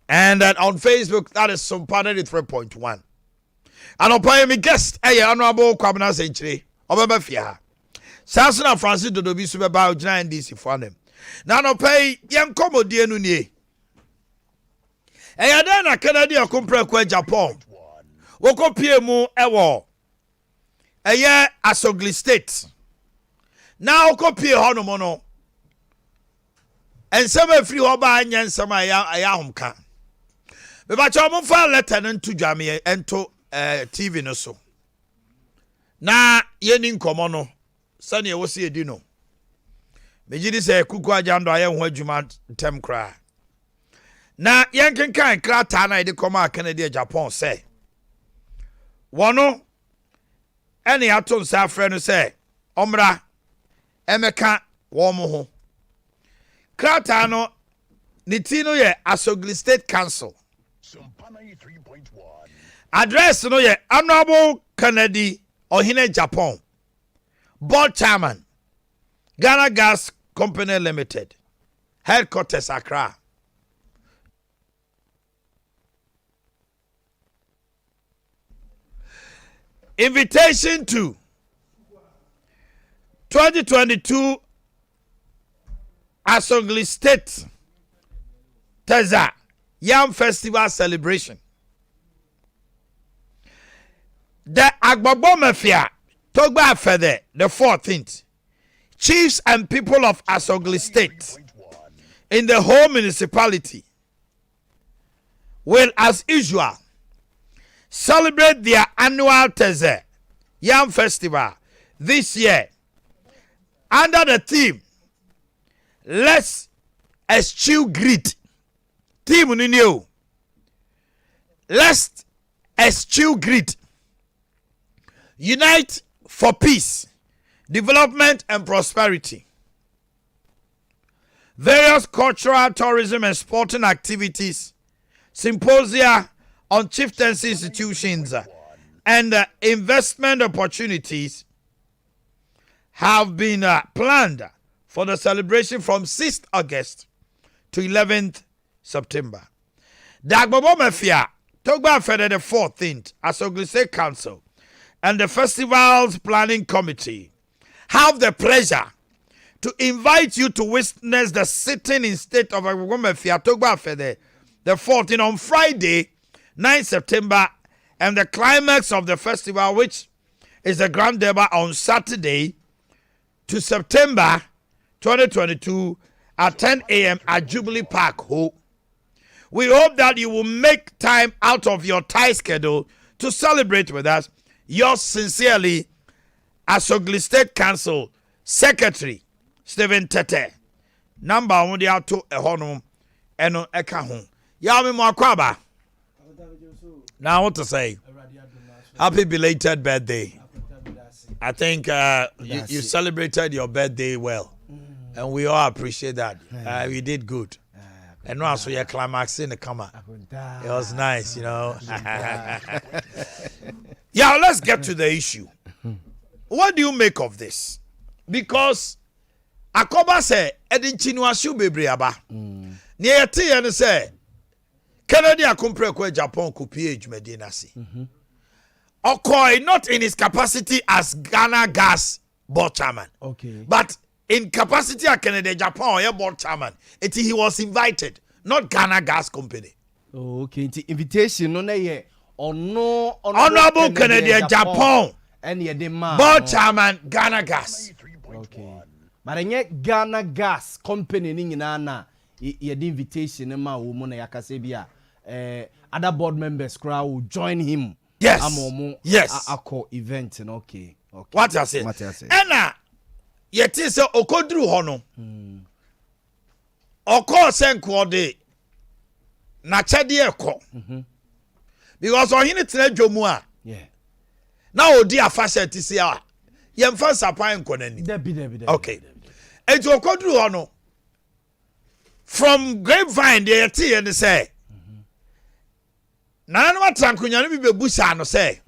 And on Facebook, that is Sompa 93.1. And I'll pay me guest, Honorable Kwabena Century, Obeba Fia. Sassana Francis Dodobi Subaba, Giant DC for them. Now, I'll pay young Commodia Nunie. Adea Akye Abia Japan. Woko PMU Ewo. Asogli State. Now, copy Honomono. And some free Oba and some Ayahumka. But I'm far letter to Jamie and to TV no so. Na yenin komono sani wo se edino. Mejidi se kuku ajando aye ho adwuma tem kra. Na yenkenkan krata na ide koma Canada Japan say. Wono ene ato nsa afre no say omra emeka wo mo ho. Krata no ni ti no ye Asogli State Council. Sompa 93.1. Address no ye Honorable Kennedy Omanhene Japan. Board Chairman. Ghana Gas Company Limited. Headquarters Accra. Invitation to 2022 Asogli State Teza Yam Festival Celebration. The Agbogbo Mafia Togba Fede the 14th. Chiefs and people of Asogli State in the whole municipality will, as usual, celebrate their annual Teze Yam Festival this year under the theme Let's Eschew Greed. Team Unio. Let's eschew greed. Unite for peace, development, and prosperity. Various cultural, tourism, and sporting activities, symposia on chieftaincy institutions, and investment opportunities have been planned for the celebration from 6th August to 11th September. The Agbogbo Mafia Togba Fede the 14th Asogli State Council and the festival's planning committee have the pleasure to invite you to witness the sitting in state of Agbogbo Mafia Togba Fede the 14th on Friday, 9 September, and the climax of the festival, which is the Grand Deba on Saturday to September 2022 at 10 a.m. at Jubilee Park, Ho. We hope that you will make time out of your tight schedule to celebrate with us. Yours sincerely, Asogli State Council Secretary Stephen Tete. Number one dia to ehonum eno eka ho. Ya me mo akwaba. Now what to say? Happy belated birthday. I think you celebrated your birthday well. And we all appreciate that. You did good. And also your climax in the camera. It was nice, you know. Yeah, let's get to the issue. What do you make of this? Because Akoba say edin chinuashu bebre aba. Ne yete ye ne say Canada akumpre kwa Japan kupie edwumade na se. Okoy not in his capacity as Ghana Gas board chairman. Okay. But in capacity at Canada Japan or board chairman, he was invited, not Ghana Gas Company. Oh, okay. The invitation no ye no Honorable Canada Japan and ye demand board chairman Ghana Gas. Okay. But nye Ghana Gas Company ni na ye the invitation ma wo mo na yakase bia other board members crowd will join him. Yes. Yes. Ako event. Okay. Okay. What I say? Ena yeti se okodru ho no. Oko senko de na chede ekọ. Because ohini tena dwomu a. Yeah. Na odi afasha ti se a. Yemfa sapan nko nani. Debi. Okay. Enti okodru ho no. From grapevine de yeti and say. Nana matrankunya no bi bebusa no say.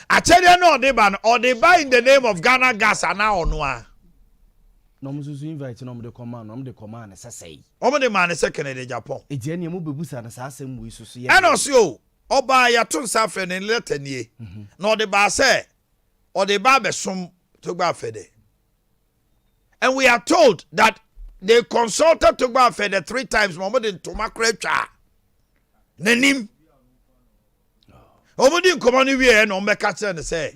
Achede no de ba no or they buy in the name of Ghana Gas ana ono a. no mo so invite no mo de command say omo de man say Canada Japan e je ne mo bebusa na sa asem wo so ye and also oba ya to nsa fe ne letter nie no de ba say or the ba besom to gba fede. And we are told that they consulted to gba fede 3 times mo de ntoma kretwa nanim omodi nkomo ni wie no mbeka tell ne say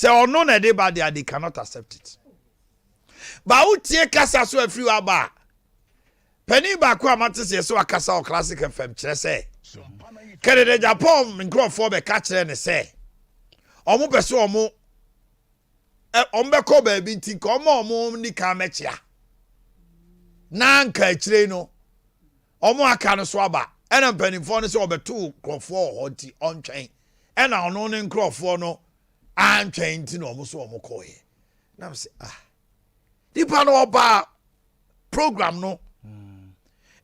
ono na de ba they cannot accept it. Ba utie kasa so afri wa ba pani ba ko amate se so akasa o classic FM kire say Canada Japan nkrofo be ka kire ne say omo pese omo ombeko ba bi nti ko omo ni ka mechia na nka kire no omo aka no so aba ena mpanimfo no se obeto krofo hoti ontwen ena ono ne nkrofo no antwen nti no omo so omo koye na me say dipa no oba program no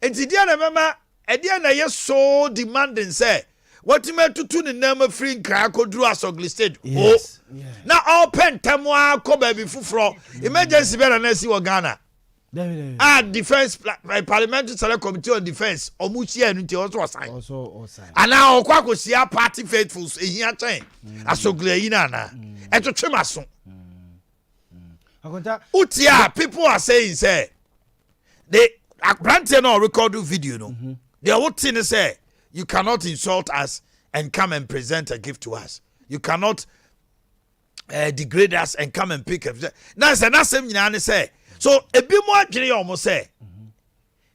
enti dia na mema edia na ye so demanding say what me tutu ne na free nkra koduru asogli stage yes. Na all pen temwa ko ba bi fufuro emergency be na si wo Ghana defense parliamentary select committee on defense omuchi anu nti also sign ana okwa kosia party faithfuls ehia chen asogli yi na na etwetwe maso utia people are saying say they grant no record video no they are what thing say you cannot insult us and come and present a gift to us, you cannot degrade us and come and pick up now say na same nyina say so ebi mo adwene almost say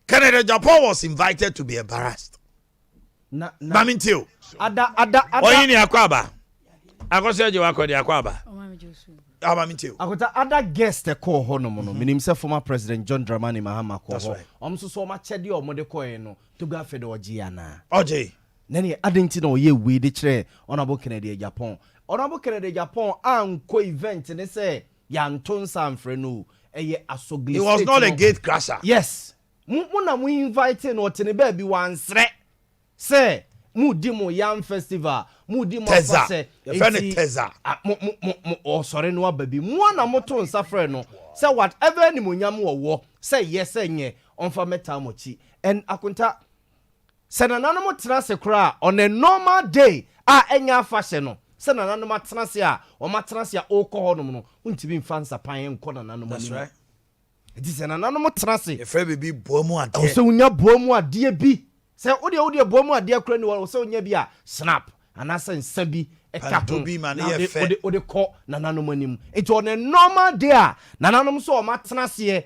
Canada Japan was invited to be embarrassed mamintio ada oyini akwaba akose je wakodi akwaba akota other guest call ho no no minim say former president John Dramani Mahama call ho so ma chede o de call no to go afede oji ana oje nani adenti na oye we de kire honorable Canada Japan anko event ne say yanton samfre no eye asogli. He was not a gate crasher. Yes mu na mu invite no tene ba bi wansre say mu di mo yam festival mu di mo say teza oh sorry no ababi mu na moto nsafre no say whatever ni mo nyam wo say yes enye onfa meta mochi and akunta say na mo trase kra on a normal day enya fashion no say na mo trase o ma trase o ko honom no untibi mfa nsapan enko na mo. That's right. It is na mo trase e frɛ bi boamu ade o say unya boamu ade bi say odi boamu ade kra ni wo say unya bi a snap anasa nsa bi ekato bi ma na ye fe odi ko nananom anim it on a normal day nananom so o ma trase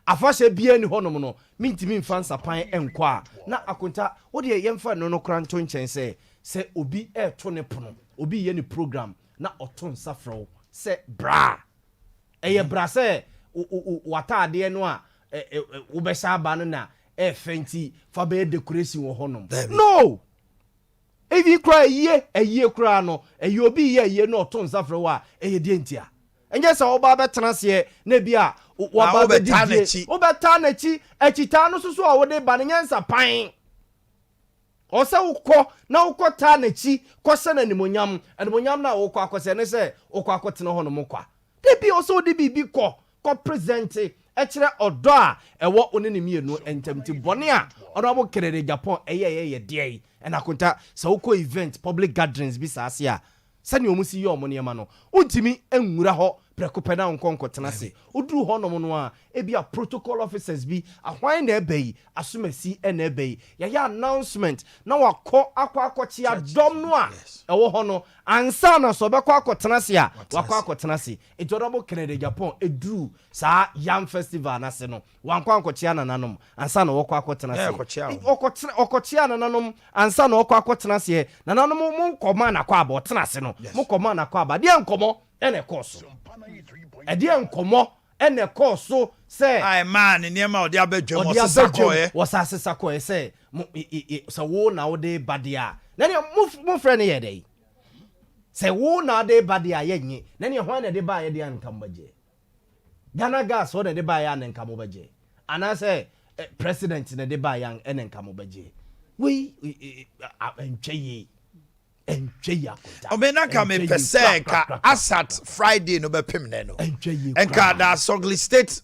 afashe bia ni honom no mintimi mfa nsapan enko a na akonta odi yemfa no kra nto nchen say obi to ne pono obi ye ni program na oto nsafro say bra eye bra say watade no a wo be sha ba no na fenti fa be decoration wo honom no evi kra eye kra no obi ye no oto nsafro a eye die ntia enye se oba be transe na bia wo ba di wo beta na chi echita no so a wo de ba nyansa pan o se ukọ na ukọ ta na chi kwose na nimonyam na ukọ akwose ne se ukọ akotene ho no mokwa de bi o so de bibi ko present e kire odo a ewo onenimienu entamti bone a Honorable Canada Japan eye de and akonta se ukọ event public gatherings bi sa ase a sani omusi ye omonema no untimi enwura ho prekopena nkonko tenase oduru ho no no a ebia protocol officers bi ahwan na ebai asomasi na ebai ya announcement na wakọ akwakochi adom no a ewo ho no ansa na so bekọ akotenase a wakọ akotenase Honorable Canada Japan eduru sa yam festival na se no wankọ akochi anananom ansa na wakọ akotenase okochi anananom ansa na wakọ akotenase nananom mu nkoma na kwa abotenase no mu koma na kwa aba de nkomo ene koso Adea nkomo ene koso say ai man niema odi abadwam osakoye wosasesakoye say so wo na wo de badia na ne mo frɛ ne yɛdɛ say wo na de badia yenye na ne hwan na de ba yɛde ankam baje Ghana gas wo de ba ya ankam baje ana say president na de ba ya ankam baje we entweye Omena ka me pese ka asat Friday no be pim ne no enka da Sogli State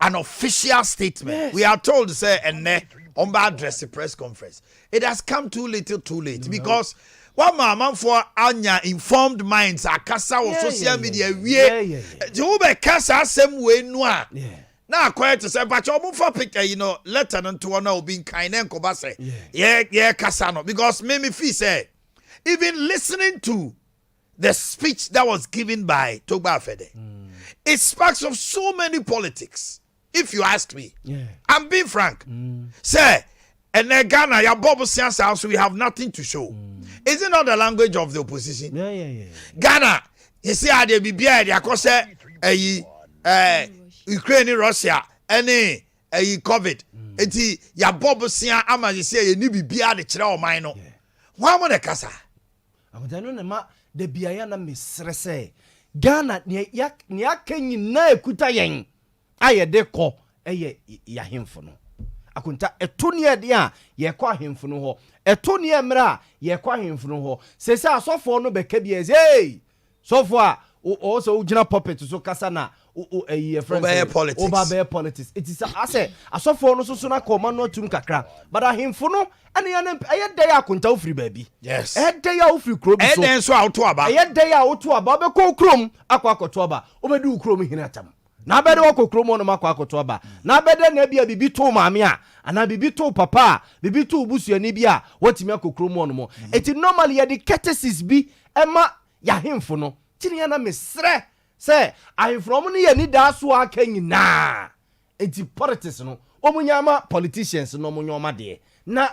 an official statement. Yes. We are told to say and on bad address the press conference. It has come too little, too late because one man for Anya informed minds are kasa on social media. You be kasa same way noa. Now quiet to say, but you for picture, lieutenant to honor being kind and kobase. Yeah, kasa no because me feel say even listening to the speech that was given by Togba Fede, it sparks of so many politics. If you ask me, I'm being frank. Say, and then Ghana, your Bobo Science House, we have nothing to show. Is it not the language of the opposition? Ghana, you see, I did be behind Ukraine, Russia, any COVID. It's your Bobo Science, Ama, you say, you need to be behind the Chira Mino. Why am I Casa? I don't know, the Biana Miss Rese. Ghana, near Kenyan, na kuta yen. Aye de ko ya hemfo no akunta etonia de a ye kwa hemfo no ho etonia mra ye kwa hemfo no ho sese asofo no beka bi hey sofo a o so ugina puppet so kasa na a friend over politics it is ase asofo no so na ko ma no tum kakra but ahemfo no ene ya aye de ya akunta ofri baabi yes de ya ofri krom so ene so auto aba aye de ya auto aba be ko krom akwa akoto aba obedu krom hinatam na bede wo kokromo no makwa akoto aba na bede na bia bibi to maame a ana bibi to papa bibi to busuani bia watimi akokromo no mo eti normally ye the courtesies bi ema ya hemfo no tini ya na mesre say ahemfo no ye ni da so aka nyina eti politics no omunyama politicians no omunyoma de na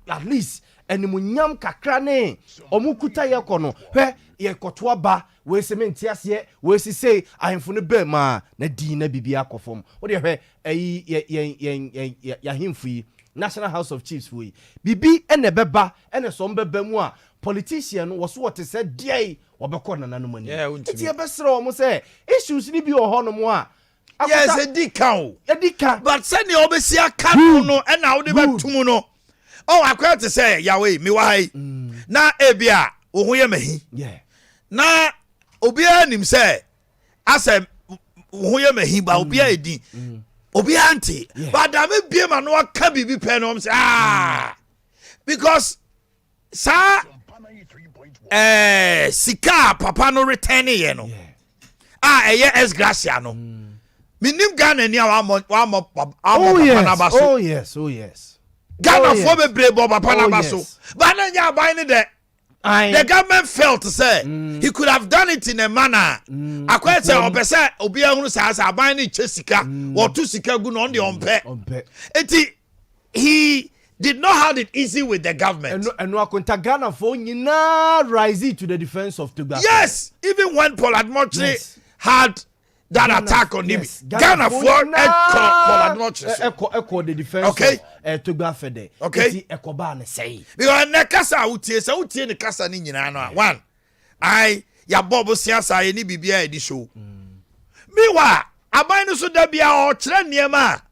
at least enimunyam kakra ne omukuta ye kono hwe ye koto aba we sementi ase we sise ahemfo no be ma na di na bibia akofom wo de hwe ya hemfo yi National House of Chiefs we bibi ene beba ene so mbeba mu a politician no wo te se die obekọ na nanu mani eti e besere o mo se issues ni bi o hono mo a yes edika but send the obesia aka no e na wo de betum no oh akwa te say yawe me wa hai na ebia wo ho ye mahi na obia nim say asem wo ho ye mahi ba obia edi obia anti but am bia ma no aka bibi pe no say because sa sika papa no return ye no eye es gracia no minim Ghana ni wa mo oh yes Ghana for be brave papa na baso but na nya buy ni the government felt to say he could have done it in a manner akwete obese obi ahunu sa buy ni chesika or two sika gu no on the ompe he did not have it easy with the government and akunta Ghana for nyina rise to the defense of Togo. Yes, even when Paul Admotre had that Ghana, attack on him. Ghana for echo the defense of Togo Fede. Okay. Echo ba na say. Because na kasa utie ni kasa ni nyina no. One, ya bobo siasa ye ni bibia edi show. Miwa, aban no so da bia o kire niema.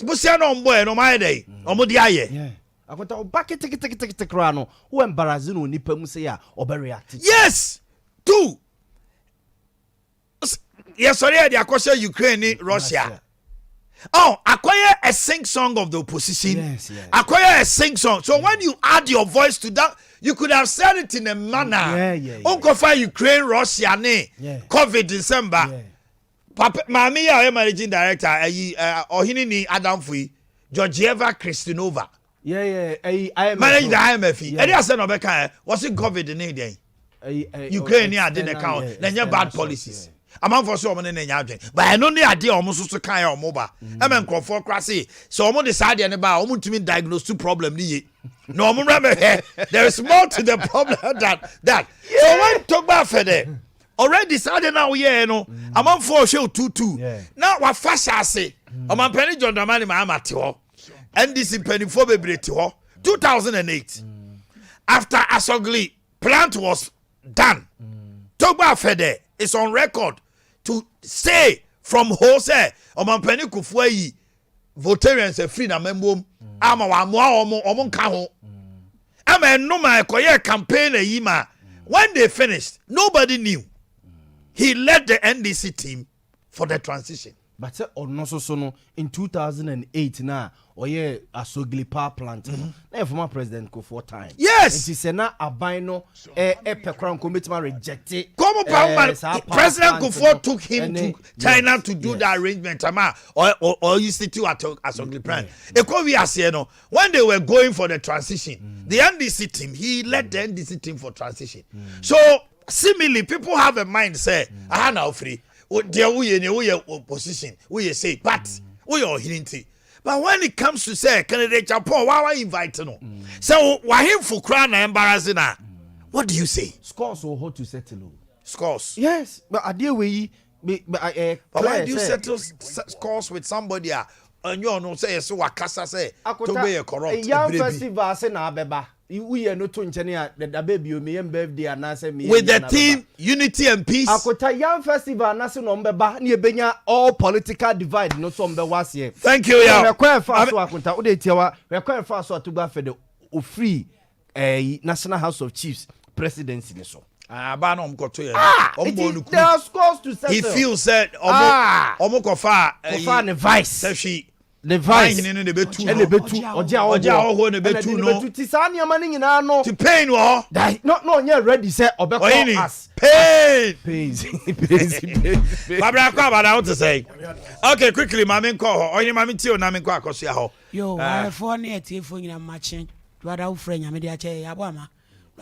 Busia no mbo e no mai dey. Omo di aye. Yeah. Akwata obake tik kra no. Wo embarrass no nipa mu say ya obereact. Yes. Two. Yes, sorry, the Akosha Ukraine, Russia. Oh, acquire a sing song of the opposition. Yes. Acquire a sing song. So when you add your voice to that, you could have said it in a manner. Uncle for Ukraine, Russia, COVID December. Papa, Mami, ya managing director, Ohinini Adam Fui, Georgieva Kristinova. I manage the IMF. And I said, was it COVID in India? Ukraine didn't account. Then you bad policies. Among for so many nyaadwen but I know the idea almost so kan o moba e men crofo krase so omo decide ne ba omo tumi diagnose two problem ni ye no omo remember there is more to the problem that so when Togba Fede already decided now no among for show 22 now wa fasha ase omo penny John Dramani ma amate ho NDC penny for bebrete ho 2008 after Asogli plant was done Togba Fede is on record to say from Jose Omanpeni Kufuayi Votarians a free na membom ama wa mo nka ho ama no ma ekoye campaign yima when they finished nobody knew he led the NDC team for the transition. But say ono so no in 2008 na oye Asogli power plant na former president go 4 times. Yes. It is na aban no pekran commitment rejected. President Kufuor took him to China to do the arrangement or institute at Asogli plant. When they were going for the transition, the NDC team, he led the NDC team for transition. So similarly, people have a mind say, "Ah, now free." We opposition, we say, but we are hinting. But when it comes to say candidate Japan, why invite no? So why him for crying and embarrassing? What do you say? Scores so hard to settle. Scores. Yes, but Adea way, but why do you settle scores with somebody? And you know say so wakasa say to be a corrupt. Young festival say na beba. We are not to engineer the baby me birthday and answer me with the team unity and peace. Akota young festival nasi no mbeba ni ebenya all political divide no so mbewa se. Thank you ya. Require fast so akota wo de tiawa require fast so atuba fe the free National House of Chiefs presidency ni so. Aba no mkoto ye. There are scores to settle. He feels said omo kofa ne vice. Say the vice ne be two oja ho ne be two no ti sani ama ni nyina no ti pain wo no nya ready say obekọ us pain babra kwa bada what to say. Okay, quickly mama nko ho onye mama ti o na me nko akoso ya ho yo for na etifo nyina matching twada wo frɛ nyame de ache ya bo ama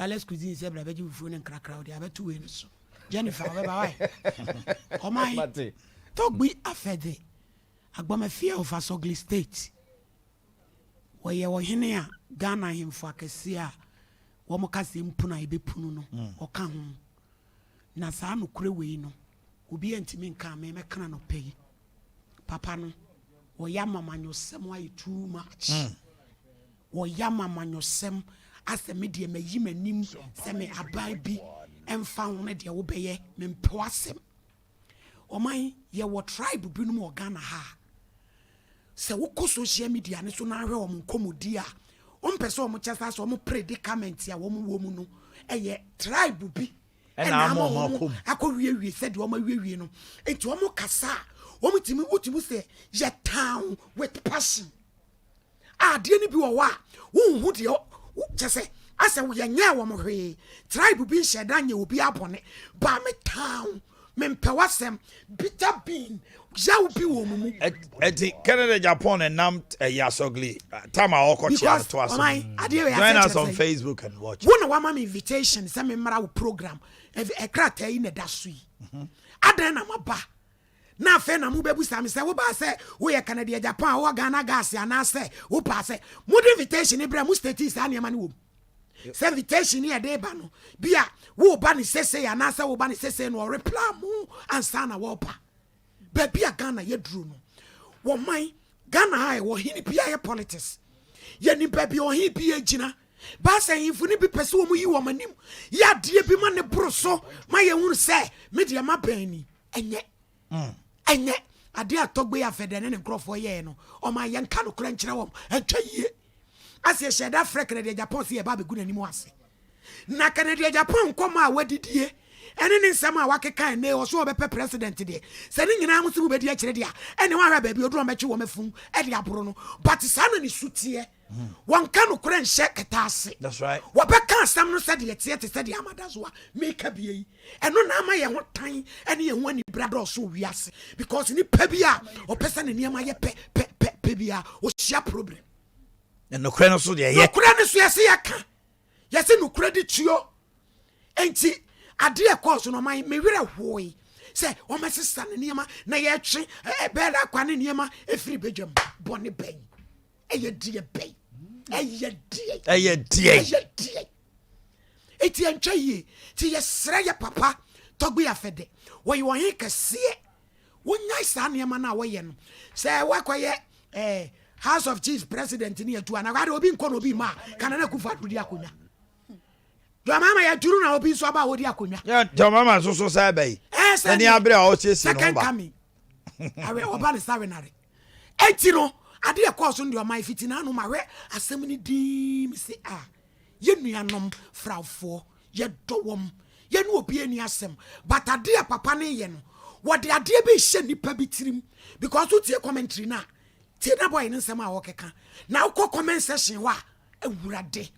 let's cuisine say bra beji fufu ne nkrakra de abetu we no so Jennifer we ba why o mai togbi afede Agbama fear of Asogli State. Where Omanhene Yaw Ghana him for Kesia, Wamokasi Mpuna Ibe Pununo, or Kahum. Nasano Crewe no, who be intimate come, me can no pay. Papano, or Yama man some why too much. Or Yama man sem as the medium a yim and nim, semi abai and found it your obey, men poasem. O my, ye were tribe Bruno Ghana ha. Se woko social media ne so na hwe o mkomodi a o mpese o mchasa so o predicament ya wo mu no eye tribe bi na amakom akọwie se de o ma wie no enti o kasa o mtimi utimi se ye town with passion de ni bi wo wa wo hu de o chese ase wo ye nya wo mo hwe tribe bi nheda nya obi abone ba me town mempewasem bitter bean yaw bi wo mumu eti Canada Japan and nam Asogli tama okochi to us. Join us on Facebook and watch. One wa mam invitation say me mara wo program e krata yi na da so yi adan na maba na fe na mu bebu sam say wo ba say wo ye Canada Japan wo Ghana gas ana say wo pa say mo invitation e bra mu state sa na ma ne wo say invitation here dey ba no bia wo ba ni sese ya na say wo ba ni sese no reply mu ansa na wo pa ba bia Ghana ye duru no wo man Ghana ha wo hini bia ye politics ye ni ba bia wo hini bia gina ba say infu ni bi pese wo mu yi wo manim ya de bi ma ne bro so ma ye hunu say media ma bani enye Adea Akye Abia ne nkrofo ye no o ma ye nka no kra nkyere wo atwa yie Asi sheda frek na Japan si e ba be gu nani mu ase na Canada Japan koma wadidie ene ne nsam a wakekan ne o so obepe president de se ne nyina mu si bu be di akire dia ene wa hwa ba bi odu omechi wo mafum e de abro no but sana ni sutie won ka no kora nhye ketase. That's right. Wabeka sam no se de tie te se de amadazo a meka bia yi eno na ama ye ho tan ene ye ho ani brado so wiase because ni pa bia o pesa ne niam aye pe bia o hia problem. And no kura no so de ye. No kura ne so yesi yaka. Yesi no kura de tuo. Enti Adea course no man me were hoi. Say o my sister ne niam na ye twe e be da kwa ne niam e free bedwam bone ben. Eye die ben. Eye die. Eti antwa yi ti ye sra ye papa togbe afede. Wo ye wo he kase. Wo nyai sa niam na wo ye no. Say wakoye House of Chiefs president ni etu ana wade obi nko no bi ma kana na kufa dudi akonya. Do mama ya turu na obi so aba wodi akonya. Yeah, do mama so say bai. Eni abre a o chesi no ba. Second coming. Awe oba ne sawenare. Enti no Adea course ndo my fitina no mawe asem ni dim se ye nuanom frafo ye dowom ye no obi ani asem but Adea papa ne ye no what the idea be shen nipa bi tirim because what your commentary na tie na boy ne nsɛm a wɔkeka na wokɔ comment section wa awurade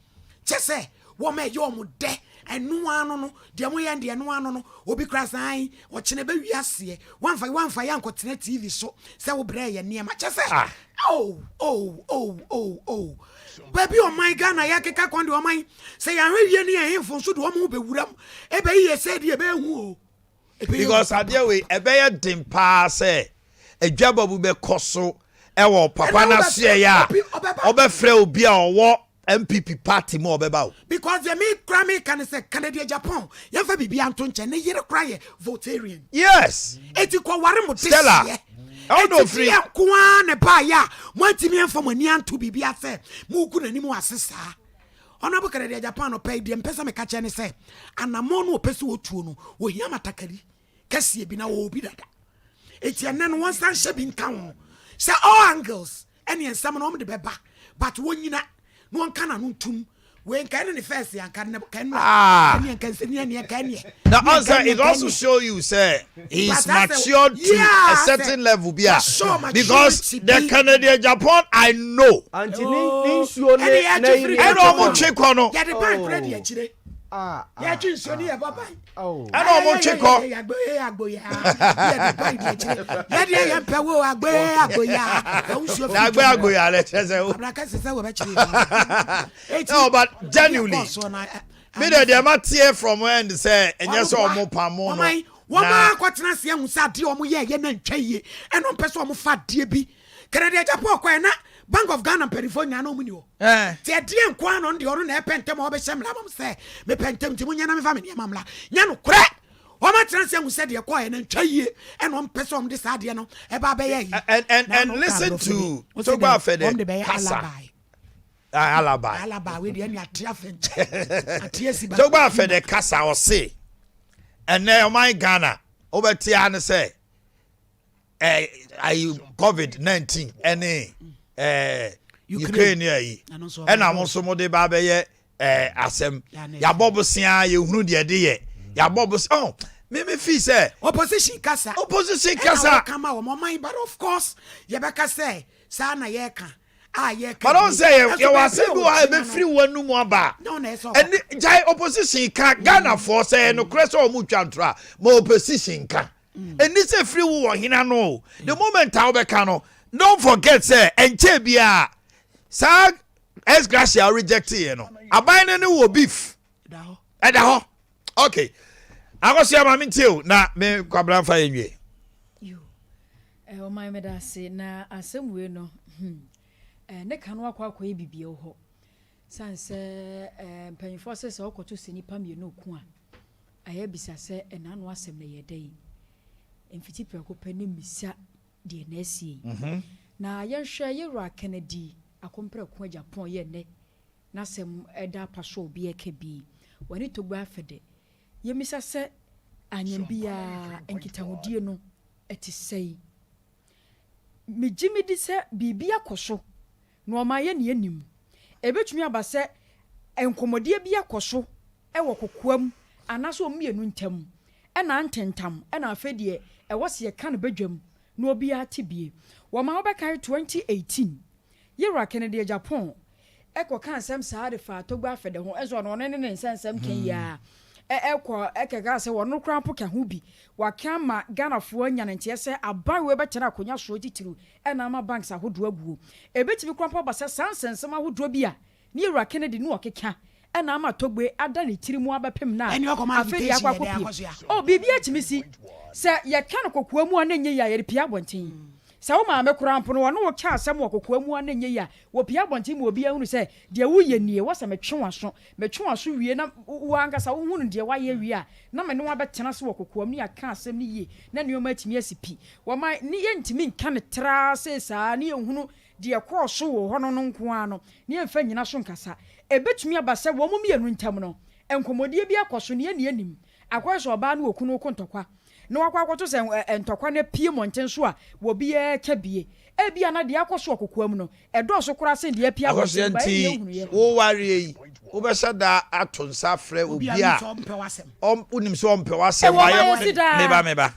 kyɛ sɛ wo ma yɛ ɔmo dɛ ɛno ano no deɛ mo yɛ deɛ no ano no obi kra san ɔkyene ba wi aseɛ wanfa yɛ ankɔtena TV so sɛ wo brɛ yɛ nneɛma kyɛ sɛ oh baby oh my God na yɛ keka kɔn de ɔman sɛ yɛahwɛ wie ne yɛ hemfo nso de ɔmo ho bɛwuram ɛbɛyi yɛ sɛ deɛ ɛbɛhu o because adeɛ wei ɛbɛyɛ den paa sɛ adwababu bɛkɔ so ɛwɔ papa na seɛ yɛ a ɔbɛfrɛ obi a ɔwɔ MPP party mo obeba because the me Grammy can say Canada Japan ya fa bibia anto nche ne yere kra ye votarian yes eti ko ware mo Stella I don't free ko an ba ya mo antimi anfa mo ni anto bibia se mo ku nani mo asesa ona bo Canada Japan no pay de mpesa me ka che ne se anamo no opese otuo no wo hia matakari kase bi na wo obi dada eti ene no won san hye bi nkan say all angles any ensam no mo de beba but wonyina no one can antum when can the first and can the answer it also show you say he's matured to a certain level because the Canadian Japan I know and ya chinso ni e baba I know mo cheko ya dia ya pewo agboya le chese o no but genuinely me dey matie from when say enye so omo pamo no woma kwatena se hu sa de omo ye na ntwaye eno pese omo fa de bi Canada Japan kwa na Bank of Ghana California no muni o te de nkwa no de oro na epentem o be hyemla mom se me pentem ti munya na me family mamla nya no kure o ma trans hu se de kwa na ntwaye eno pese om de sa de no e ba be ye and listen to Toba Fede Kasa Alaba we de nya tia fenche atia si ba Toba Fede Kasa o se ene o my Ghana obetia ne say COVID-19 any Ukraine yi and am also mo de ba be ye asem ya bobosia ye hunu de ye ya bobos oh me fi say opposition kasa come out my but of course ye be ka say sa na ye ka but don't say you was say go be free wanu mu aba and jai opposition ka Ghana for say no kreso o mu twantra mo opposition ka and this a free war hina no the moment I be no don't forget say enche bia sa ex gracia reject you know aban ne wo beef ho okay I go see am tell na me kwabran fa enwie you o my me da say na asem we no ne kanu akwa bibie ho sanse mpanyfo se se okoto sinipa me no ku a aye bisa se na no asem na ye dai emfiti preko pani misa de na asie na yenhwe yewra Kennedy akompre ko Japan ye ne na sem eda paso obi eka bi wani to gba afede yemisa se anyambia enkitahudie no etisei mejimi di se bibia koso no ma ye ne anim ebetumi aba se enkomodie bia koso ewo kokoam anaso omienu ntam ena antentam ena afedie ewose ye kan badwam no obi atibie wo ma obeka 2018 yewra Kennedy Japan eko kan sem saade fa togba afede ho ezo no ne nsensem kan ya eko ekega se wo no kran po ka ho bi wa kan ma Ghana fo anya ntie se aban we betena akonya so titiru ena ma banks ahodo aguo ebetimi kran po ba se sansensem ahodo bi a ne yewra Kennedy no okeka ena ama togbe ada ne tiri mu abepem na afedi akwa kopia o bibia chimisi se ye kan kokoa mu anenye ya ye pia bonten se wo ma me kura mpo no wo no wo kya asem wo kokoa mu anenye ya wo pia bonten mu obi ahunu se de wo ye nie wo se metwewaso wie na wo ankasa wo hunu de wa ye wie a na me ne wa betena se wo kokoa mu ya ka asem ni ye na ne o ma timi asipi wo ma ni ye ntimi nka ne tra se sa ne ye hunu de ekọ so wo ho no nko ano ne ye mfa nyina so nkasa ebetumi abase wo mu mienu ntam no enkomodie bi akoso ne ye nim akwaso oba na okunu ko ntokwa na wakwa akwoto se ntokwa na pie monten so a wo bi e kabie e bia na de akoso okokoam no edo so kora se de pie akoso nti wo ware yi wo be sada atonsa frɛ obi a unim so ompewasem meba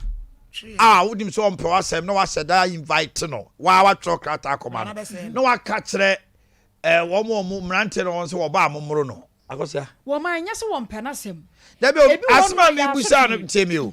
wodim so ompe wasem na wase da invite no wa trokrata akoma no wa ka kire wo mo mrante no so wo ba momoro no akosia wo man nya se wo mpe na sem da be asma mi busa no temi o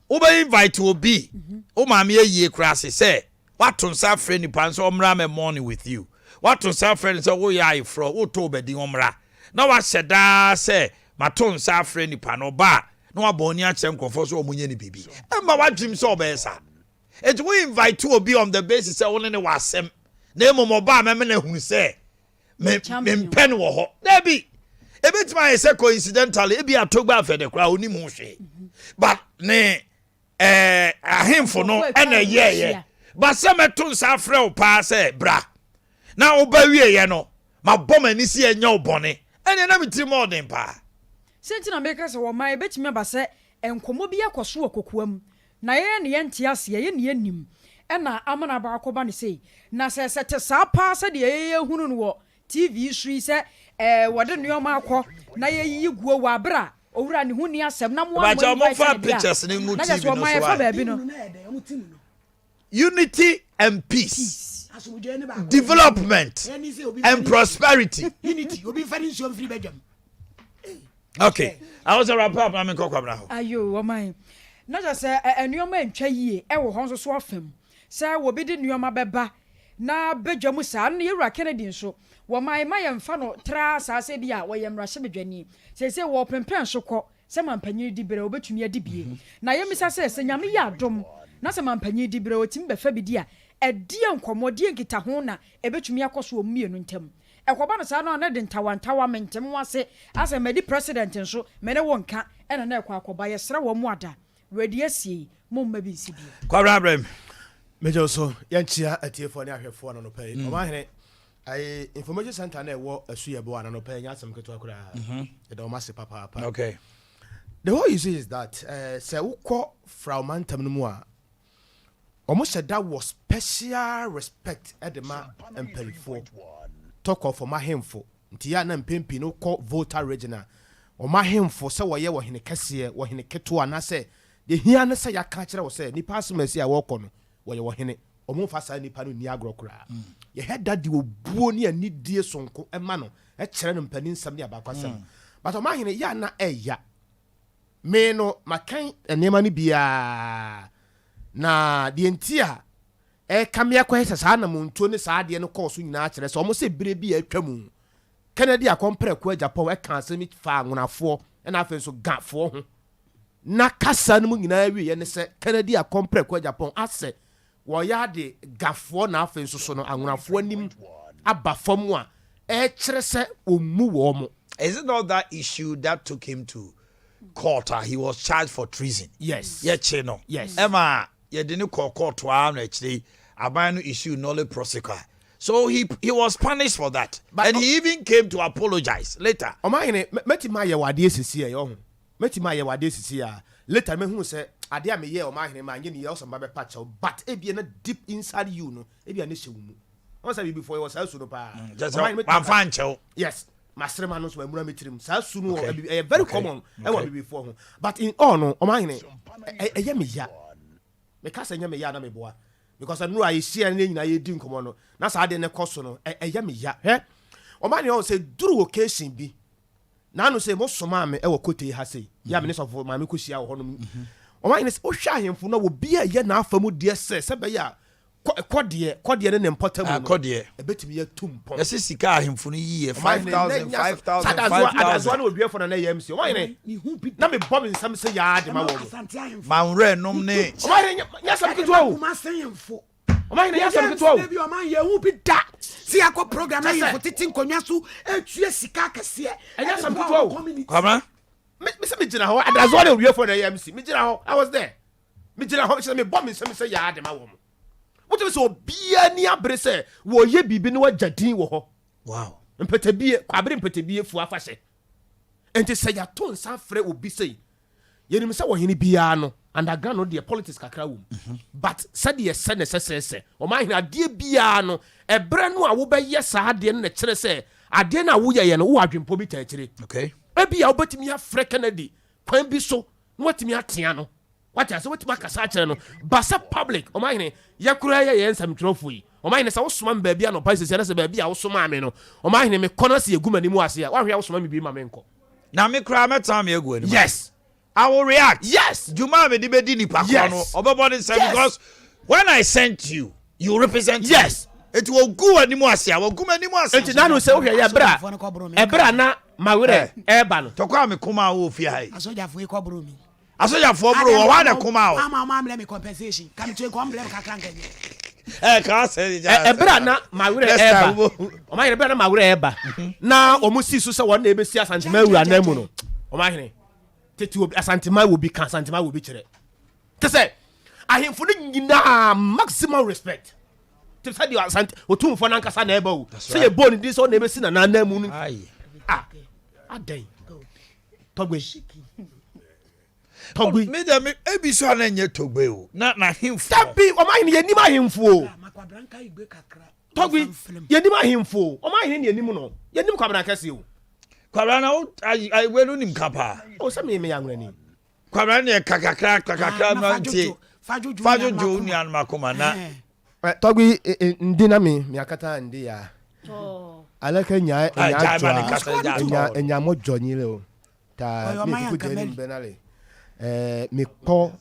wo ba invite obi o ma me yie kura se wato nsa frɛ nipa nso omra me morning with you wato nsa frɛ nso wo ya ifro wo to obedi omra na wa hyeda se mato nsa frɛ nipa no ba na wa boni a kyem kofo so omunye ni bibi emma wa dream so obesa it we invite obi on the basis say won ne wasem na emomo ba me na hunu se me pen wo ho na bi ebetima ye say coincidentally e bi atogba afede kra oni mu hwe but ne ahemfo no ena ye but se meto nsa frɛ o pa se bra na wo ba wie ye no ma bom ani si enya obone ene na mitiri mo den pa senti na meka se wo man betimi ba se enkomo bi akoso akokoam na ye ne yente ase ye ne yanim ena amana ba akoba ne sei na se te sa pa se de ye hunu no wo TV sui se wode nuoma akọ na ye yi guo wa bra owura ne huni asem na mo ba ja mo fa pictures ne ngu TV no so unity and peace development and prosperity unity obi fari nso free bedam. Okay, I was a wrap up. I'm in Kokobra. Ayo, woman. Na just say nuoma ntwa yie e wo ho so so afem. Say wo bi de nuoma beba na bedwam sa na yewura Kennedy nso. Woman ma yemfa no tra sa se bia wo yemra hye bedwani. Say wo pempen so kɔ. Se mampanyi di bere obetumi adi bie. Na yemisa se nyame ya adom. Na se mampanyi di bere otim befa bi dia. Edi enkomodi nkita ho na ebetumi akoso omienu ntem. Ekoba no sa no na de ntawantawa mentem wase ase medi president nso me ne wonka ena na ekwa akoba ye sra wo mu ada ready asie mo mma bi nsi bi Kwabra Abraham mejo so yanchia atiefo ne ahwefo no pay Omanhene ai information center na wo asuye bo ana no pay nyasem keto akura e da o mase papa. Okay, the whole issue is that say ukọ from mantam no mu a almost said that was special respect at the man and pay for talk of my hemfo nti ya na mpempi no call voter regional o ma hemfo se wo ye wo hene kese wo hene keto ana se de hia ne se ya ka kire wo se ni pasmasi a wo kɔ no wo ye wo hene o mo fa sa nipa no ni agrokura ye head that the obuo ni ani die sonko ema no e kire no mpani nsam ni abakwasam but o ma hene ya na eya me no makan enema ni bia na de ntia kamia kwa hesa saa na montuo ne saa de no kɔɔso nyina kyerɛ sɛ ɔmo sɛ bire bi atwamu Kennedy akompre kwa Japan e kan sɛ mi fa ngonafo na afɛ so gafo ho na kasa no mu nyina wi ye ne sɛ Kennedy akompre kwa Japan asɛ wo ya de gafo na afɛ so no angonafo anim aba fam a kyerɛ sɛ omu wo mo. Is it not that issue that took him to court? He was charged for treason. Yes. Chino. Yes. Emma, you didn't call court to actually abandon issue null prosecutor. So he was punished for that. But and he even came to apologize later. Omanhene meti ma ye wade sisi ye ho. Meti ma ye wade sisi ya. Later me hu say ade me ye Omanhene ma nye ne ye osamba be patch but e bia na deep inside you no e bia na hyewu mu. Once before he was also no pa. I'm fine chow. Yes. Masrema no so emura metirim. Sa su no very common e wa before ho. But in all no Omanhene e ye me ya. Me ka say nye me ya na me boa. Because I know I see and then I didn't come on. That's how they ne cost no. Yami ya. Omanhene say duru occasion bi. Na no say most mama e wo kote ha say. Ya me so for mama kushia wo hono. Omanhene say o hwa ahemfo na wo bia ye na afamu de se be ya kode ne important mu. Kode. E betimi ya tumpon. Yes sika ahemfo no yiye 5,000 That's one will be for na MC. Omanhene na me bomb nsam say ya de ma wo. Manre nom ne. Omanhene nya sam kitwa Masenfo. Omanhene nya sam kitwa. Baby o man ye hu bi da. Si akọ program na ye fo titi nkonwa so atue sika kese. Nya sam kitwa. Kwabra? Me say me gina ho. That's one will be for na MC. Me gina ho. I was there. Me gina ho say me bomb nsam say ya de ma wo. What is so bia ni abrese wo ye bibi ni wajadin wo ho. Wow. Mpetebie kwabere mpetebie fu afahye. Enti se ya to nsa frɛ obi sei. Ye nim se wo hene bia no underground no de politics kakra wo. But said ye se ne se Omanhene ade bia no ebre no a wo be ye sa ade no kyerɛ se ade na wo ye no wo adwempo bi takyire. Okay. Ebia wo betimi afrɛ Kennedy kwan bi so no watimi atea no. what I say what maka sa kire no basa public Omanhene yakura ye ensam twrofo yi Omanhene sa wo soma mbaabi no pa sesi na se baabi a wo soma ame no Omanhene me kono se eguma ni mu ase a wa hwe wo soma me bi ma me nko na me kra metam ye egu ani yes I will react yes juma me di be di nipa ko no obebody say because when I sent you represent yes it will go ani mu ase a wo gu ani mu ase enti na no se wo hwe ye bra na mawere eba no tokwa me kuma wo fi hai asojafo e kobro mi asojafo bro wo wa na kuma wo mama me compensation come to come blame kakra ngenye ka say ebra na mawere eba Omanhene bra na mawere eba na omusi so se won na ebesi asantema awura na mu no Omanhene tete asantema wo bi kan asantema wo bi kire te say ahemfo no nyina maximum respect te say di asant otumfo na nkasa na eba wo say ye bone di so na ebesi na na mu no adai togbe me dem ebi so na nye togbe o na himfo tabi Omanhene ye nim ahemfo makwabranka igbe kakra togbe ye nim ahemfo Omanhene ne nim no ye nim kwabranka se o kwabra na I wenu nim kapa o se me yanwra ni kwabra ne kakakra no ntie fajojo ni an makoma na togbe ndi na me akata ndi ya alaka nya nya mo jonyile o ta me ku de ni benale me ko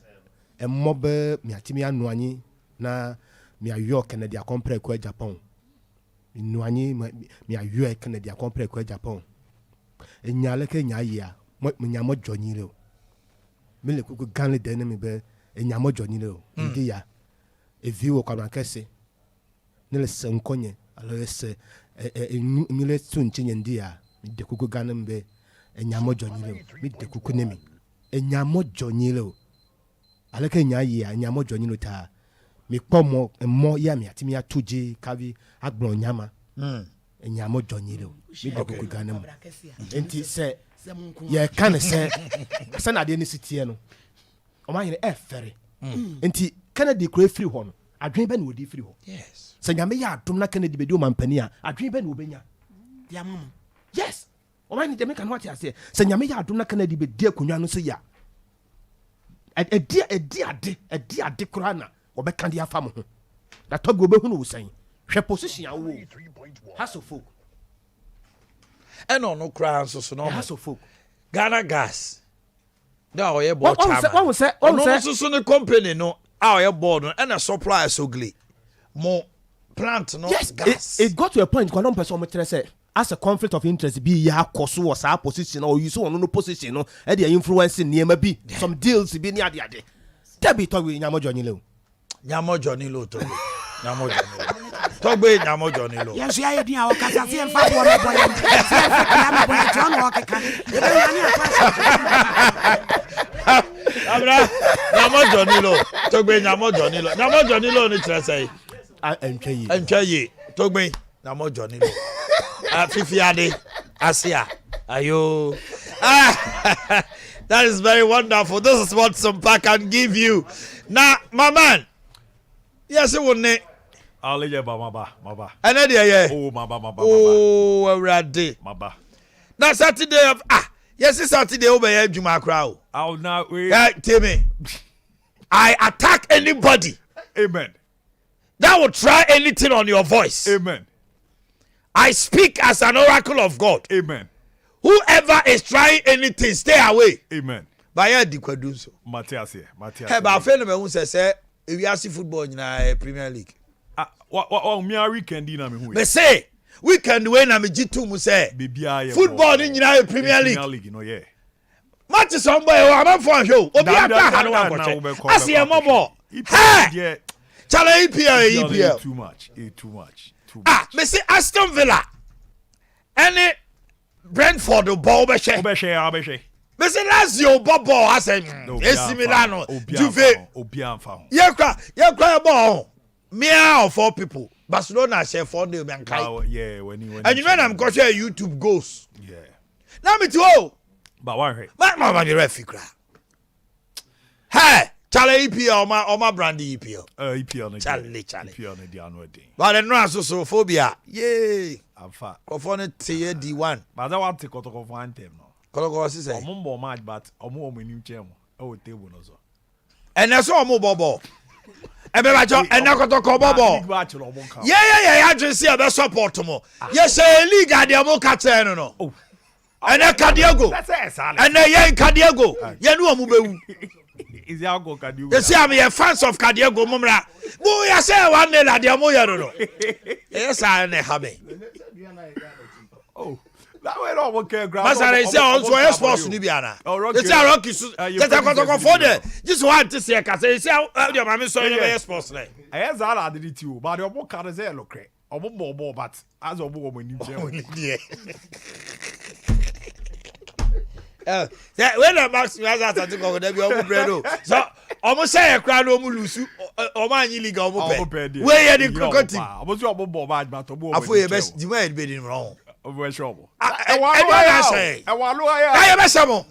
mobe mi atimi anu anyi na mi ayo Canada compare ko Japan inu anyi mi ayo Canada compare ko Japan enya alaka nya ya mo nya mo jonyile o me le ku gan le de ni me be enya mo jonyile o ndi ya evi wo kwa kese ne le senkonye alo se emile tunche ndia mi de kuku ganem be enyamo jonyile mi de kuku nemi enyamo jonyile alaka nyayi enyamo jonyile ta mi pomo mo ya mi atimi atoje kavi agbon nyama enyamo jonyile mi de kuku ganem enti se ye kan se na de ni sitie no Omanhene efere enti Kennedy kro free ho no adwen be na odi free ho yes se nyame ya adom na Kennedy be di o mampani a adwen be na obenya dia mama yes Omanhene de me kan what ase se nyame ya adom na Kennedy be di akonwa no so ya edi ade kura na obeka dia fa mo ho da togo be hu no usan hwe position a wo haso folk eno no kra so no haso folk Ghana Gas da o ye board chairman what say so ne company no a o ye board no na supply so glee mo plant no yes gas it got to a point when one person metre say as a conflict of interest be ya koso was our position or you so no position no e dey influence niema bi some deals bi ni ade tabi to we nyamo Johnny lo to nyamo Johnny nyamo Johnny lo yes ya ye din a o kasa se mfa bo no boy ya boy John o keka e be yani abra nyamo Johnny lo togbe nyamo Johnny lo ni kire say entwaye togbe nyamo Johnny lo fifiade asia ayo that is very wonderful. This is what Sompa can give you now, my man. Yes, it won't. I'll let maba. And then yeah. Oh, maba. Oh, ready. Maba. Now Saturday of yes, it's Saturday over here, Juma crowd. I'll now wait. Tell me. I attack anybody. Amen. That will try anything on your voice. Amen. I speak as an oracle of God. Amen. Whoever is trying anything, stay away. Amen. By the Quadunso. Matthias. Hey, but I feel who says, if you ask football in a Premier League. What me a weekend in me who? But say, weekend when I'm a G2 mu say. Football in a Premier League. No, yeah. Match somebody I'm not for show. Obi ata ha no akwache. Asi e mobo. Hey! Chale EPL. Too much. Me say Aston Villa. Any Brentford ball be she. Me say Lazio ball has AC Milan, Juve. Ye cry ball. Meow for people. Barcelona share for them and kai. Yeah, when and you know I'm going to YouTube goes. Yeah. Now me too. But why? My the refi cry. Hey, Charlie EPL or my brandy EPL. EPL. Charlie. EPL ne dia no dey. But the no so phobia. Yay. Afa. Kofone tie D1. But that one take kotoko for anthem no. Kotoko si say. Omumbo match but omo nim chem. O table no so. And that's all mobile. And I got to call ball. Yeah, I just see a best support to more. Yes, a league at the Amocata, no. And a Cadiago. And a young Cadiago. Yanu Mube. You see, I'm a fans of Cadiago Mumra. Boy, I say one day at the Amoya. Yes, I have it. Oh. That way don't work here. Masara is also a sports Nibiana. It's a Rocky. Just a go for there. Just want to see a case. It's out your mammy so you sports. I has all did it too, but your book card is a look. Or more, but as a woman, you when a max has to go with the so almost say a crowd of Mulusu or my illegal bed. Where the crocodile? I was your bobo, but I feel your best. You might be wrong. Over trouble. I say, I am a samo.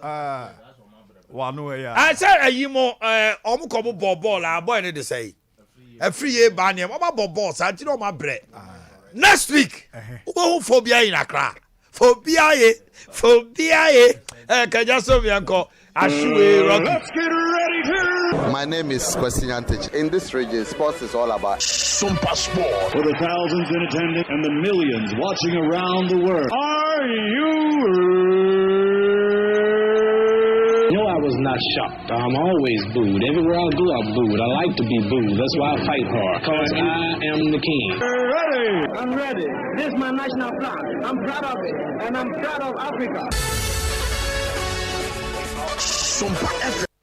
I said a you more almost ball. I boy need to say a free year banner. What about balls? I did on my bread. Next week, phobia in Accra. Phobia. Can just so be uncle. Let's get ready to. My name is Kwesi Antich. In this region, sports is all about Sompa Sport. For the thousands in attendance and the millions watching around the world. Are you? No, I was not shocked. I'm always booed. Everywhere I go, I'm booed. I like to be booed. That's why I fight hard. Because I am the king. Ready? I'm ready. This is my national flag. I'm proud of it. And I'm proud of Africa.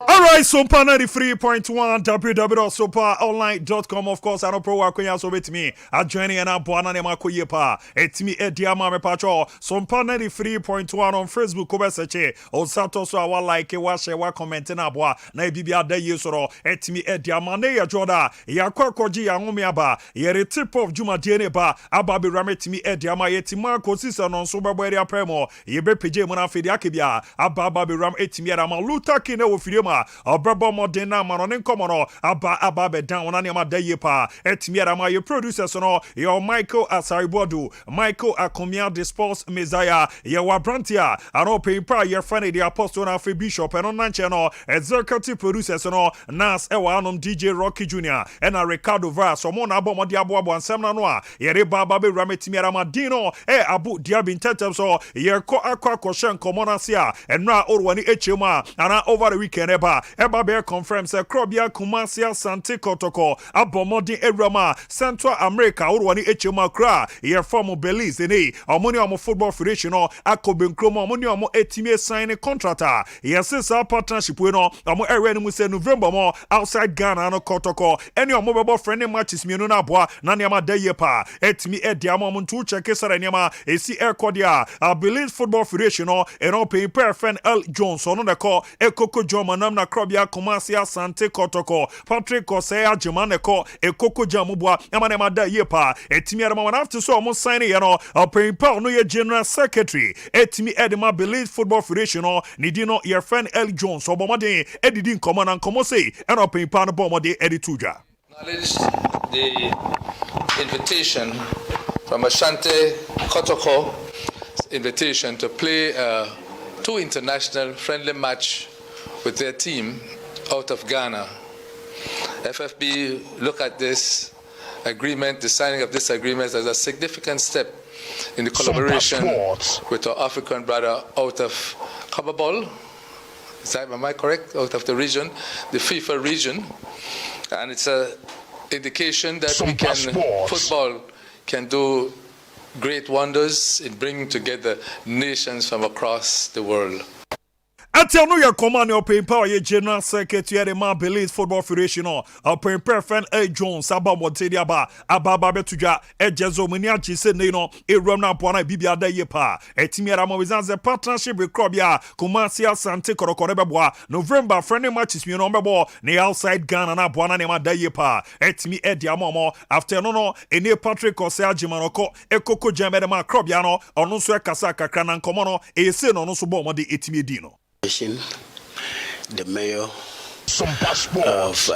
All right, Sompa 93.1 www.sompaonline.com. Of course, I don't pro Wakwenya so with me. I join in a Boana Nemakoye pa. It's me Adea Akye Abia. Sompa 93.1 on Facebook. Kobe seche. O sato so awa like wa share wa comment na boa. Na bibia da yesoro. It's me Adea Akye Abia joda. Ya kwa koji ya ngumi aba. Yere tip of Juma diene ba. Aba bi rame timi Adea Akye Abia tima kosisa non so babo area premo. Yebe peje mona fedi akibia. Aba bi ram etimi ara ma luta kine wo fidema. Obrabo modena maronin komono aba be down on ma daye pa etimiara ma your producers no your Michael Asaribodu Michael Akomia the sports Messiah your Wabrantia and pay pa your friend the apostle na free bishop and on nanche no executive producers no Nas ewa anom DJ Rocky Jr. and Ricardo Vaz so mo na abo modi abo ansem na no a yere baba be rametimiara ma dino abu diabin tetem so ye ko akwa shen komona sia enra orwani echema ana over the weekend Eba be confirm say Krobia Kumasia Santi Kotoko Abomodi Erama Central America Urwani Echema Kra ye form Belize ni Omoni omo Football Federation no Akoben Kromo omoni omo etime sign contractor yes sa partnership we no omo ere ni mu say November mo outside Ghana no Kotoko any omo bebo friendly matches mienu na boa na niama daye pa etimi edia mo ntu check sare niama esi Aircordia Belize Football Federation no eno pay per friend L Jones no de call Ekoko Joma na Krobia Kumasia Sante Kotoko Patrick Kosea Jimaneko Ekoko Jamubwa Yamanema da yepa etimi adama wana after so almost signing you know Pimpa no ye general secretary etimi edema Belize Football Federation no nidino your friend L Jones obomade edidin command and komo say and Pimpa no bomode edituja acknowledge the invitation from Asante Kotoko invitation to play two international friendly match with their team out of Ghana. FFB look at this agreement, the signing of this agreement as a significant step in the collaboration with our African brother out of Kababol. Am I correct? Out of the region, the FIFA region. And it's an indication that football can do great wonders in bringing together nations from across the world. Until no your command your Pimpa ye general secretary the man Belize Football Federation or Pimpa friend A Jones Abamotedi Ababa Betuja Ejezo Muniachi said no Erona Buana Bibia da yepa Etimiara Mawizan's partnership with Krobia Kumasia Sante Korokorebeboa November friendly matches me no bebo ne outside Ghana na Buana nema da yepa Etimi Edia Momo after no ene Patrick Kosea Jimanoko Ekoko Jamedema Krobia no ono so kasa kakra na nkomo e se no so bo mode etimi dino the mayor of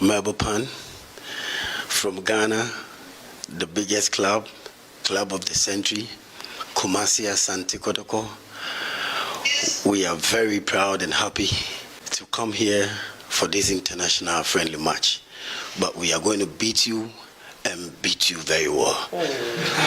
Melbourne, from Ghana, the biggest club of the century, Kumasi Asante Kotoko. We are very proud and happy to come here for this international friendly match, but we are going to beat you and beat you very well.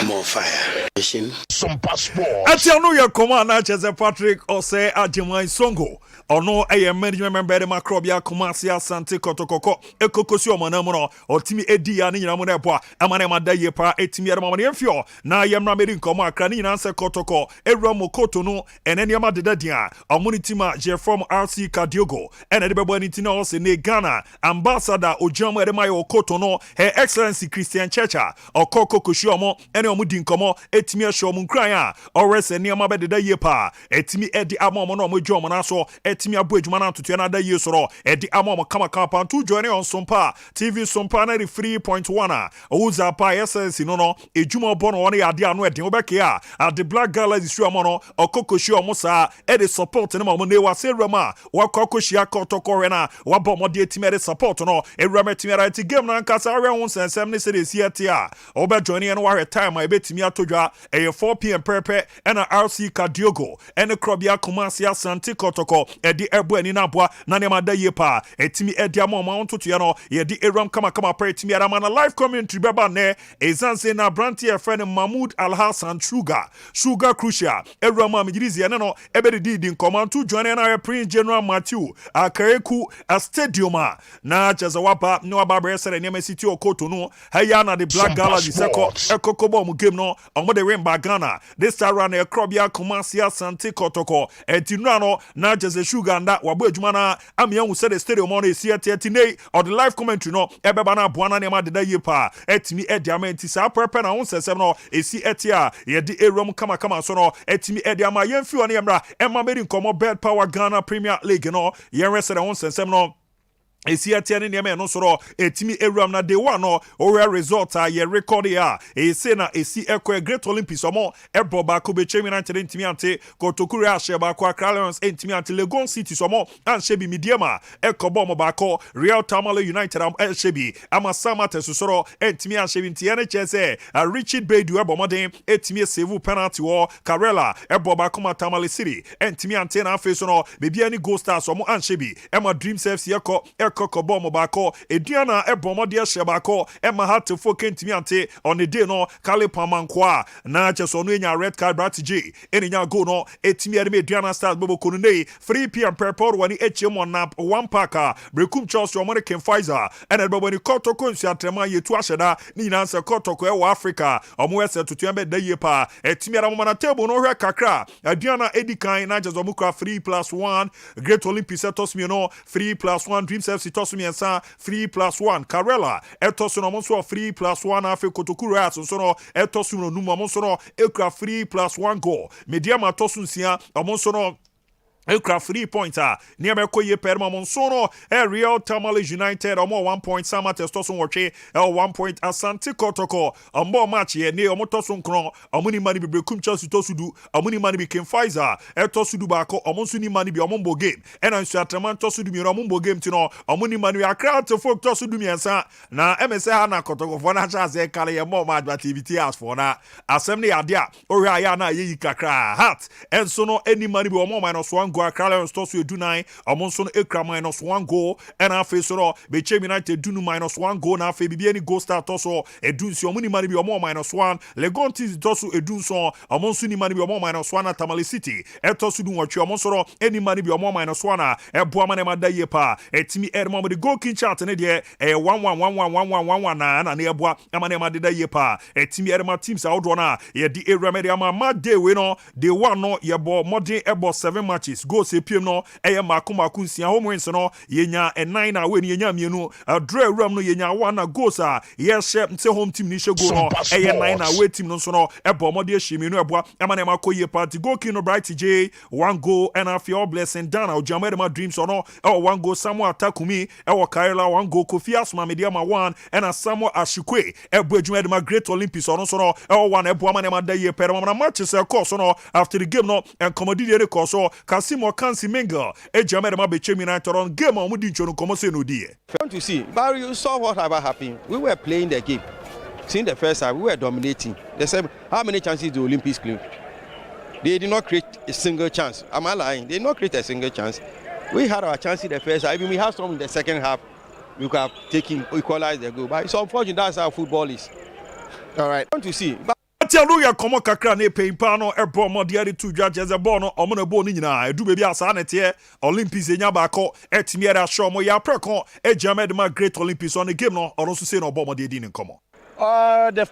More fire. Sompa Sports. Atiano ya komana cheze Patrick Ose Ajimai Songo. Ono eye management member de Macrobia Kumasi Asante Kotokoko Ekokosi Omanamono Otimi Edia ni nyinamune bwa amane madaye pa etimi adamane enfio na yemra meri nkoma akra ni nyinanse Kotoko Ewra Mokoto no eneni ama dedadia omuni tima Jefrom RC Kadiogo ene de bebo enitina ose ne Ghana ambassador Ojamu Edemayo Okoto no Her Excellency Christian Checha Okoko Koshiomo ene omudi nkomo etimi ahwo mu nkran a orese ne ama bededaye pa etimi edi amomo no omojo na so etimi abo adwuma na ntotua na da ye soro edi amomo kama pantu join on Sompa TV Sompa na 3.1 ouza pa essence no edwuma bo no ne ade ano eden obeke a the Black Gala issue amono okokoshi omosa e de support ne mo ne wase rama wakokoshi akotokore na wabo mo de etimi de support no ewrama etimi right game na nkasa awe won sensem ne se de siete a obe join ne wa time a ebetimi atodwa 4 p.m. Pepe and RC Kadiogo and Krobia Kumasi Asante Kotoko edi ebo ani na boa na ne mada yepa etimi edi amoma onto no ye di eram kama pre etimi ara na live commentary beba ne ezanse na branti e friend Mahmoud Al Hassan Sugar Crucial eram amigirizi ene no ebe di nkomanto join na Prince General Matthew Akareku a stadium na chazawapa no ababere sere ne City Okoto no haya na the Black Gala di seko ekokobo mu game no omo de win Ghana this time around a Krobia Kumasi Asante Kotoko etinano na jeze Sugar nda wabo adwuma na amia hu said the stadium on esi etine or the live commentary no ebeba na boana ne ma de da yepa etimi ediama ntisa pepe na hu sesem no esi etia ye di erom kama so no etimi ediama yemfi one yemra emma meri nkomo bed power Ghana Premier League no ye rese de hu sesem no esi atiane ne me no soro etimi ewram na day one no ore result a ye record ya esi na esi ekọ Great Olympics omo eboba ko be chemi na ntimi ante Kotokuru asheba kwa Lions ntimi ante Legon City somo anshebi midiema ekobo mo ba ko Real Tamale United am elshebi amasama tesosoro ntimi anshebi ntiane chese Richard Bedu ebomoden etimi save penalty wo Karela eboba ko Tamale City ntimi ante na face no bebia ni Gold Stars omo anshebi ema Dreams FC Kokobo Mobako, Ediana Ebomodia Shabako, Emma Hat for Kentimi ante on the day no Kalipa Mankwa, Nachasonu red card Bratiji, Enya go no, Etimi Ediana Stars Bobo Kunune, 3 p.m. Purple when HM on nap one packer, Brekum Charles American Pfizer, and when you Kotoko Siatrema Yetuashada, Ninansa Kotoko Africa, Omwesa to Tiambe de Yepa, Etimi Ramana table no Kakra, Ediana Edikai, Najazomuka 3+1, Great Olympics Etosmino, 3+1 Dreams FC Tosumi Ensa 3+1 Karela Etosu no monso 3+1 afi Kotokuru aso no Etosu no numa monso no ekra 3+1 goal Mediama Tosu nsia monso no Ekra 3 pointer near Mekoye Perma Monsono, Real Tamale United, or more 1 point Sama Testoson Wache, 1 point Asante Kotoko, a more match here near Motoson Kron, a money money be Brekum Chelsea Tosudu, a money money became Pfizer, Tosudu Bako, a Monsuni money be a Mumbo game, and I'm Sataman Tosudu Mumbo game to know, a money money a crowd to folk Tosudu Miansa, now MSA Hana Kotoko, Vonacha Zekale, a more match activity as for now, Assembly Adea, or Ayana Yikakra, hat, and so no any money be a more -1. Go Lions toss you do 9 Amonson Ekra -1 goal and a face or Bechem United do -1 goal na fe bibi any goal start tosso e do si omuni mani bi omo -1 Legontis tosso e do so Amonson ni mani bi omo -1 na Tamale City e tosso du watch Amonsoro any mani bi omo -1 na e boa mane madaye pa etimi edmo the goal king chart ne de e 1-1 na e boa amane madaye pa etimi edma teams outdo na ye di remedy ama day we no they one no ye bo modern ebo 7 matches go se piem no eye makomaku nsia home wins no yenya 9 na we ni yenya mienu draw ram no yenya 1 na goals a yes nse home team ni she go no eye 9 na we team no so no ebo mode ehimienu eboa amane makoye party go king no Bright J 1 goal and a few blessing down Ojamede ma dreams no 1 goal Samuel Takumi Kaila 1 goal Kofi Asma Mediama 1 and a Samuel Ashikwe ebo Ojamede ma Great Olympics no so no 1 ebo amane ma da ye pere ma matches course no after the game no and commodity the course so Kasimo Kansi Menga Ejamede ma Bechem United on game on mudi nchono komo se no die. Want to see, but you saw what happened. We were playing the game. Since the first time, we were dominating. They said, how many chances did the Olympics claim? They did not create a single chance. Am I lying? They did not create a single chance. We had our chance in the first half. Even we have some in the second half. We could have taken, equalize the goal. But it's unfortunate, that's how football is. All right. I want to see. But Atiano ya komo kakra na pempa no ebo mo de ade tu dwa jeze ball no omo na ball ni nyina edu bebi asa na tie Olympics enya ba ko etimi era show mo ya prekon ejame ma great Olympics on the game no ono so say no ball mo de di ni komo. The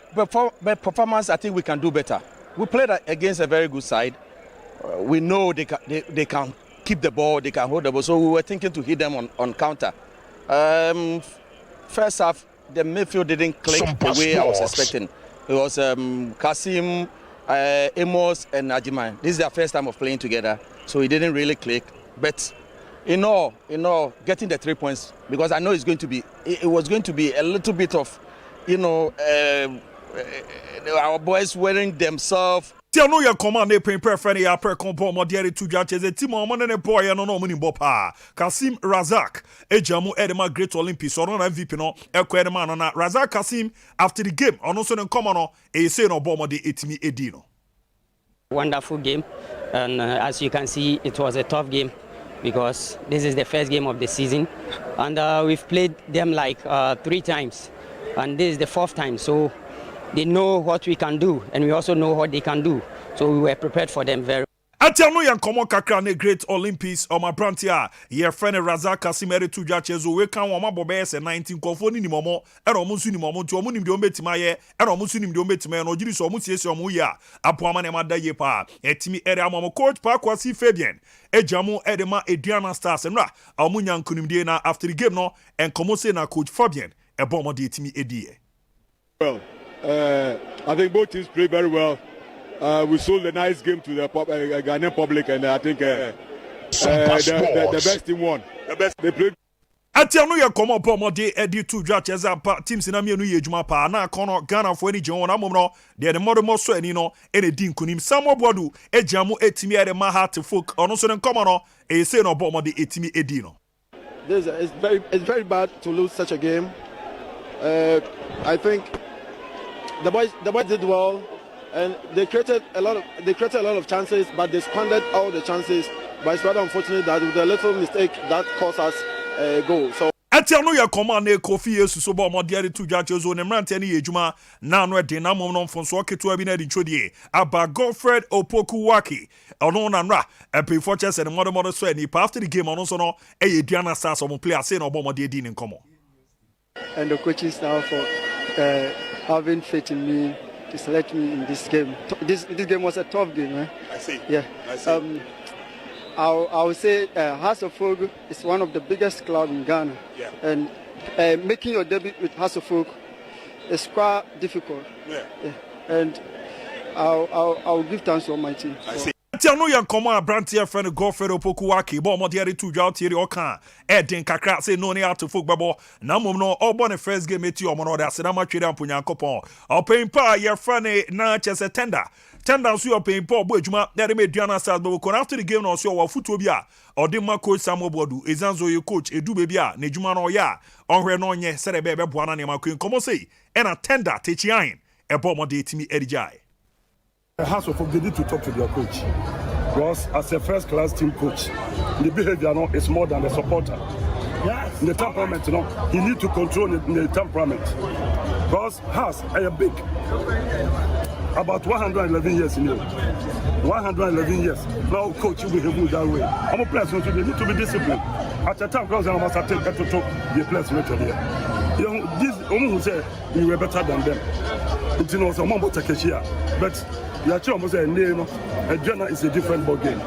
performance, I think we can do better. We played against a very good side. We know they can keep the ball, they can hold the ball. So we were thinking to hit them on counter. First half, the midfield didn't click the way I was expecting. It was Kasim, Amos, and Najimai. This is their first time of playing together, so it didn't really click. But in all, getting the 3 points, because I know it was going to be a little bit of, our boys wearing themselves. Tiano ya command ne pen prefere ya prekon ball mo de tu dwa cheze team o mo ne boy ya no mo bo pa Kasim Razak ejamu edema great Olympics or na MVP no ekwa edema no na Razak Kasim after the game ono so ne come no e say no ball mo de etimi edi no. Wonderful game, and as you can see, it was a tough game because this is the first game of the season, and we've played them like 3 times, and this is the 4th time, so they know what we can do, and we also know what they can do. So we were prepared for them very well. Atiano yan komo kakra ne great Olympics o ma brantia ye friend Razak Kasim ere tu dwa chezo we kan wo ma bobe se 19 kofo ni momo e ro mo su ni momo nti o mo nim de o metima ye e ro mo su nim de o metima no giri so o mo siesie o mo ya apo ama ne ma da ye pa etimi ere ama coach pa kwasi Fabian ejamu edema Ediana Stars nra o mo nyan kunim de na after the game no en komo se na coach Fabian e bo mo de etimi edie. Well, I think both teams played very well. We sold a nice game to the Ghanaian public, and I think the best team won. The best they played. Atiano ya komo po mo de edi tu dwa cheza pa teams na mienu ye adwuma pa na kono Ghana fo ani jen won amom no de mo so ani no ene di nkunim Samuel Boadu ejamu etimi ere ma heart folk ono so ne komo no e say no bo mo de etimi edi no. It's very bad to lose such a game. I think the boys did well, and they created a lot of chances, but they squandered all the chances. But it's rather unfortunate that with a little mistake that cost us a goal. So Atiano ya command ne Kofi Yesu so bo mo de tu dwa chezo ne mrante ne yedwuma na no de na mom no mfonso keto abi na de chodie aba Godfred Opokuwaki ono na nra epi for chese ne modo so ani after the game ono so no e Ediana Stars o player say no bo mo de di ne nkomo. And the coaches now for having faith in me to select me in this game. This game was a tough game. Eh? I see. Yeah. I see. I would say House of Folk is one of the biggest clubs in Ghana. Yeah. And making your debut with House of Folk is quite difficult. Yeah. And I'll give thanks to my team. I see. Atiano yan komo abrantia friend Godfred Opokuwaki bo mo de tu dwa tiere oka den kakra say no ne out folk bebo na mom no obo ne first game eti omo no da sedama twere amponya nkopon opempa ye friend na chese tender so opempa obo adwuma na de Ediana Stars bebo kon after the game no so wa futuo bi a ode ma coach Samuel Boadu ezanzo ye coach edu bebi a na adwuma no ya onhwe no nye sere be boa na ne ma kwen komo say e na tender techi ayin e bo mo de etimi erijai. The House of Folk, they need to talk to their coach. Because as a first-class team coach, the behavior is more than the supporter. Yes. In the temperament, he need to control the temperament. Because House are big. About 111 years in here. 111 years. Now coach will behave that way. I'm a player, so they need to be disciplined. At a time, because I must take to the players later here. This who say we were better than them. It's but you are almost a name. Adriana is a different ball game.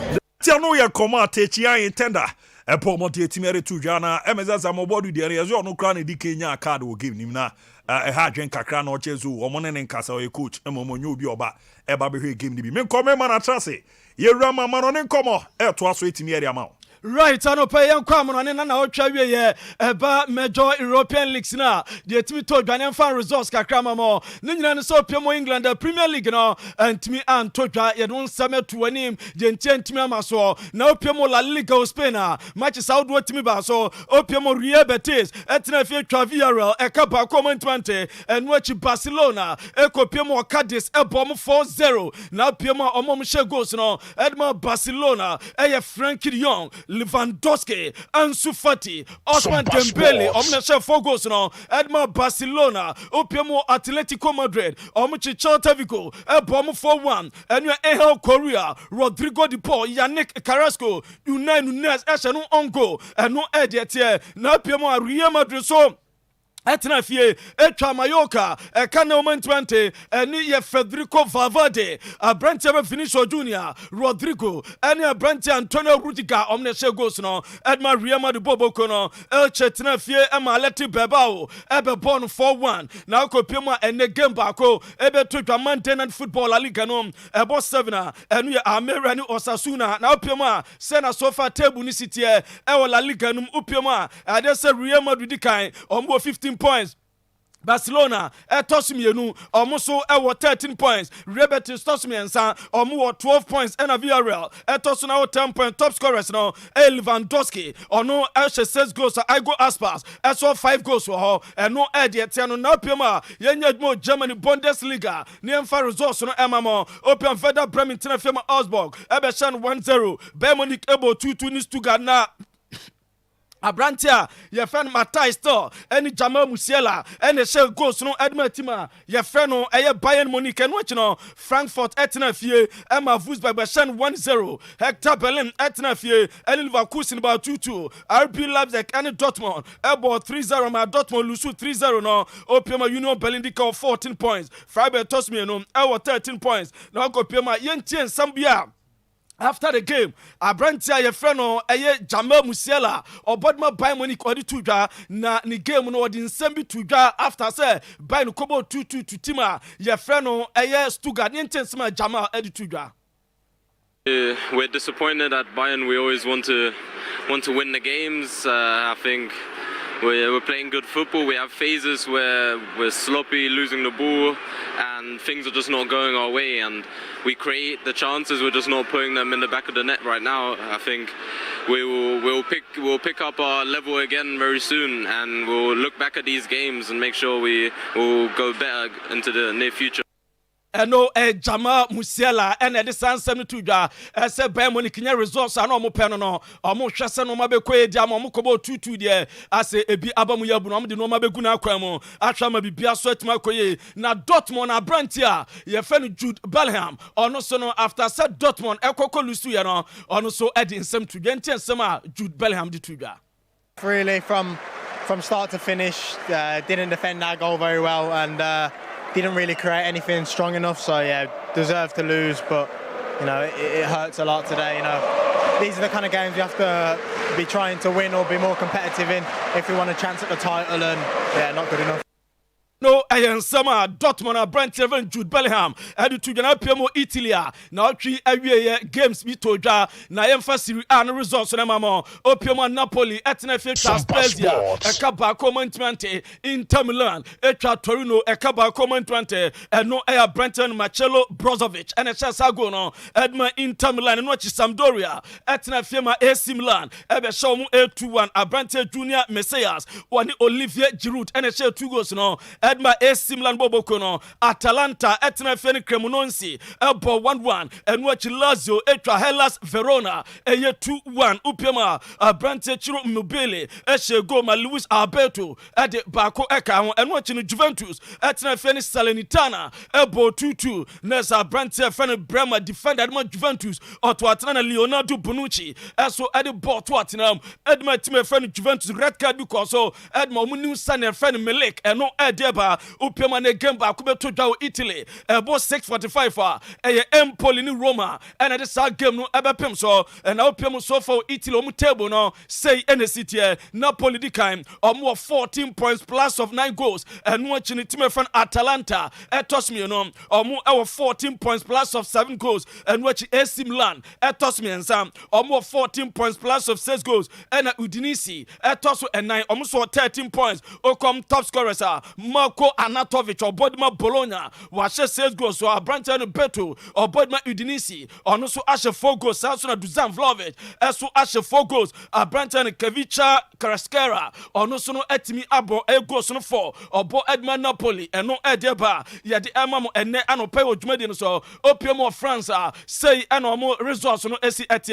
Tiano ya koma techia intenda. Epo mo de timere tu jana emeza za mo bodu de rezo no kra na di Kenya card wo game nim na ha dwen kakra na o chezu o mo ne nkasa o coach emomo nyu obi oba e ba be hwe game ni bi me nkome ma na trase ye wura mama no ne nkomo e to aso etimi ama. Right, I know pay young Kwamon and now Trawie, about major European leagues now. The team told Ghanaian fan results, Kakramamo, Ninian so Piemo England, the Premier League now, and to me and Toja, you don't summit to a name, the intent to me Maso, now Piemo La Liga Spain, matches outward to me Baso, Opiemo Ria Betis, Etnafia Traviarel, Ekapa Common 20, and watch Barcelona, Eco Piemo Cadiz, a bomb 4-0. Now Piemo Omomshe goes now, Edmond Barcelona, Frankie Young. Lewandowski, Ansu Fati, Osman Dembele, Omnesha 4 goals no, Edma Barcelona, Opiamo Atletico Madrid, Omuchi Celta Vigo, Ebom 4-1, and your Ehel Korea, Rodrigo De Paul, Yannick Carrasco, Unai Nunes, Eshanu Ongo, and no Edietier, Napiamo Real Madrid so. Etna fie etwa Mallorca kana moment 20 eni ye Federico Valverde Brentford Vinicius Junior Rodrigo eni Brentford Antonio Rudiger omneshe goals no Edma Real Madrid Boboko no Elche fie ema Atleti Bilbao ebe born 4-1 na okopema ene game bako ebe to maintenance football La Liga no ebo 7 enu ye Almeria ni Osasuna na opema sena sofa table ni sitie e La Liga no opema ade se Real Madrid kan ombo 15 points. Barcelona Tosimienu almost 13 points. Rebet Tosimiensa almost 12 points. And Villarreal Tosuna 10 points. Top scorers now Lewandowski or no Elche 6 goals. I go Aspas. I saw 5 goals for her and no Adea Akye now Pima Yenye Germany Bundesliga. Niemfa results no Emma Open Werder Bremen Tenefema Augsburg Ebeshan 1-0 Bayern Ebo 2-2 in Stuttgart na Abrantia, your friend Matai Store, any Jamal Musiala, any shell goes no Edmund Tima, your friend no Bayern Munich and watch no Frankfurt Etna Fie, Emma Vusberg Bashan 1-0, Hector Berlin Etna Fie, and Leverkusen about 2-2, RB Leipzig and Dortmund, Ebo 3-0, my Dortmund Lusu 3-0 no, Opiama Union Berlin 14 points, Freiburg Tosmiano, our 13 points, now go Piama Yentien Sambia. After the game, Abrantia ye freno eye Jamal Musiala or Bodma Bayern Munich odi tuja na ni game no odi nsembi tuja after say Bayern Kobo 2-2 to Tima ye freno eye Stuttgart intensema Jamal edi tuja. We're disappointed at Bayern. We always want to win the games. I think we're playing good football. We have phases where we're sloppy, losing the ball, and things are just not going our way. And we create the chances, we're just not putting them in the back of the net right now. I think we'll pick up our level again very soon, and we'll look back at these games and make sure we will go better into the near future. No Jamal Musiala and the San Semituja as a Bayern Munich results are no more penno or more Chassan or Mabeque Diamo Mukobo 2-2 there as a Ebi Abamuyabunam the Noma Beguna Cremo Ashama Bibia Sweat Makoye na Dortmund Abrantia ye friend Jude Bellingham or no sono after said Dortmund Ekoko Lusuya or no so Edin Sem to Gentian Sema Jude Bellingham the Tuga. Really from start to finish didn't defend that goal very well and didn't really create anything strong enough, so yeah, deserved to lose, but you know, it hurts a lot today. You know, these are the kind of games you have to be trying to win or be more competitive in if we want a chance at the title, and yeah, not good enough. No, I am Sama, Dortmund, Brentford, Jude Bellingham, and to Jana Piemo, Italy. Now, 3 games we told ya, na emphasis and results on Mamo, Opioma Napoli, Etna Filter, Spezia, Ekaba Common 20, Inter Milan, Etra Torino, Ekaba Common 20, and no air Brenton, Marcelo Brozovic, and Sagono, Edma Inter Milan, and watch Sampdoria, Etna Firma AC Milan, Ebeshomu 8-1, Abrante Junior Messias, one Olivier Giroud, and 2 goals no. Edma AC Milan Bobokono, Atalanta, Etna Feni Cremonense, Ebo 1-1, and watch Lazio, Etra Hellas Verona, Eye 2-1, Upiama, Brante Chiro Mobile, Eshe Goma, Luis Alberto, Ede Bako Eka, and watching Juventus, Etna Feni Salernitana, Ebo 2-2, Nessa Brante Feni Bremer, defender Edma Juventus, Otto Atlanta Leonardo Bonucci, Eso Ede Bortwatinam, Edma Time Feni Juventus, red card because so Edma Munu San and Feni Melek, and no Edeba. Upiamane Gemba Kubeto Jao Italy, Ebo 6:45, Empoli ni Roma, and at the side game no Ebepim so, and Upiam so for Italy on table no, say NCT, Napoli Dikaim, or more 14 points plus of 9 goals, and watching the team from Atalanta, Etosmiano, or more our 14 points plus of 7 goals, and watching AC Milan, Etosmian Sam, or more 14 points plus of 6 goals, and Udinese, Etoso and 9, almost 13 points, Okom top scorers are Marco Anatovic or Bodima Bologna, Washe 6 goals, so Branton Beto or Bodima Udinisi, or no so Ashe 4 goals, Samsona Dusan Vlaovic, so Ashe 4 goals, Branton Kevicha Karaskera, or no so no Etimi Abo, goals no 4, or Bo Edman Napoli, and no Edeba, Yadi Amamo, and Ne Anopeo Jumedian, so Opium France, say Anomo results no SC at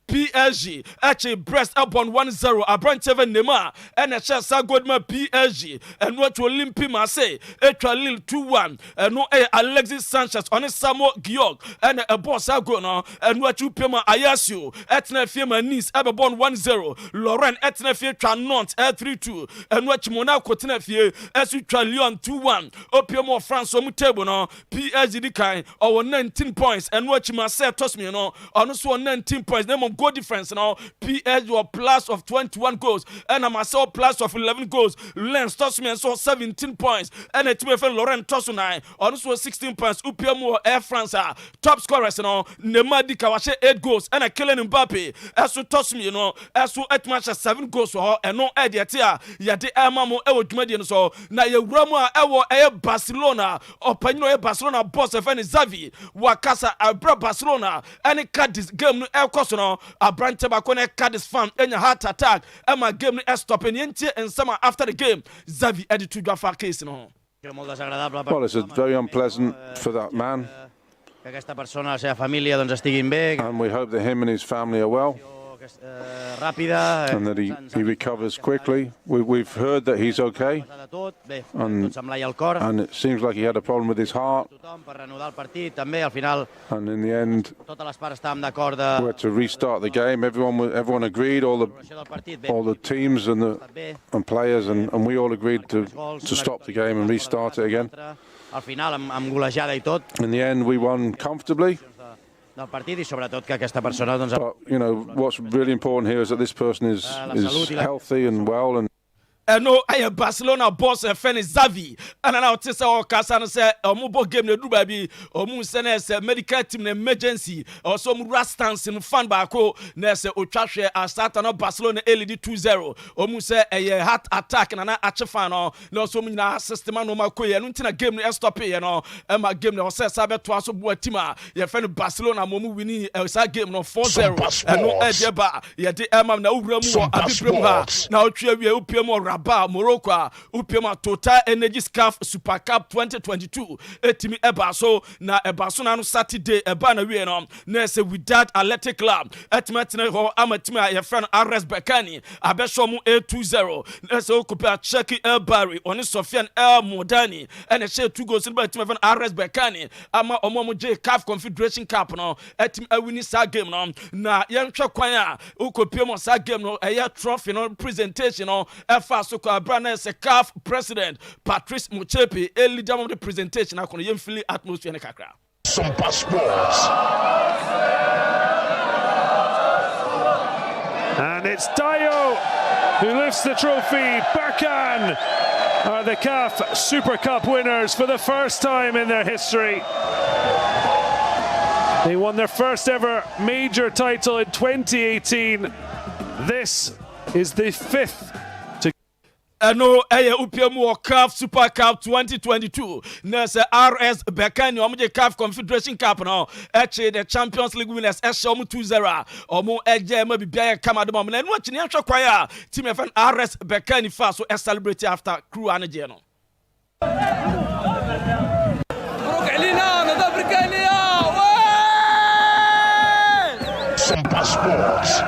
PSG, actually Brest upon 1-0, Branton Nema, and a Chassa Godma PSG, and what will Olympi Marseille, Etra Lille 2-1, and no Alexis Sanchez on a Samo Giog, and a boss Agono, and what you Pema Ayasio, Etna Firma Nice, Ababon 1-0, Laurent Etna Fie Tranont, 3-2, and what Monaco Tenefie, Esu Tralion 2-1, Opium France Omutebono, PSG kind, or 19 points, and what Marseille toss me, on also 19 points, name of goal difference, now PSG or plus of 21 goals, and a Marseille plus of 11 goals, Lens toss me and so 17 points, and a TFL Laurent Tosunai, also 16 points, Upiamo Air France, top scorers, Neymar Dikawashe 8 goals, and a Kylian Mbappe, Esu toss me, Esu at match 7 goals for her, and no idea, Yade Amamo Ewo Jumedian, so na ye Ramo Ewo Barcelona, or Pano Barcelona boss of any Xavi, Wakasa, Abra Barcelona, any cut this game, El Cosono, a brand Tabacone cut this fan, any heart attack, and my game stop in and summer after the game, Xavi added to Jaffa case. Well, it's very unpleasant for that man. And we hope that him and his family are well. And that he recovers quickly. We've heard that he's okay, and it seems like he had a problem with his heart, and in the end we had to restart the game. Everyone agreed, all the teams and players, and we all agreed to stop the game and restart it again. In the end we won comfortably. But, you know, what's really important here is that this person is healthy and well, and no, I am Barcelona boss and friend Xavi. And now Tessa or Casano say a mobile game the Dubabi or Musenes medical team emergency or some Rastans in fan bako Nese Otrashe a Satan Barcelona LED 2-0 or Muse a heart attack and an achefano no so mina system no makoye and untina game no stop here no Emma game no say sabe to aso boatima your friend Barcelona momu winning a game no 4-0 and no edeba ye de Emma na uramu abibrem ha na otwe wi upiemo Morocco, Upiama Total Energy Scarf Super Cup 2022. Etimi Ebaso na Ebaso na Saturday Ebana Wieno. Nese Wydad Athletic Club. Etimatine ho amatima your friend RS Bekani. Abeshomu A2-0. Nese Okupa Cheki El Barry. Oni Sofian El Modani. And a share 2 goals in by Timavan RS Bekani. Ama Omomo J CAF Confederation Cup no. Etim Ewini sa game no. Na Yancha Kwanya. Ukopiamo sa game no. Eya trophy no presentation no. So Brana is a CAF president Patrice Muchepi, a leader of the presentation. I can feel atmosphere in the Kakra. Sompa Sports. And it's Dio who lifts the trophy. Barkan are the CAF Super Cup winners for the first time in their history. They won their first ever major title in 2018. This is the 5th. No, Upiamo CAF Super Cup 2022. Nurse RS Bekani, Omje CAF Confederation Cup now. Actually, the Champions League winners, Eshom 2-0. Omo Eje, maybe Bia Kamadom. And watching Yantra Choir, Team FN RS Bekani fast, so celebrate after crew and Geno. Sompa Sports.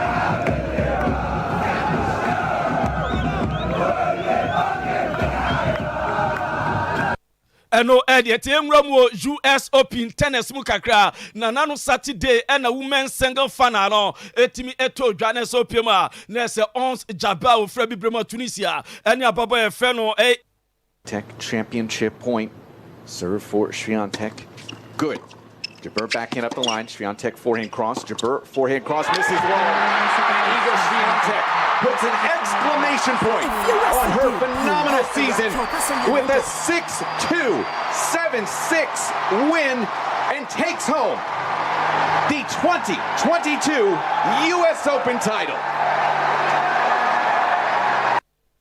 No, Eddie, team Romo US Open tennis mukakra. Nanano Saturday and a women's single final. Etimi Eto Johannes Opiama. Nese Ons Jabal Frebi Brema Tunisia. And ya Baba Feno a Tech championship point. Serve for Swiatek. Good. Jabber backing up the line. Swiatek forehand cross. Jabber forehand cross misses one. Igor Swiatek puts an exclamation point on her phenomenal season with a 6-2, 7-6 win and takes home the 2022 US Open title.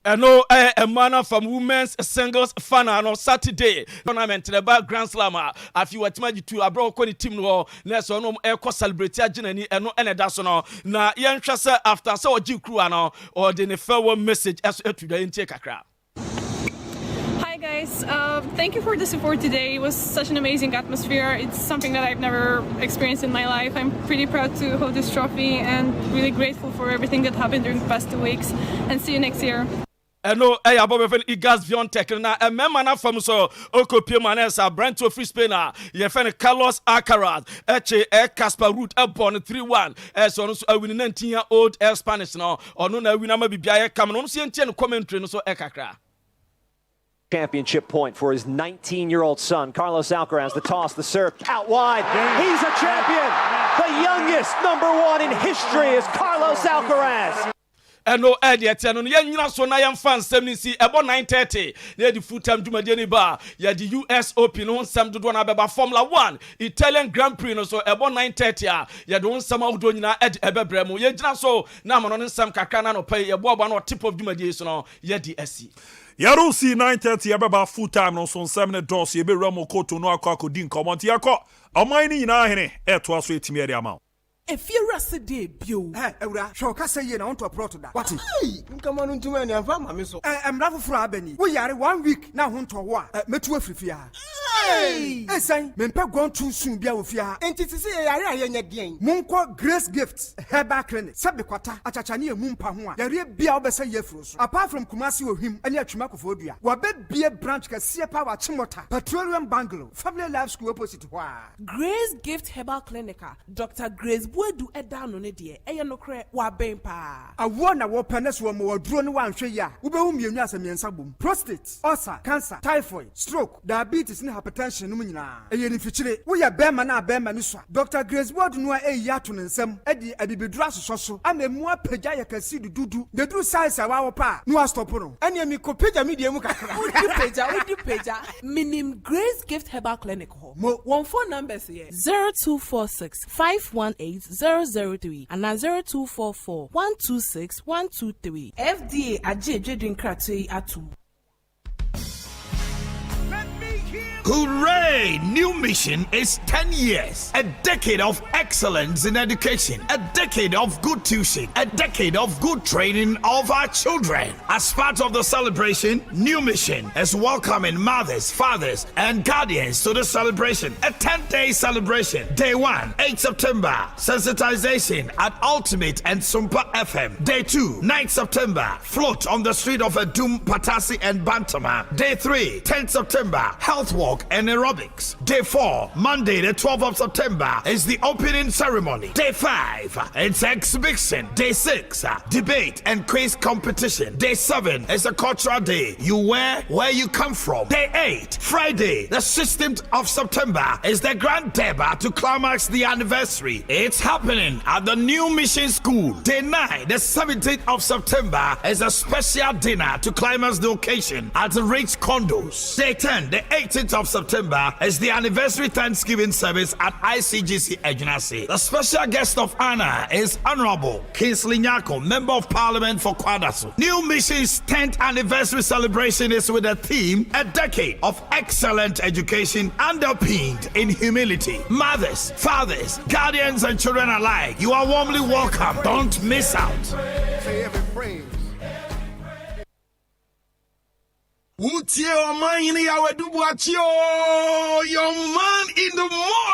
ɛno a man from women's singles final on Saturday tournament the back Grand Slam afi watima jitu abro ko ni team no na so no e ko celebrate aginani ɛno ɛna da so no na yɛnhwɛ sɛ after so ogi crew ano or the farewell message as to the intake kakra. Hi guys, thank you for the support today. It was such an amazing atmosphere. It's something that I've never experienced in my life. I'm pretty proud to hold this trophy and really grateful for everything that happened during the past 2 weeks, and see you next year. Ɛno ɛyɛ abɔ bɛfɛ Igas Viontek na ɛmɛma na fam so okopie manesa Brent to free Spain yɛfɛ no Carlos Alcaraz ɛkye Casper Ruud ɛbɔ no 3-1 ɛso no so awini 19-year-old Spanish no ɔno na awini ama bibia yɛ kam no so yɛntie no commentary no so ɛkakra. Championship point for his 19-year-old son, Carlos Alcaraz. The toss, the serve, out wide. He's a champion. The youngest #1 in history is Carlos Alcaraz. Eno ediete no yanyina so na yemfa nsem ni si ebo 9:30 na di full time dwumade ni ba ya di US Open no nsem dodo na beba Formula 1 Italian Grand Prix no so ebo 9:30 ya do nsem awdo nyina ebebrem ye gina so na amono nsem kakra na no pay ye boaba na tip of dwumade so no ye di asi. Yaro see 9:30 ababa full time no so nsem ne dos ye be ramo koto no akodi nkomonti yakọ Omanhene nyina hene eto aso etimi ade ama. If you rest day, bio. Eura, show ka say na want to approach that. What? Come on ntuma ni amfa mame so. Emra foforo abani. Wo yare 1 week na ho nto wo a metu afrifia. Hey! Esan, mempe gon too soon bia wo fia. Enti sisi yare ayenye den. Monko Grace Gifts Herbal Clinic. Sabe kwata achachane emu mpa ho a. Yare bia wo besa yefuro so. Apart from Kumasi ohim ene atwuma kofodua. Wo be bie branch ka sie pa wa chimota. Petroleum Bungalow. Family Life School opposite ho a. Grace Gift Herbal Clinic. Dr. Grace Buedu edano ne de. Eye no kre wa ben pa. Awo na wo pene so mo waduro ne wa nhwe ya. Wo be hu mienu asemiensa bom. Prostate, ulcer, cancer, typhoid, stroke, diabetes ne hypertension no nyina. Eye ni fichire. Wo ya bema na bema ni so. Dr. Grace Buedu no e ya to ne nsam. Edi adibedura soso. Ama mu apagya ya kasi dudu. De du size a wa wo pa. No stop no. Ene mi ko pagya mi de mu kakra. Udi pagya. Minim Grace Gift Herbal Clinic ho. Mo one phone numbers here. 0246 518003 and 0244 126 123. FDA Aje Jedin Kratui Atum. Hooray! New Mission is 10 years. A decade of excellence in education. A decade of good tuition. A decade of good training of our children. As part of the celebration, New Mission is welcoming mothers, fathers, and guardians to the celebration. A 10-day celebration. Day 1, 8 September. Sensitization at Ultimate and Sompa FM. Day 2, 9 September. Float on the street of Adum, Patasi, and Bantama. Day 3, 10 September. Health walk and aerobics. Day 4, Monday the 12th of September is the opening ceremony. Day 5, it's exhibition. Day 6, debate and quiz competition. Day 7 is a cultural day. You wear where you come from. Day 8, Friday the 16th of September is the grand debut to climax the anniversary. It's happening at the New Mission School. Day 9, the 17th of September is a special dinner to climax the occasion at the Rich Condos. Day 10, the 18th of September is the anniversary Thanksgiving service at ICGC Ejunasi. The special guest of honor is Honorable Kingsley Nyako, Member of Parliament for Kwadaso. New Mission's 10th anniversary celebration is with a theme, a decade of excellent education underpinned in humility. Mothers, fathers, guardians, and children alike, you are warmly welcome. Don't miss out. Say every praise. Utie Omanhene Yaw Boakye, your man in the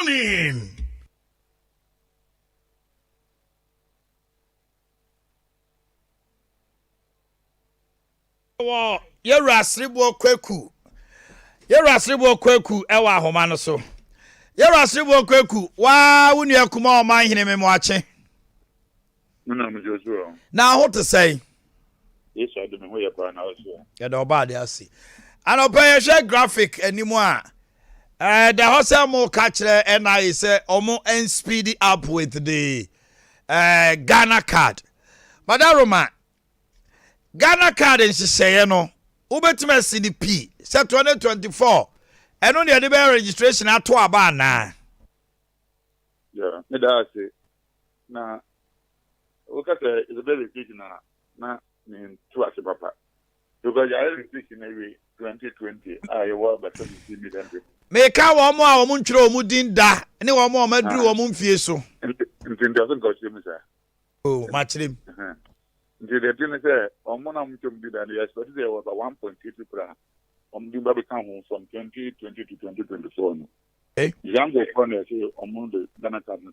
morning. Well, you're a sribo kweku. You're a sribo kweku, ewa homano so. You're a sribo kweku, wa uni akuma Omanhene me mwache. Now, what to say? Yes, I don't know where you're going also. Yeah, no bad, I see. I don't pay a share graphic anymore. The hotel more catcher and I say, Omo and speedy up with the Ghana card. But that Roma Ghana card and she say, no, Ubetima CDP, set 2024, and only the registration at Tuabana. Yeah, that's it. Now, look at it's a very big now. Mean to us, Papa. Because I am thinking maybe 2020, I was about 70 million people. Make our one more Muntro Mudinda, and one more Madru or Mumfieso. It doesn't cost you, sir. Oh, much him. The thing is, on one of them did that, yes, but there was a 1.2 people on the Baby Town from 2020 to 2024. Eh? Young corner say among the Ghana card in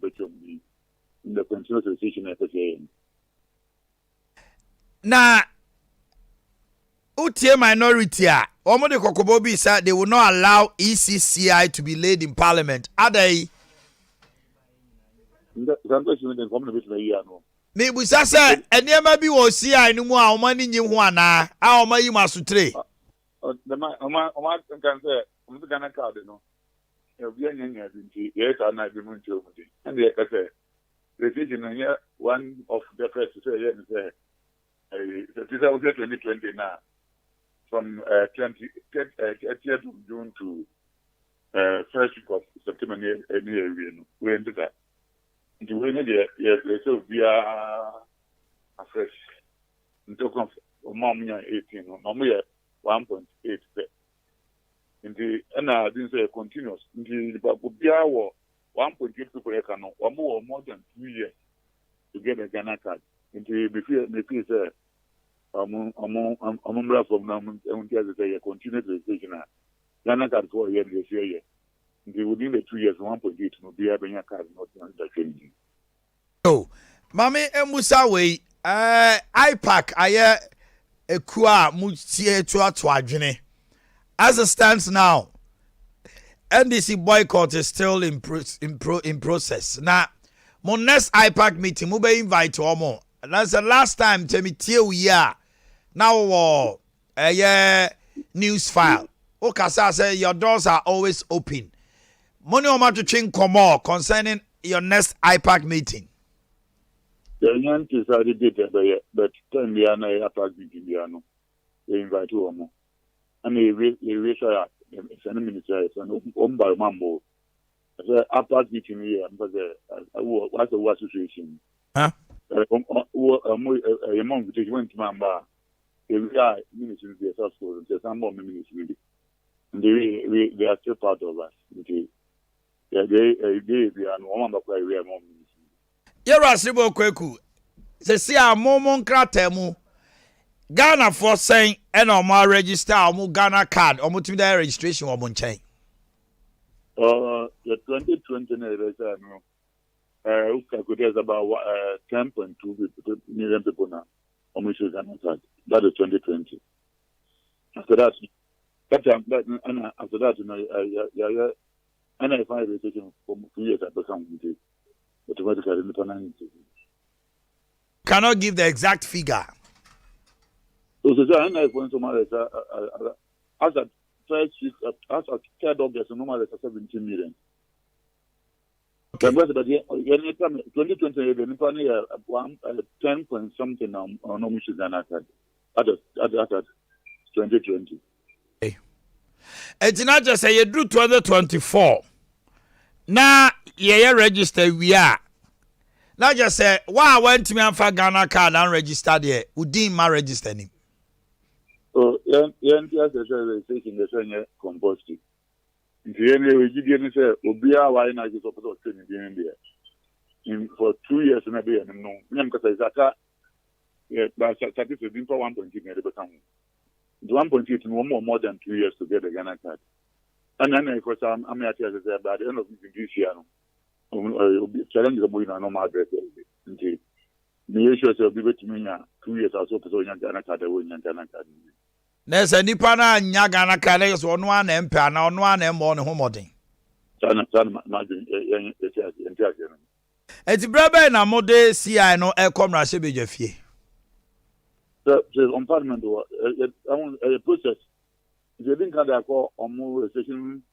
the continuous decision at the game. Na Utie minority omo de kokobobi said they will not allow ECCI to be laid in parliament. Are they? Me busa say enema bi wo CI no mu a o mani nyi ho ana a o mayi masutre. The man can say the Ghana card no. You be anya binti yes ana bi mun cho mudi. And they say decision here one of the first say say the 2020 now from 20th of June to first week of September we ended that. The way yes, so we are afresh. In talk of mom 18, normally 1.8. In the and I didn't say continuous. In the Babia war 1.8 people can or more than 2 years to get a Ghana card. In the before maybe say among from now and say continue the station. Ghana card for a year this year. Within the 2 years, 1.8 no be having a card not the changing. Oh, Mami Emusa way, IPAC, aye, a kwa mutie to adwene. As it stands now, NDC boycott is still in process. Now, my next IPAC meeting, we be invite omo. That's the last time to meet you here. Now, news file. Okasa say your doors are always open. Money on to change more concerning your next IPAC meeting. The young decided it, but 10 years IPAC meeting, they invite you on. And they wish I send a minister and by Mambo. IPAC meeting here, but what's the situation? Huh? Among the went to Mamba, they are ministers, they are schools, there's some more ministries. They are still part of us. They are no one but we are more. Yera sibo kweku. Se si a momon kratemu. Ghana for saying and omo register omo Ghana card omo timi da registration omo nchen. The 2020 register no. There's about 10.2 million people now. Omo issue Ghana card. That is 2020. After that and I find registration for 2 years I become automatically independent. Cannot give the exact figure. So and I went to my as at first as at 3rd August, normal 17 million. Okay. But 2020 the 10 point something on no Ghana card. At 2020. It's not just say you do 2024. Now you register we are. Not just say why went to me and for Ghana card and register there. Who didn't my register him? So registration the same composting. The anyway you didn't say Obia why not just supposed to training there. For 2 years and a bit and no. Because I but statistics didn't for 1.2 never become. 1.8 no more than 2 years to get the Ghana card. And then of course I'm at the by the end of this year. Challenge the boy no more address. Indeed. The issue is be to me 2 years or so to Ghana card Ghana card. There's a nipa na nya Ghana card is one one empa na one one em on homodin. Eti brebe na mode CI no e komra se beja fie. The parliament a process. They didn't have that call on more session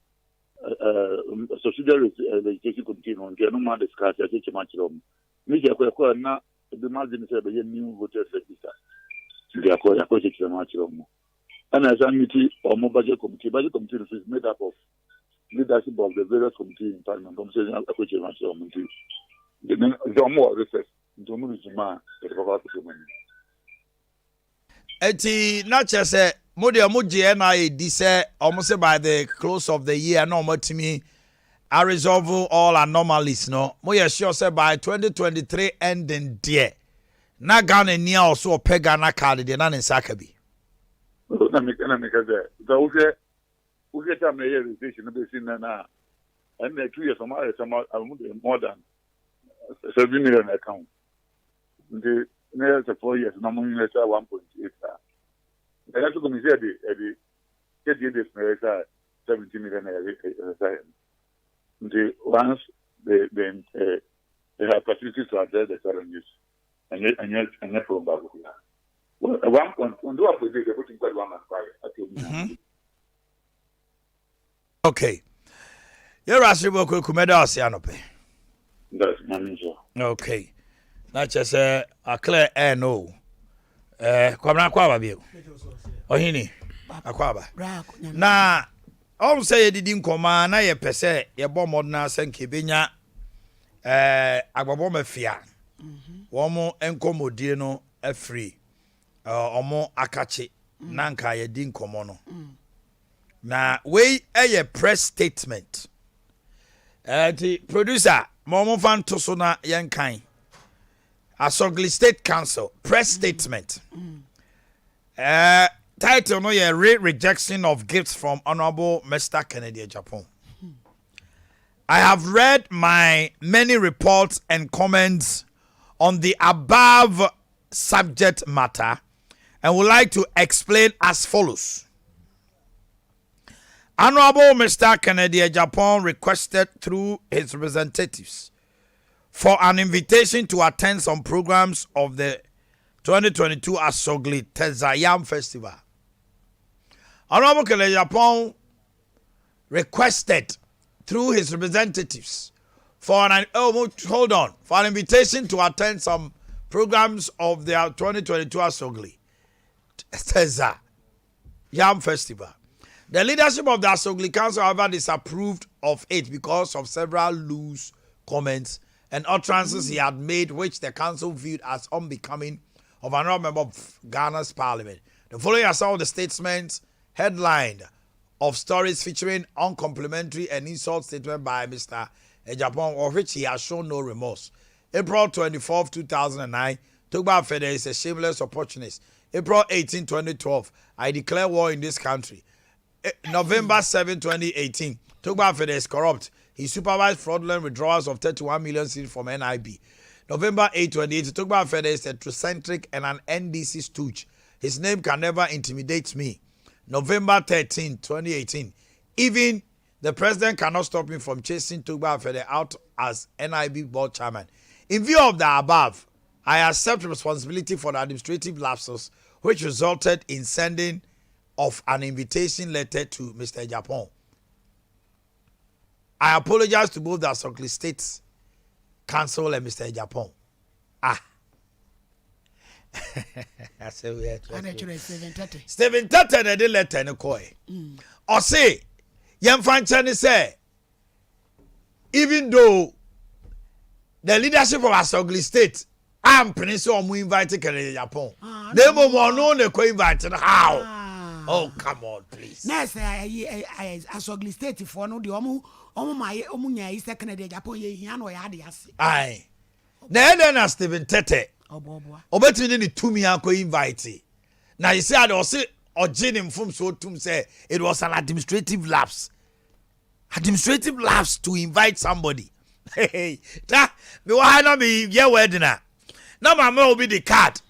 subsidiary legislation committee on the normal discuss as a match room. Media now the margin said the new voters register. They are called a match room. And as a committee or more budget committee is made up of leadership of the various committees in parliament. I'm saying a question match room. The more research, the more eti na chese mo de mo je na e di say almost say by the close of the year no mo timi I resolve all anomalies no mo ye sure say by 2023 ending there na Ghana ni also pega na card de na nsaka bi na me kaza da uke ta me realization be sin na and 2 years more than 7 million account the next 4 years na mo use 1.8 and that's what me say the get this me 70 million the once they have facilities to address the challenges and yet from back here. Well, at one point, on do up with the putting quite one and okay. You're asking about Kumeda Sianope. That's manager. Okay. Not just a clear air no. Kwabna kwaba bi. Ohini akwaba. Na all say didn't come na ye pese ye bom modna senke benya agbabo mafia. Womo enkomodie no afri. Omo akache nanka ye din komo no. Na we a press statement. The producer Momo fan to so na yankan. Asogli State Council press statement. Title no ye rejection of gifts from Honorable Mr. Kennedy Japan. I have read my many reports and comments on the above subject matter and would like to explain as follows. Honorable Mr. Kennedy Japan requested through his representatives for an invitation to attend some programs of the 2022 Asogli Tezayam Festival. Honorable Kennedy Japan requested through his representatives for an invitation to attend some programs of the 2022 Asogli Tezayam Festival. The leadership of the Asogli Council, however, disapproved of it because of several loose comments and utterances he had made, which the council viewed as unbecoming of another member of Ghana's parliament. The following are some of the statements headlined of stories featuring uncomplimentary and insult statement by Mr. Ejapon, of which he has shown no remorse. April 24, 2009, Tugba Fede is a shameless opportunist. April 18, 2012, I declare war in this country. November 7, 2018, Tugba Fede is corrupt. He supervised fraudulent withdrawals of 31 million cedis from NIB. November 8, 2018, Tugba Fede is a eccentric and an NDC stooge. His name can never intimidate me. November 13, 2018, even the president cannot stop me from chasing Tugba Fede out as NIB board chairman. In view of the above, I accept responsibility for the administrative lapses which resulted in sending of an invitation letter to Mr. Japan. I apologize to both the Asogli State Council and Mr. Japan. I say we are Stephen Tete na de letter no koi. Or say, Yemfanchani say, even though the leadership of Asogli State, I'm Prince Omu invited Kennedy Japan. They mo no ne ko invited how? Oh, come on, please. Next, Asogli State for no the omu nya is Kennedy Japan ye no ya de ase. Aye. Na Stephen Tete. Obetini ni tumi anko invite. Now you said also Ojinim from so tum say it was an administrative lapse. Administrative lapse to invite somebody. Hey, that me wa na me ye wedding na. Na mama will be the card.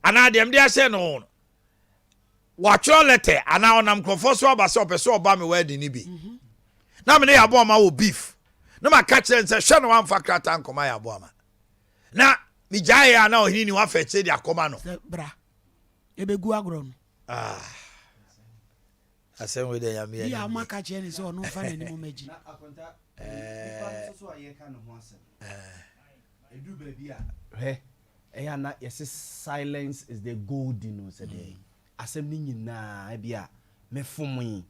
And I dem there say no. Watch your letter and now I'm confused about so person oba me wedding ni bi. Na me na yabo ma wo beef. Na ma catch and say share no one factor tan koma yabo ma. Na mi jaya na ohini ni wa feche dia koma no. Bra. Ebegu agro no. Asem we dey am here. Ya ma catch any so no fa na ni mo meji. Na akonta so aye ka no ho asem. Edu ba bi a. He. Eya na yes silence is the gold no say dey. Asem ni nyina bia mefumi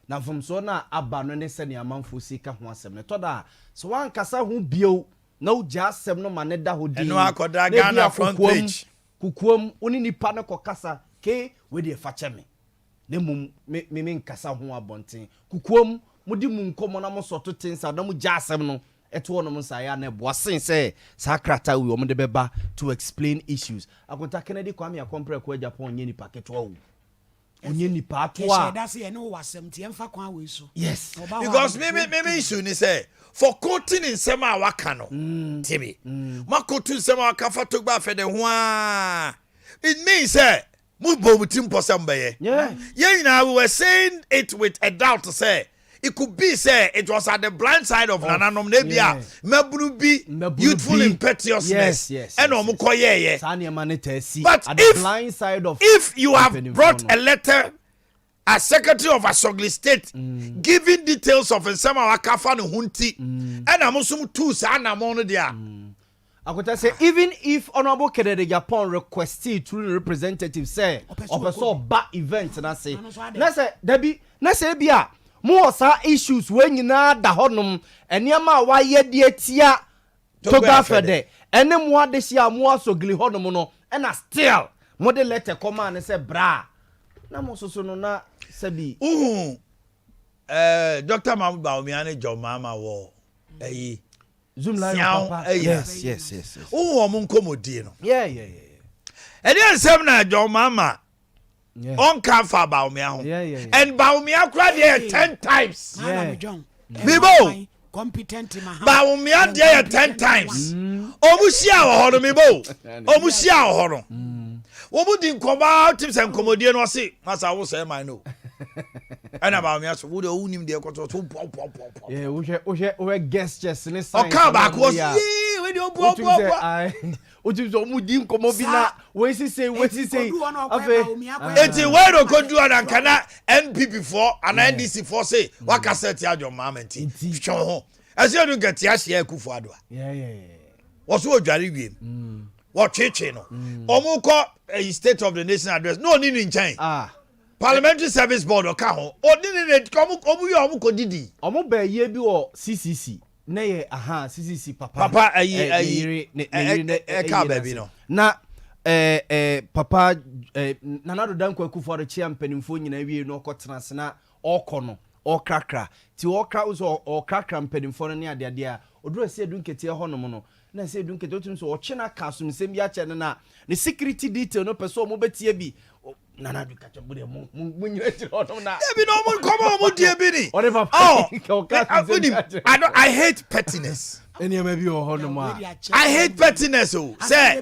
na from so na aba no ne se ne amanfo sika ho asem ne toda so wan kasa ho bio na uja asem no mane da ho di eno akoda Ghana front page kukuom oni nipa no kokasa ke we de fa cheme ne mum me nkasa ho abonten kukuom mudi mu nkomo na mo soto tensa na mo jasem no eto no mo saya na boasen say sakrata we o de beba to explain issues akonta Kennedy Kwame Akompre ko Japan nye nipa keto wo onye nipa to a yes because me issue ni say for quoting in sema waka no tibi ma quoting sema waka fa to gba fe de ho a it means say mu bo mutim posam be yeah we were saying it with a doubt to say it could be say it was at the blind side of nananom nebia mabunu bi youthful impetuousness and omukoye but at the blind side of if you have brought a letter as Secretary of Asogli State giving details of nsema wakafa no hunti and amusum two sa anamon no dia I could say even if Honorable Kennedy Japan requested through the representative say opeso ba event na say debi na say bia mo sa issues when nyina da honum eniama wa ye de tia toga fede ene mo ade sia mo Asogli honum no na still mo de letter come and say bra na mo so no na sabi Dr. Mahmoud Bawumia John Mama wo Zoom live papa yes mo nkomodi no yeah ene nsem na John Mama on can for Bawumia ho and Bawumia kra there 10 times bibo competent Bawumia there 10 times omusia wo ho no bibo omusia wo ho no wo di nkoba tips and komodie no say masa wo say man no and about me so wo de unim de koto to yeah we gestures ni sign o ka ba ko we de o bo o ti so mu di nkomo bi na we si say afa eti we do ko du an kana NPP for and NDC for say waka set ya jo mamenti hwo ho ase do get ya share kufu ado yeah wo so odware wiem wo cheche no omuko state of the nation address no ni nchan parliamentary service board o ka ho o ni omu yo omu ko didi omu ba ye bi wo CCC na ye CCC papa ka ba bi no na papa nanado danko akufo re chia mpanimfo nyina wie no kotena na okono okrakra ti okra uzo okrakra mpanimfo no ne ade a oduro se edunkete ho no no na se edunkete otum so ochena kasum sem ya che na ne security detail no person mo betie bi nanado kacha bude mo nyina tire ho no na e bi no mo komo mo die bi ni I hate pettiness any maybe ho no ma I hate pettiness say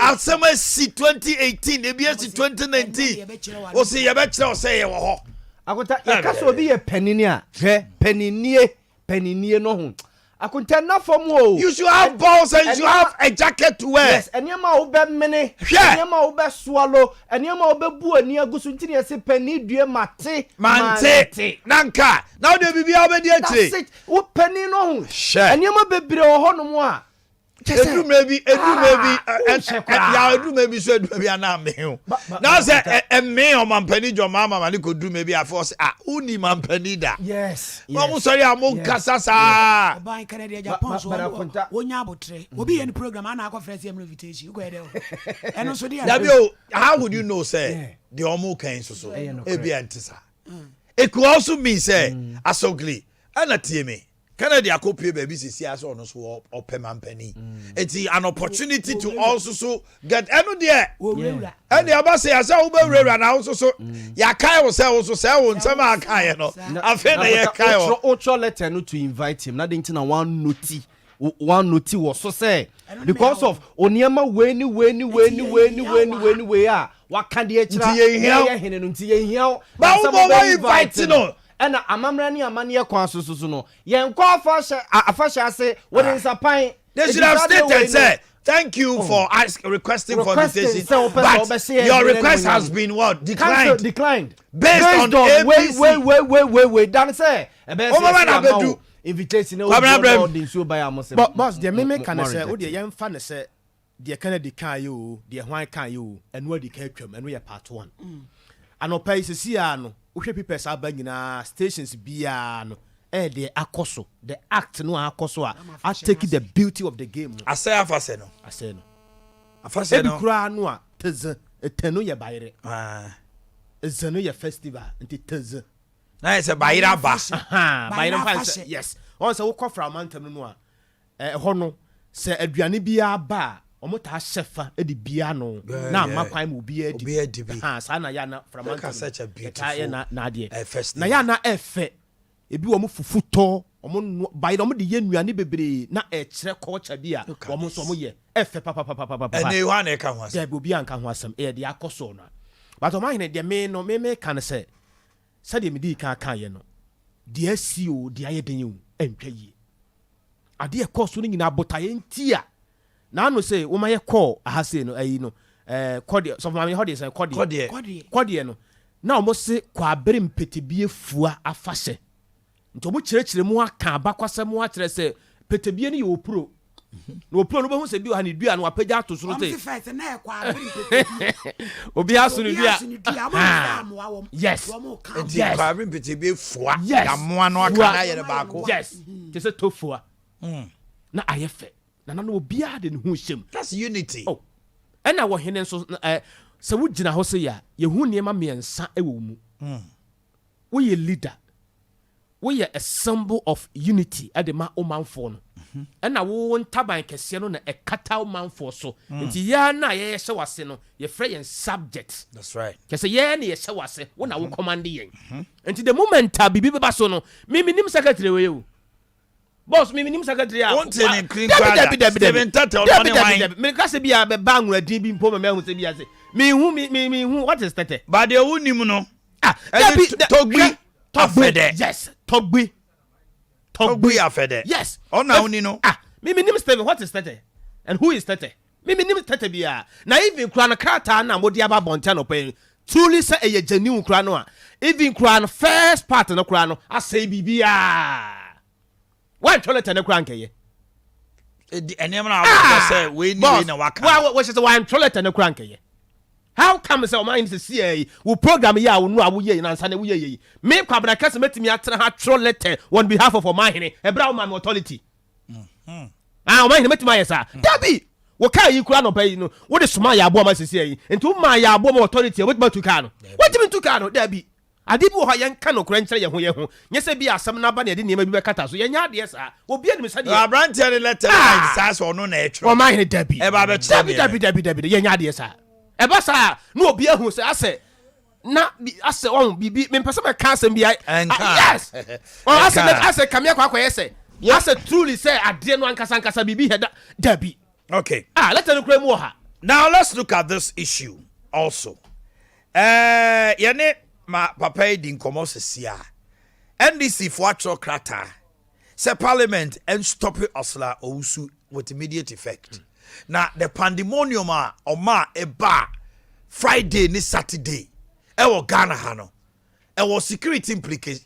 Alsama C 2018 e bi C 2019 o se ye be kire o say ye wo ho akota ye kaso bi ye penini a peninie no ho akunta na fom o you should have balls and you have a jacket to wear yes eniema wo be mene eniema wo be swallow eniema wo be bu ani agusu ntini ese pani due mate nanka now dey bibia wo be di akire wo pani no ho eniema bebre wo ho no mo a edu maybe so edu maybe ana me ho now say me o mampani jo mama mani ko du maybe afo say uni mampani da yes mo sorry am kasa sa ban Kennedy Japan so wonya abotre obi yen program ana akọ fresh invitation go there eno so dia how would you know say the omo kan so e bi antisa it could also mean say Asogli ana tie me Kennedy Akopie baby sisi aso no so opemampani eti an opportunity to also so get eno there and the aba say asa wo be rera na also so ya kai wo say wo so say wo nsema akai no afi na ye kai wo ocho letter no to invite him na dey na one noti was so say because of oniema weni a waka de akira ye hene no nti ye hia ba wo invite no and amamra ni amane kwan so no yen kwa afasha ase won sapan they should have stated say thank you for requesting for invitation but your request has been what declined based on ABC wait dan say invitation but boss the me can say wo de yen fa ne say the Kennedy kan you the hwan kan you and what the catwam and we are part 1 anopai sisi ano wohwe papers aba nyina stations bia no the akoso the act no akoso a take the beauty of the game asay afase no ebi kura no a teze etenu ye bayre ezenu ye festival nti teze na se bayra ba bayra fa yes on se wo kofra mantam no a ɛhɔ no sɛ aduane bia ba omo ta shefa e di bia no na makwan mu bia di saa na ya na from mantam na ade na ya na efe ebi wo mo fufuto omo bayra omo de ye nuane bebre na kyerɛ culture bia wo mo so mo ye efe papa ene wa na ka ho asem de obi anka ho asem e de akoso no but Omanhene de me kan se de me di kan ye no de asio de aye den yu entwa yi ade e course no nyina botaye ntia na no say wo ma ye call ahase no ayi no kode so ma me hode say kode no na omo se kwa bere mpetebie fua afahye nto mo kyerɛkyerɛ mu aka abakwasɛm mu akyerɛ sɛ petebie no ye opro no opro no be hu se bi ha ne dua no apagya to soro te obi aso ne dua yes kwa bere mpetebie fua ya moa no aka na ye baako yes ke se tofua na ayefe na no obi ade ne hu hyem that's unity oh and na wo hene nso se wo gina ho se ya ye hu niema miensa ewo mu wo ye leader wo ye a symbol of unity adema omanfo no and na wo ntaban kese no na ekata omanfo so nti ya na ye hye wase no ye frɛ yen subject that's right kese ye na ye hye wase wo na wo command yen nti the moment bibi beba so no me nim secretary we you boss me nim secretary a won't in clean kwada Steven Tata on wine me ka se bia be ba nwura din bi mpo me hu se bia se me hu what is tete but the who nim no togbi afede yes togbi afede yes ona uni no me nim Steven what is tete and who is tete me nim tete bia na even kura na krata na modi aba bonta no pe truly say e ye genuine kura no a even kura no first part no kura no asay bibia why toilet and kura nkeye enema na say we ni na waka why say why toilet and kura nkeye how come say Omanhene say we program ya wo no a wo ye na nsa na wo ye me kwabna kase metimi atra ha toilet on behalf of Omanhene ebra woman authority Omanhene metimi ayesa dabi wo ka yi kura no pay no wo de soma ya abo ma sisi yi enti wo ma ya abo ma authority wo tuma tuka no wo timi tuka no dabi ade bi wo ha yen ka no kura nkyere ye ho nye se bi asem na ba na de niema bi be kata so ye nya ade sa obi anim sa de abrantia de letter sa so no na etro Omanhene dabi e ba be dabi ye nya ade sa e ba sa no obi ahu se ase na ase on bibi me pese me ka asem bi yes on ase kamia kwa yese ase truly say ade no ankasa bibi heda dabi okay let us look more. Now let's look at this issue also. Yene ma papa di nkomo sesia. NDC for atro krata. Say parliament and stop it osla ousu with immediate effect. Now the pandemonium oma eba Friday ni Saturday. Ewo Ghana hano. Ewo security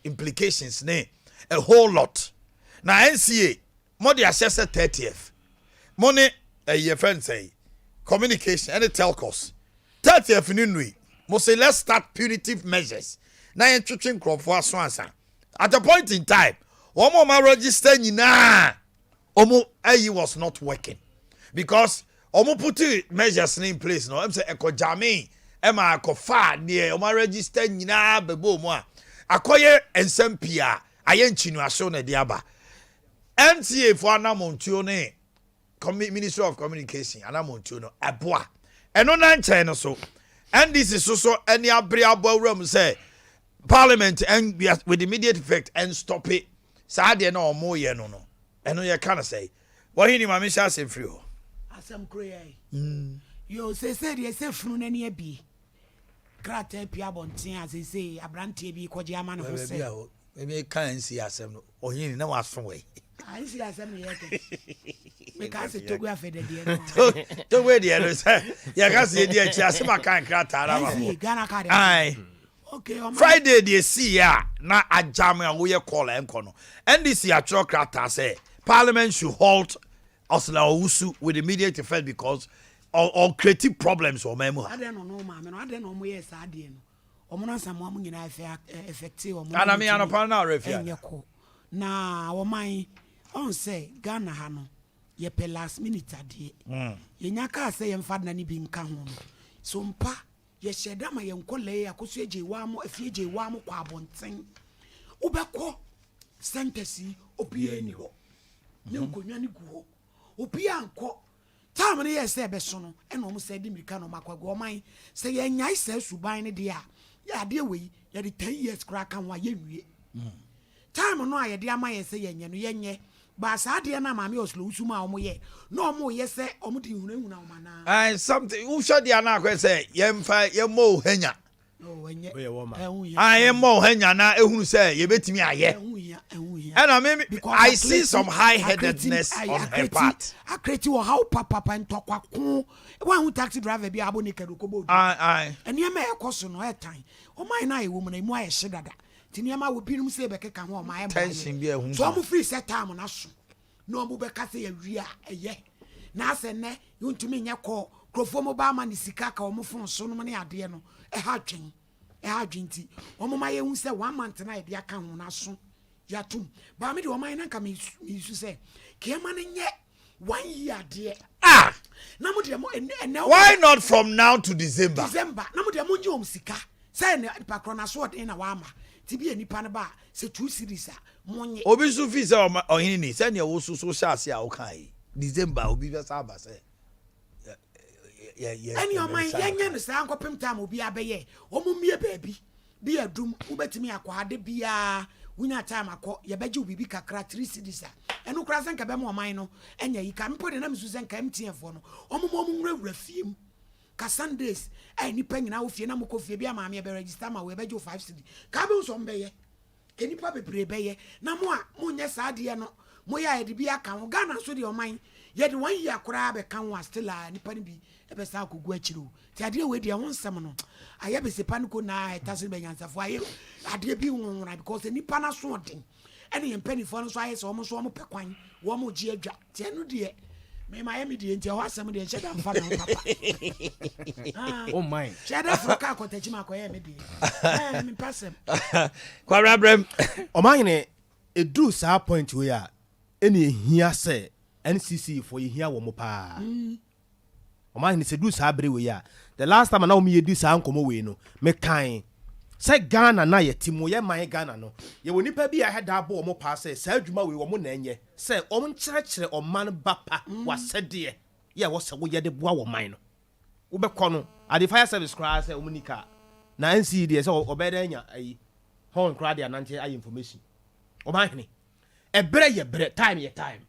implications ne a whole lot. Now NCA more the assessor 30th. Money your friend say communication and the telcos 30th nui must say let's start punitive measures now in chuchin crop for swansa at a point in time omo ma register nyina omo was not working because omo put measures in place no am say ekojame e ma akofa ne omo register nyina bebo mu a akoye ensempia ayenchinu aso na diaba NTA for anamontuo ne Ministry of Communication anamontuo no aboa eno na nche no so and this is so any abriabo room say parliament and with immediate effect and stop it sa de na omo ye no no eno ye kana say Omanhene ma me sha asem free ho asem kroye yo say de say funu na ne abi krata pia bonten asese abrante bi koje ama no ho say me kan si asem no Omanhene na waso we I see asem ye because it took afede de no to we de no say ya ka se de achi asem kan krata ara ba Ghana card ai okay Friday de see ya na ajam a wo ye call enko no NDC atro krata say parliament should halt osla usu with immediate effect because all creative problems or memo I don't know ma me no I don't know mo yes ade no omo no sam am nyina effective omo ana me anopa na refia na woman on say Ghana ha no ye pe last minute ade ye nya ka say ye mfa na ni bi nka ho no Sompa yɛhyɛda ma yɛnkɔlɛɛ akɔso agye wa mo afie gye wa mo kɔ abɔnten wobɛkɔ sentasi obia ni hɔ ne nkonnwa ne gu hɔ obia nkɔ time no yɛ sɛ ɛbɛso no ɛna ɔmo sɛ de mirika no makɔgu ɔman sɛ yɛnyae sɛ suban no deɛ a yɛ adeɛ wei yɛde 10 years koraa ka ho a yɛnwie time no a yɛde ama yɛ sɛ yɛnyɛ no yɛnyɛ baasa adeɛ na maame ɔsolo usuma a ɔmo yɛ na ɔmo yɛ sɛ ɔmo de hunahuna ɔmo na and something who shot the anakwe say yemfa yemo henya I am more henya na ehunu say yebetimi aye and I mean I see some high-headedness on her part akreti wo how papa ntokwa ko wan hu taxi driver bi abo ne kedo kobo I ene ma ekoso no etan o man na ewo mu na mu aye hyedada tini ma wo birum say bekeka ho o ma tension bi ehun so mo free set time na so no mo beka say awia eye na ase ne yuntumi nye ko krofo mo ba ma ni sika ka o mo fon so no ne ade no ha dwenti o mo ma ye hu say 1 month na e de aka ho na so ya tum ba me de o man na ka me su say ke ma ne nye 1 year de na mo de mo why not from now to December na mo de mo nje o sika say ne pa kro na so de na wa ma ti bi enipa ne ba say 2 series a monye obi su fi say ohini ni say ne wo so sha ase a wo kan December obi be sa ba say any o man yenye no sa ankopem time obi abeye omumie baabi bi adum ubetimi akwade bia wunya time akọ yebeje obibi kakra 3 series a enu kra senka be mo man no enya yi ka mpo de na msu senka MTF no omumwura fiem ka Sundays ni panyina wo fie na mko fie bia maame be register ma we beje 5 series ka be so mbeye enipa bebre beye na mo a monye saade no mo ya yede bia kan Ghana so de o man yede 1 year kra be kan wa still a nipa ni bi ebe sa akogu akiro ti ade we de won sem no aye be se paniko na etase be nyansafo aye ade bi wonwona because nipa na so den ene ye mpanifo no so aye so mo pekwan wo mo gi adwa ti enu de me ma ye me de nti ho asem de nche da mfa no papa oh my sheda fro ka kotachi ma koye me de me pasem kwara brem Omanhene edu sa point we a ene ehia se NCC for ehia wo mo pa Omanhene se du sa bere we a the last time na o me yedi sa nkomo we no me kan se Ghana na ye timo ye man Ghana no ye woni pa bi a heda abo o mo pa se sa adwuma we wo mo na enye se o mo nkyerɛkyerɛ o man bapa wa sɛde ye wo se wo ye de boa wo man no wo be kɔ no ade fire service cry se o mo nika na NCD de se o be da nya ayi hon cry de anante ayi information Omanhene ebere ye bere time ye time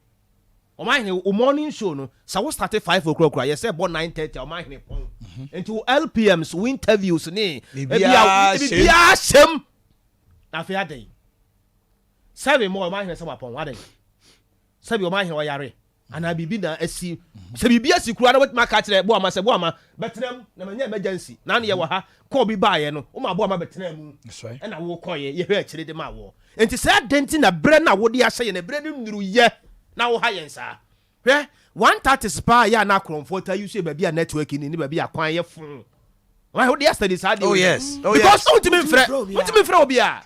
Omanhene o morning show no sa wo start 5 o'clock ye say bo 9:30 Omanhene pon into LPMs we interviews ni bia shem na fe aden 7 more Omanhene say pon aden 7 Omanhene o yare ana bibi na asi se bibi asi kura na wetima ka kire bo ama se bo ama betrem na manya emergency na na ye wo ha ko bi ba ye no o ma bo ama betrem e na wo koye ye hwe akire de ma wo enti se adenti na bre na wo de ahye na bre ni nuru ye na wo ha yensa hwe 130 spa ya na kromfota you say baby a network ni baby a kwan ye fun why ho dey study sad oh yes because ultimate frɛ obi a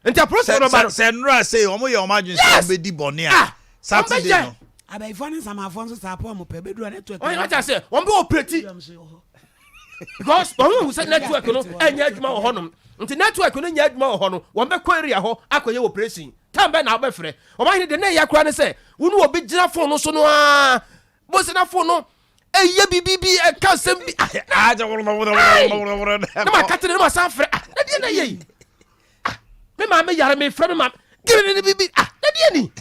enti a process no ba se nra say omo ye omadwin say be di bone a Saturday no abai fani sama afonso sa po mo pe bedu network oh you say won be operate because won say network no enya adwuma wo honom nti network no nya adwuma wo ho no won be kɔ area ho akoye operation tambe na obefre Omanhene de na ya kura ne se wonu obi gina phone no so no a bo se na phone no eye bibibi e ka sem bi na ma katene na ma san frɛ na de na yei me ma me yare me frɛ me ma gire ne bibi na de ni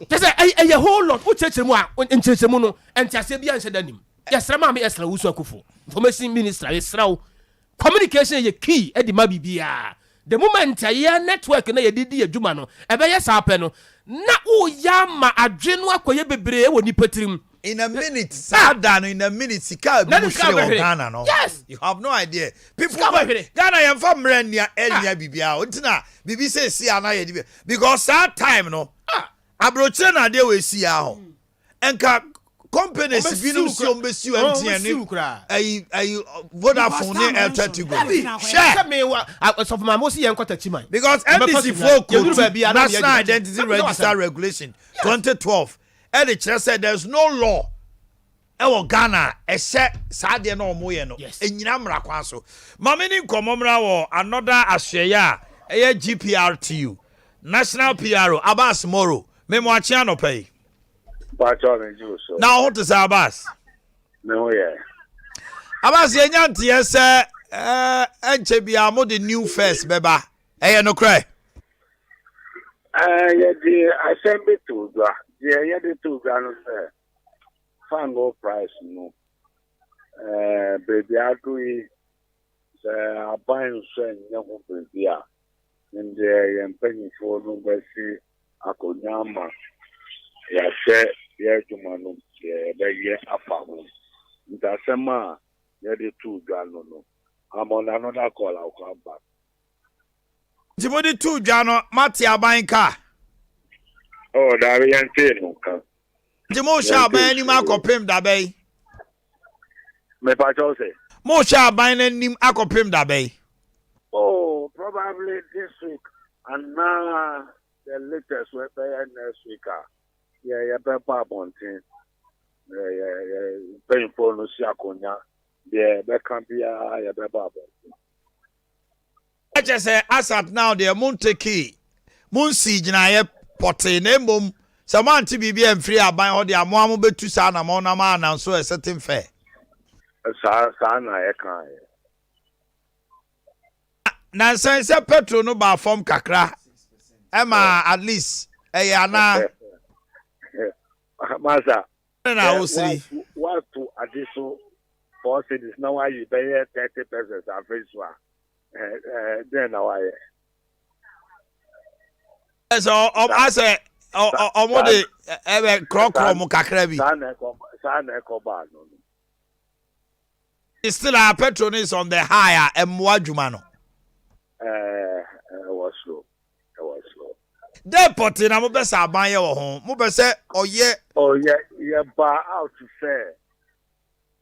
tese eye whole lot wo chechemu a nchechemu no entiase bia nhyɛ danim yesra ma me esra wusu akufo information minister yesra communication ye key e di ma bibia the moment ya network na ye didi adwuma no ebe ye sape no na o ya ma adwe no akoye bebre e woni patirim in a minute sadano in a minute sika bi Ghana no yes you have no idea people Ghana yam fam rania enya bibia ontina bibi say si ana ye di because that time no abroche na de we si a ho enka companies binu si ombesi antien ai Vodafone ne Airtel Tigo share me so for my most yen kwata chiman because NDC for National Identity Register Regulation 2012 and it just said there's no law ewo Ghana ehye saade na omoye no enyina mra kwa so mame ni nkomomra wo another asyeya eye GPRTU National PRO Abbas Moro memo achi anopai now what is Abbas no yeah Abbas yenya ntie se enche bia mo the new first beba eye no kra yeah the assembly to do yeah the to no say fango price no baby agree buying sen nyaho baby a and the penny for no besi akonyama ya she ya jumanu ya ye afamu ndasema ya the two gano no I'm on another call. I'll come back. Jibodi two Jano Mati Abanka. Oh, that we ain't saying no. Jimo shall buy any mark of him that bay. Me patrol say. Mo shall buy any akopim that bay. Oh, probably this week. And now the latest we pay next week. Yeah, Pepper Bontin. Paying for no Siakonya. Yeah, that can be a Pepper. I just say, as at now, the Monteki, Munsi, Janaye, Potte, Nembum, someone to be free by all the Amomo to Sana Monaman, and so a certain fair. Sana, I can't. Nancy said Petro no bar from Kakra. Emma, at least, Ayana. Master, and I will see. What to additional forces is now why you pay 30% of this one. Then I. So, I say, what the Crocom Kakrabi. It's still our patronage on the higher and Mwajumano. Was slow. Depot in Amobessa by your home. Mubese, oh yeah, bar out to say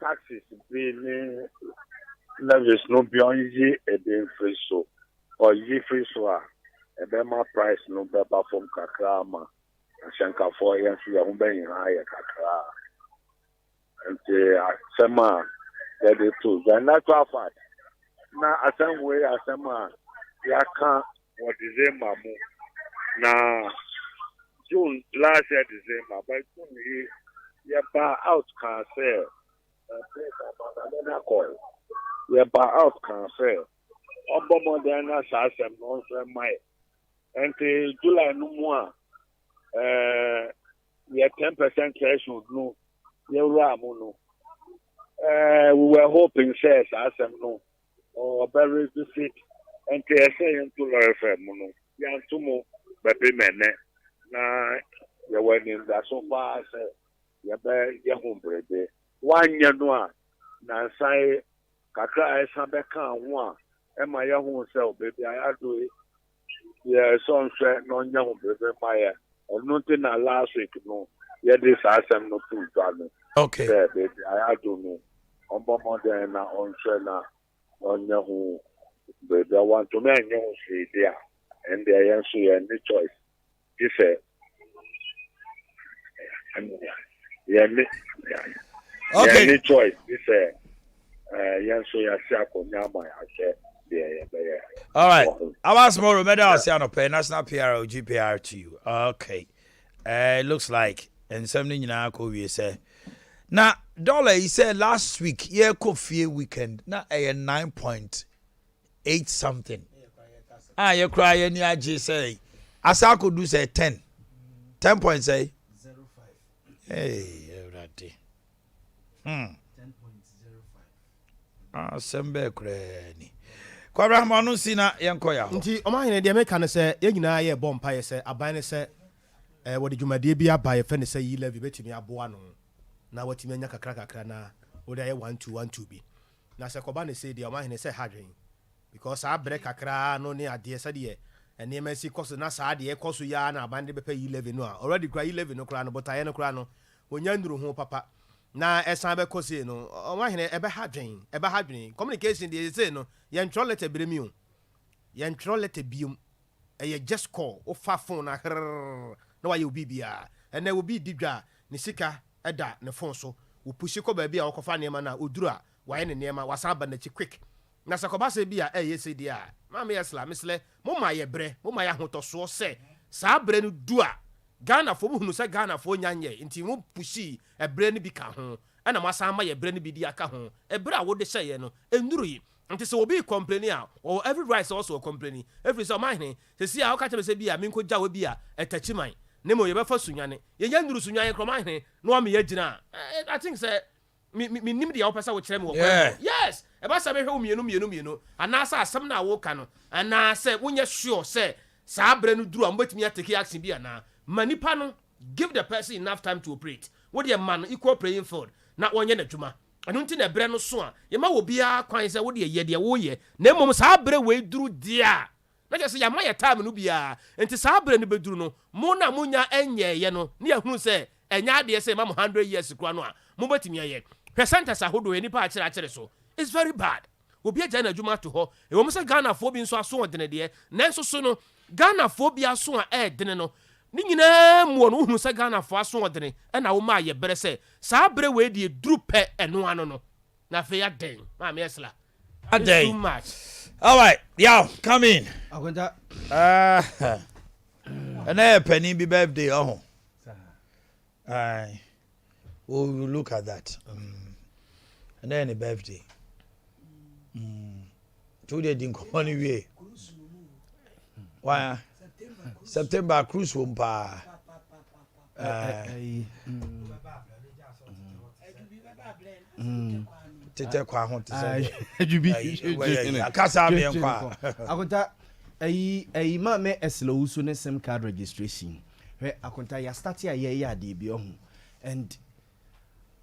taxes being levies no beyond ye a day free so or ye free so a bema price no beba from Kakrama and Shanka 4 years we are being higher Kakra and the Sema that the two the natural fact now a same way as a man ya can't what is a mamu now June last year December but June ye bar out can sell yeah, but out can fail. Obama then as I said, no, my and July no more. We 10% threshold no. No. We were hoping, says I said no, or very visit and saying to learn from no. Young to more, but women. Now, you're winning that so far. You're very young, baby. 1 year no. Na say kakra esabe kan ho a e ma ye ho sel baby I do it yeah so nse no nya ho baby ma ye onu te na last week no ye this asem no to no okay yeah, baby I do no ombo mo de na onse na onya ho baby I want to me anya ho see there and there yan so ye any choice this yeah okay. Any choice. This all right. I was more remember pay National PRO GPR to you. Okay. It looks like and something in our we say. Now, dollar he said last week, yeah, coffee weekend, now a 9.8 something. You cry any IG say. As I could do say 10. 10 point say 05. Hey. Sembe kreni. Kwabra manu sina yenko ya. Nti Omanhene de meka ne se ye nyina ye bompa ye se aban ne se wodi dwumade bi aba ye fe ne se yi levi betimi aboa no na watimi anya kakra na wodi aye 1212 bi. Na se koba ne se de Omanhene se hadwen because abre kakra no ne ade se de ene ma si koso na sa ade koso ya na aban de bepa yi levi no already kra yi levi no kra no but aye no kra no onya nduru ho papa. Na esan be kosi no Omanhene ebe hadwen communication dey say no ye ntro letter bremi o ye ntro letter biom e just call o fa phone na wa ye obi bia and there will be didwa ne sika eda ne phone so wo pushi ko ba bia wo kofa niam na oduru a waye ne niam wasan ba na chi quick na sakoba se bia yesi dia mama yesla misle mo ma ye bre mo ma ya hotoso se saa bre no du a Ghana fo hunu se Ghana fo nyanye nti mo pushi bre no bi ka ho na mo san ma ye bre no bi di aka ho bre a wo de hye ye no enduru yi nti se obi complaining a or every rights also complaining every so Omanhene se si a wo ka tebe se bia min ko gya wo bia etachiman ne mo ye be fa sunyane ye nya nduru sunyane kro Omanhene no am ye gina I think say me nim dia wo pesa wo kire me wo yes e ba sa be hwe mienu ana sa asem na wo ka no ana se wonye sure se saa bre no duru am betimi atake action bia na manipa no give the person enough time to operate what the man equal playing field na wonye na dwuma anu nti na bre no so a ye ma wo bia kwan se wo de ye de wo ye na mom saa bre we duru dia na je se ya ma ye time no bia nti saa bre no be duru no mo na munya enye ye no ne ehunu se enya de se ma 100 years kura no a mo betimi ye percentage ahodo eni pa akire so it's very bad obi agya na adwuma to ho e wo mo se Ghana fo bi nso aso odene de nanso so no Ghana fo bi aso a dene no ni nyina mo no hu se Ghana fo aso odene e na wo ma ye bere se saa bere we de duru pe eno ano no na fe ya den ma me esla too much. All right, Yaw, come in. Akwenta and penny be birthday oh. We'll look at that. And then a birthday. Today didn't come anyway. Why? September cruise Sompa. Tete kwa honte se. Akasa me kwa. Akonta ma me eslo uso ne sim card registration. He akonta ya start ya ye ade bi ohun. And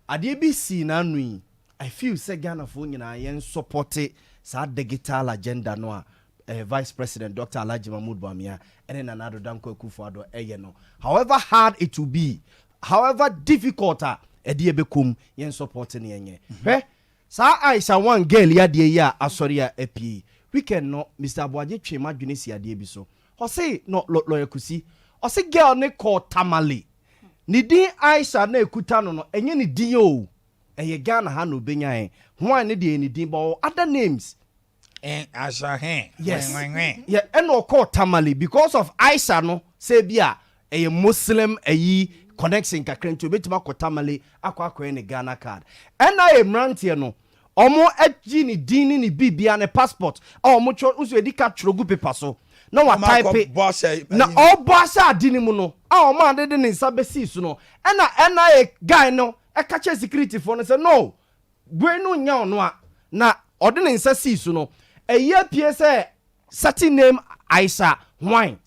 ade bi si na nui I feel say Ghana for nyina yen support sa digital agenda no a Vice President Dr. Alhaji Mahmoud Bawumia and then another Danko Akufo-Addo no. However hard it will be, however difficult edi ebekum yen support ne yenye. Sa Aisha one girl ya de ya asori ya epi. We can no Mr. Boakye twema dwene si ade bi so. O say no lawyer kusi. O say girl ne call Tamale. Ni din Aisha na ekuta no no enye ni din yo. Eye Ghana ha no benya en. Ho ne de ni din but other names Aisha hen. Yes. Yeah, and no call Tamale because of Aisha no say bia a Muslim connection kakren to betima ko Tamale akwa ne Ghana card. And I am rantie no omo agi ni din ni bibia ne passport omo cho uso edi ka trogu paper so na wa type na all boss adini mu no omo ade de ne nsa besi so no and a guy no e ka che security for no say no gwe no nya ono a na ode ne nsa si so no a year PSA certain name Aisha wine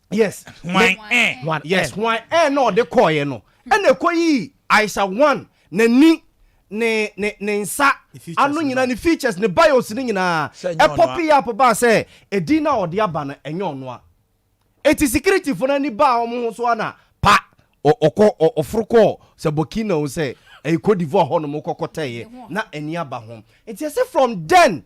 yes wine yes wine no de koye no and ekoyi Aisha one na ni ne nsa anu nyina ne features ne bios ne nyina e popi up ba say edi na ode aba na enyo ono a eti security for na ni ba omo so na pa ofruko se bokina o say e Cote d'Ivoire ho no mo kokoteye na eni aba ho eti say from then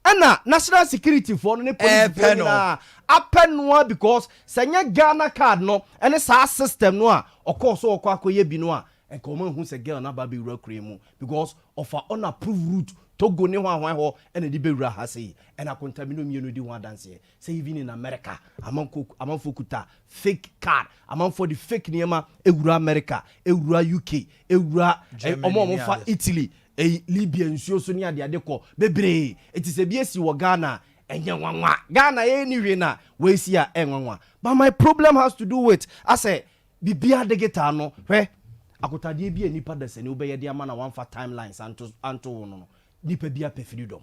ana national security for no police na apenoa because senya Ghana card no ene sa system no a okoso akoye bi no a enkomo hu se girl na ba be wura kremu because of our unapproved route Togo ne hwan ho ene di be wura ha sei ena contamino mienu di ho dance say even in America amanfo kuta fake card amanfo the fake niema ewura America ewura UK ewura omo fa Italy Libya nsuo so ni ade ko bebre etise bi esi wo Ghana enye nwanwa Ghana anyway na we si a enwanwa but my problem has to do with I say bibia digital no hwe akotade bi anipa da sene obeye de ama na one for timelines anto no nipa bia pe freedom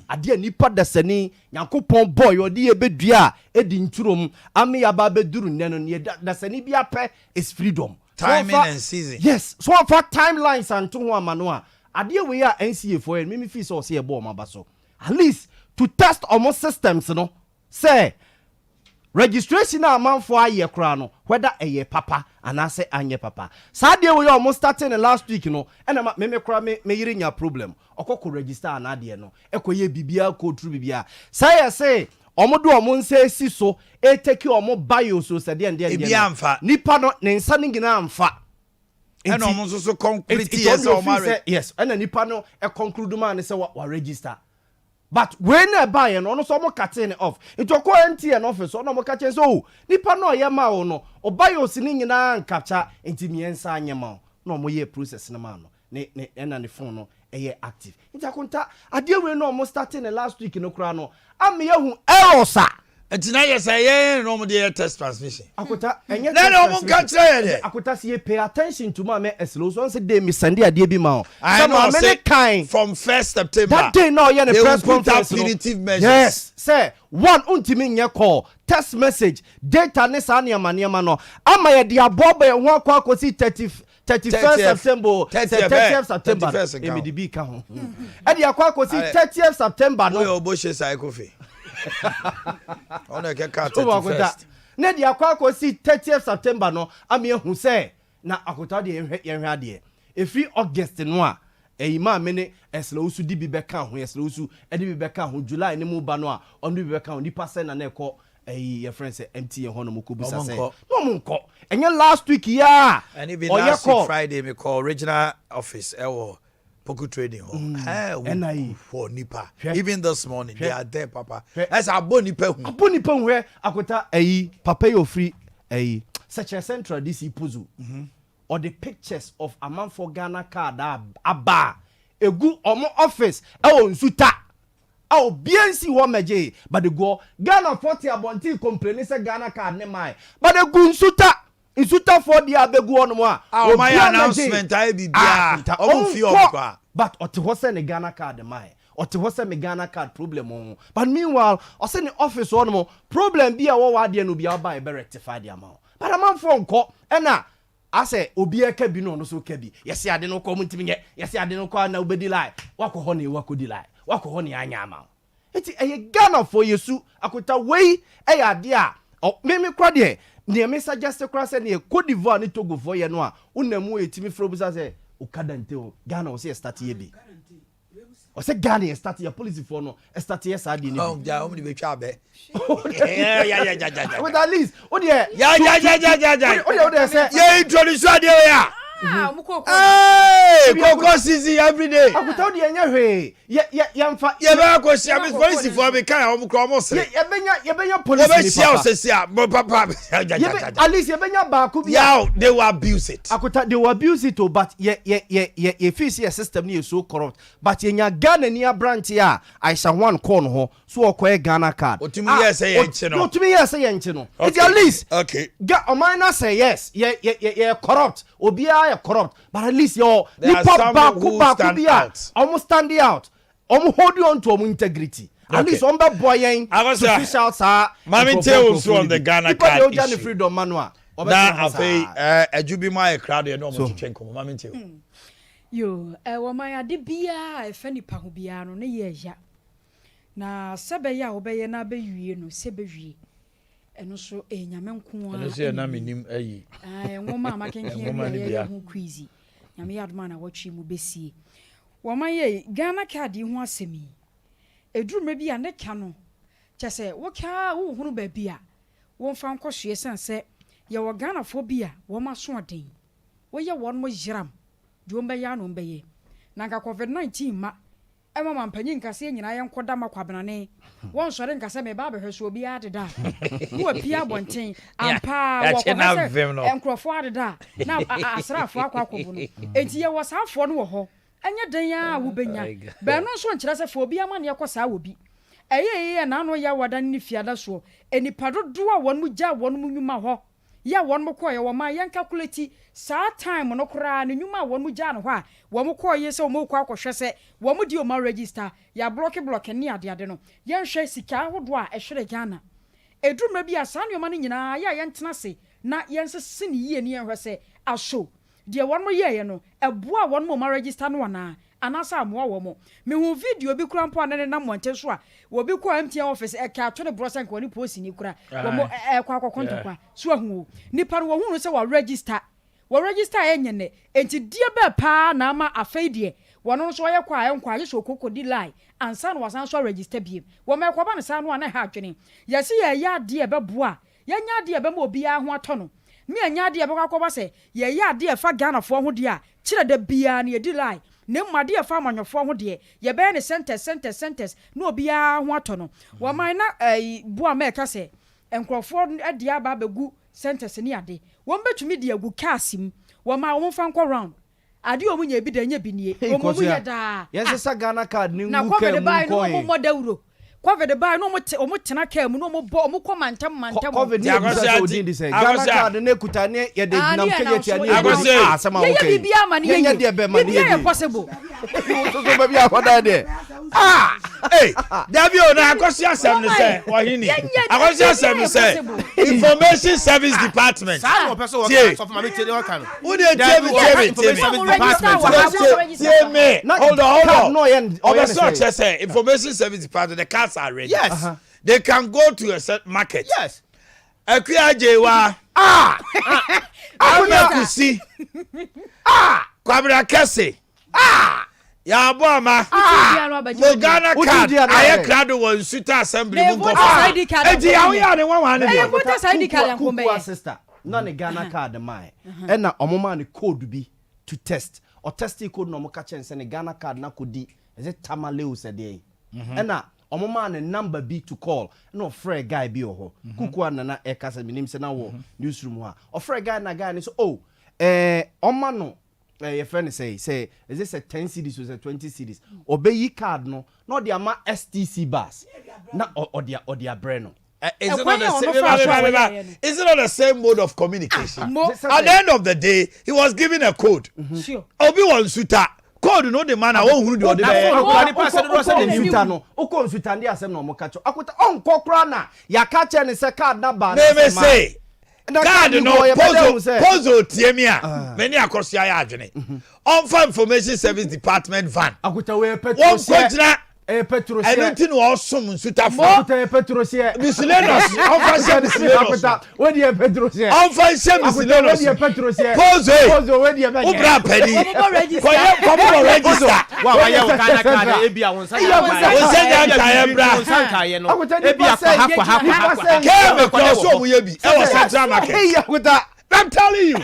ade anipa da sene Yankopon boy odi ebedua edi nturom ame ya ba beduru neno ne da sene bia pe is freedom timing and season yes so for timelines anto ho amano a ade we ya NCA for en me feel so say e bo ma so at least to test almost systems no say registration na amanfo aye kra no whether eye papa and I say anye papa sadie we almost starting last week no and me kra me yiri nya problem okoko register na ade no ekoye bibia ko true bibia say omodo omonse si so e take omo bio so say de nipa no ne nsa ne gina amfa And almost so concrete yes or married. Yes, and nipa no e conclude man say wa register. But when I buy and no so mo cutting off. It to quarantine office so no mo catch so nipa no ye ma wo no obuy osini nyina capture enti miensa anyema no mo ye process na ma no ne na ne phone no e active. Nti akonta ade we no mo starting the last week no kra no am ye hu error And tonight, yes, I am no more test transmission. Akota, and yet, no one can say it. Akota, see, pay attention to my slow. Once a day, Miss Sandy, a DB Mao. I know, say, kind from 1st September. That day, no, you're the press conference. Punitive measures. Yes, say, one ultimate your call, text message, data, Nesania Maniamano. Am I a dear Bob and 1 o'clock, see 31st September, 30th September, MDB count. And the aqua was 30th September, no bushes, I coffee. On a cat. Ne dia kwa ko si 30th September no am ye hu say na akota de ye hwa de e free August no a ma me ne eslo su di bi beka ho eslo su e di bi beka ho July ne mu ba no a on di bi beka ho nipa se na ko ye friend say MT ho no mo ko bisa say no mo nko enye last week ya and even last week Friday me call regional office ewo Poku trading for Nipa. Even this morning, they are there, Papa. As a boni pe where akota Papa yo free such a central DC puzu. Or the pictures of a man for Ghana card aba a good omo office nsuta. BNC womeje but the go Ghana 40 abonti complain say Ghana card ne mai. But the go nsuta for the abegu on mo my announcement I be there but ote ho say ne Ghana card mai ote ho say me Ghana card problem but meanwhile o say ne office on mo problem bi a wo wa de no bi aba e be rectify the amount but am for nko na I say obi eka bi no so ka bi yesi ade no ko mutimi nye yesi ade no ko na obedi lie wako ho ne wakodi lie wako ho ne anya ama eti Ghana for yesu akota wei ade a me kwa de ne me suggest kra say ne Cote d'Ivoire ne Togo for ye no a unamu etimi frobusa say ukadante o Ghana o say start ye bi o say Ghana start ye policy for no start ye sa de ni ja o me be twa be yeah with at least o de yeah o de say ye introduce ade o ya hey koko sisi every day akuta de enya hwe ye mfa ye ba ko sia me policy for me kan o kro mo se ye benya policy ni papa at least ye benya ba ku bi they will abuse it akuta they will abuse it but ye feel your system ni so corrupt but ye nya Ghana ni branch ya Aisha one corner ho so okoye Ghana card otumi yes say ye nchi no otumi yes say ye nchi no at least okay Omanhene say yes ye corrupt obia corrupt but at least your nipa back bia almost standing out holding on to integrity at least on that boy official sir mama tell us on the Ghana card issue freedom manual na afei ajubi my crowd e no mo twetwen komo mama tell yo woman ade bia e fa nipa ho bia no ne ye ya na sebe ya obeye na be wie no sebe wie eno so nyame nko a eno se na menim ayi nwoma makenken ye ho quizy nyame yadoma na watwi mu besie woman ye Ghana card ho asemi eduruma bi a ne ka no kyese wo ka wo hunu ba bia wo fa nkohwe sense ye wo Ghana fo bia wo maso oden wo ye won mo jiram de wo be ya no be ye na nka COVID-19 ma ema mampanyi nkase nyina ye nkoda makwabenane won sore nkase me ba behweso obi adeda wo pia bonten ampa wo ko enkrofo adeda na asrafo akwakobu no enti ye wo safo no wo ho enya dan ya wo benya be no so nkyere se fo obi amane ye kosa obi eye na no ya wadan ni fiada so enipa dodo a won mu gya won mu nyuma ho ya won mo koye wo ma yan calculate sa time no kra ne nyuma won mu gya no ho a wo mo koye se wo mo kwa akohwe se wo mo di o ma register ya block ne ade no yan hwe sika hodo a ehwere Ghana eduruma bi asa ne o ma ne nyina ya yan tena se na yan se ne yie ne yan hwe se aso de won mo ye no eboa won mo ma register no na anasa amoa wo mo me hu video bi kura mpo anene na monte so a wo bi ko MTN office e ka to ne brosen ko ni post ni kura wo mo kwa konto kwa so ahu nipa no wo hu se wa register enyene enti die be pa na ama afeidie wono so ye kwa enkwa ye so kokodi lie ansa no wasan so register biem wo me kwa ba ne sa no na ha adwene yesi ye ya de be boa ya nya de be mo obi a ho ato no me anya de be kwakwa say ye ya de fa Ghana fo ho de a kire da bia na ye di line ne mmade ye fa amanyofo ho de ye be ne centers no bia ho atono wo man na boa ma ka say enkrofo de aba begu centers ni ade wo betumi de agu kasim wo ma wo fa nkọ round ade o munya bi da nya bi nie o mu ye da yes sa Ghana card ni ngu ka mu ko no mo dawro COVID by no mo tena ka mu no mo bo mo ko mantam COVID ni odin di say Ghana card ne kuta ne ye de nam kenya tia ne asema wo kai ye bibia ma ne ye de be ma ne ye possible so baby akoda de hey dabi o na akosi asem ne say ohini akosi asem ne say information service department sa no person work so for me tell you kan who dey tell me information department tell me hold on no yen obviously say information service department the cards are ready. Yes. They can go to a set market. Yes. Akye Abia. I see. Kwabra Kese. Ya Boama. Mo Ghana card. Aye crowd won suita assembly mun go. Enti ya wo ya ne wan ne de. Voter ID card yan kombe. Sister. No ne Ghana card mai. E na omoma ne code bi to test. Or testing code no mo ka chen se ne Ghana card na kodi. Is it Tamaleu said dey. E na omoma ne number B to call no free guy bi oho kuku anana e kasa minim se na wo newsroom ha o free guy na guy ni so oma no your friend say is this a 10 cedis or a 20 cedis obeyi card no de ama STC bus na odia brand no is it not the same mode of communication at the end of the day he was given a code sure obi won suta code no the man won huru the other no ukon suta ndi asem no mo kacho akota onkokra na ya ka che ne se card na ba na say card no pozo tie me a many akoso ya adwene on for information service department van akota we petrol Petrus I don't know awesome suta for Petrus miscellaneous on for miscellaneous what the Petrus on for miscellaneous pozo where the obra penny come register wa ya Ghana card ebia won say central market I'm telling you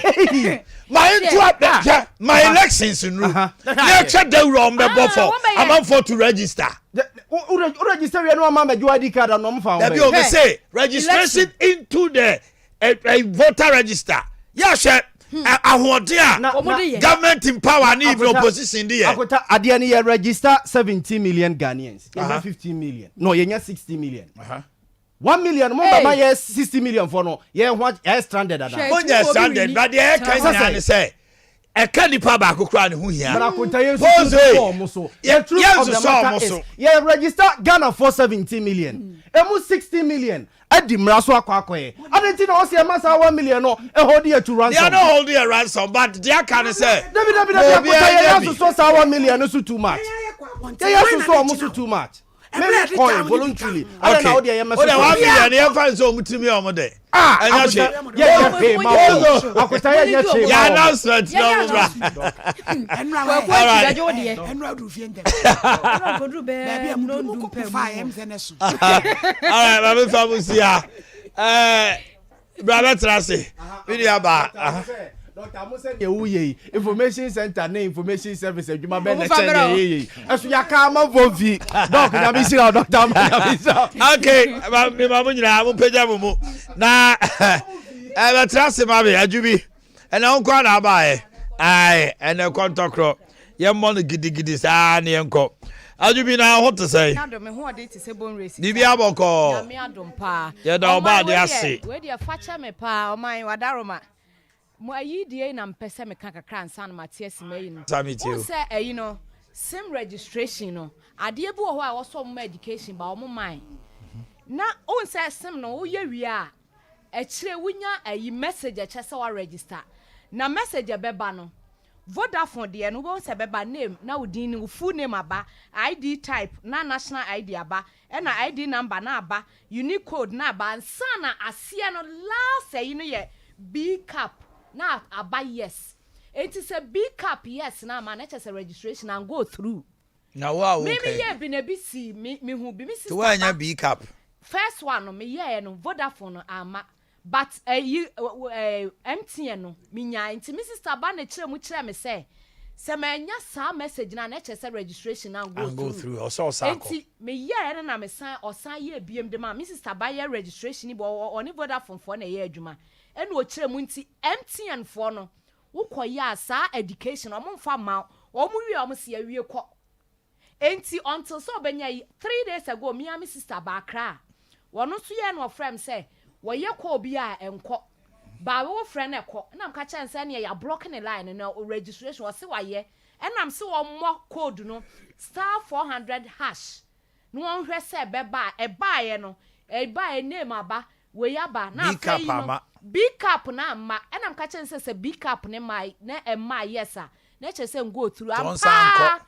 my elections in room lecture dey wrong be before I'm for to register register we no mama do ID card no mfa we be say registration into the voter register yeah share government in power need opposition there akota ade ne register 17 million Ghanaians 15 million no yenya 60 million 1 million mama yes 60 million for no yeah what stranded ada money stranded but the can say e can the power back kura ne hu hia but akota yes so the truth of the matter is yeah register Ghana for 17 million emu 60 million adi mraso akwakoye adenti na o se masa 1 million no e hold you to ransom they are not holding a ransom but they can say David akota so 1 million so too much yes so almost too much maybe coin voluntarily I don't know the yemma so 1 million e fan so mutimi o mo de anya che akota ya che ya announcement no bra enra do fiende enra do be baby am no do pe fa em zenesu all right ma be famusia brother trase video ba Dr. Musa de wuye information center na information service adwuma be na che ye esu ya ka ma vovi doc na mi sira Dr. Musa okay ma mo nyina mo peja mo na ba trase ma be adwubi ena onko na ba ai ena kontokro ye mo no gidigidi sa na enko adwubi na ho to say na do me ho ade ti se bon race bibi aboko na me adom pa ye da oba de ase we de facha me pa o man wadaroma mo ayi die na mpese me kan kakra ansan Matias mayi no o say you know sim registration no ade ebu ho a wo so mo education ba o mo man na o say sim no wo ye wi a kire wunya ayi message a chese wa register na message beba no Vodafone de no bo say beba name na udin ni full name aba ID type na national ID aba e na ID number na aba unique code na aba ansana asia no last you know ye B cap na aba yes it is a B cap yes na man it's a registration and go through now wow okay maybe yeah be na BC me who be me sister to wanya B cap first one no me yeah no Vodafone ama but MTN no minya nti me sister ba na kire mu kire me say menya sa message na na say registration and go through also sako nti me year na me san osan ye biem de ma me sister ba ye registration bo oni Vodafone fo na ye adwuma ena o kire mu nti MTN fo no wo koya sa education o mo mfa ma o mo wi o mo se awie kɔ enti until so benya 3 days ago me and my sister ba kra wono so ye no frame say wo ye kɔ obi a enko ba wo friend ekɔ na am ka chance na ya block ne line no registration wo se wa ye enam se wo mo code no *400# no won hwɛ se beba e ba ye no e ba e name aba we ya ba na afei no big cap na ma enam ka chance se big cap ne mai na e ma yes a na che se go through am pa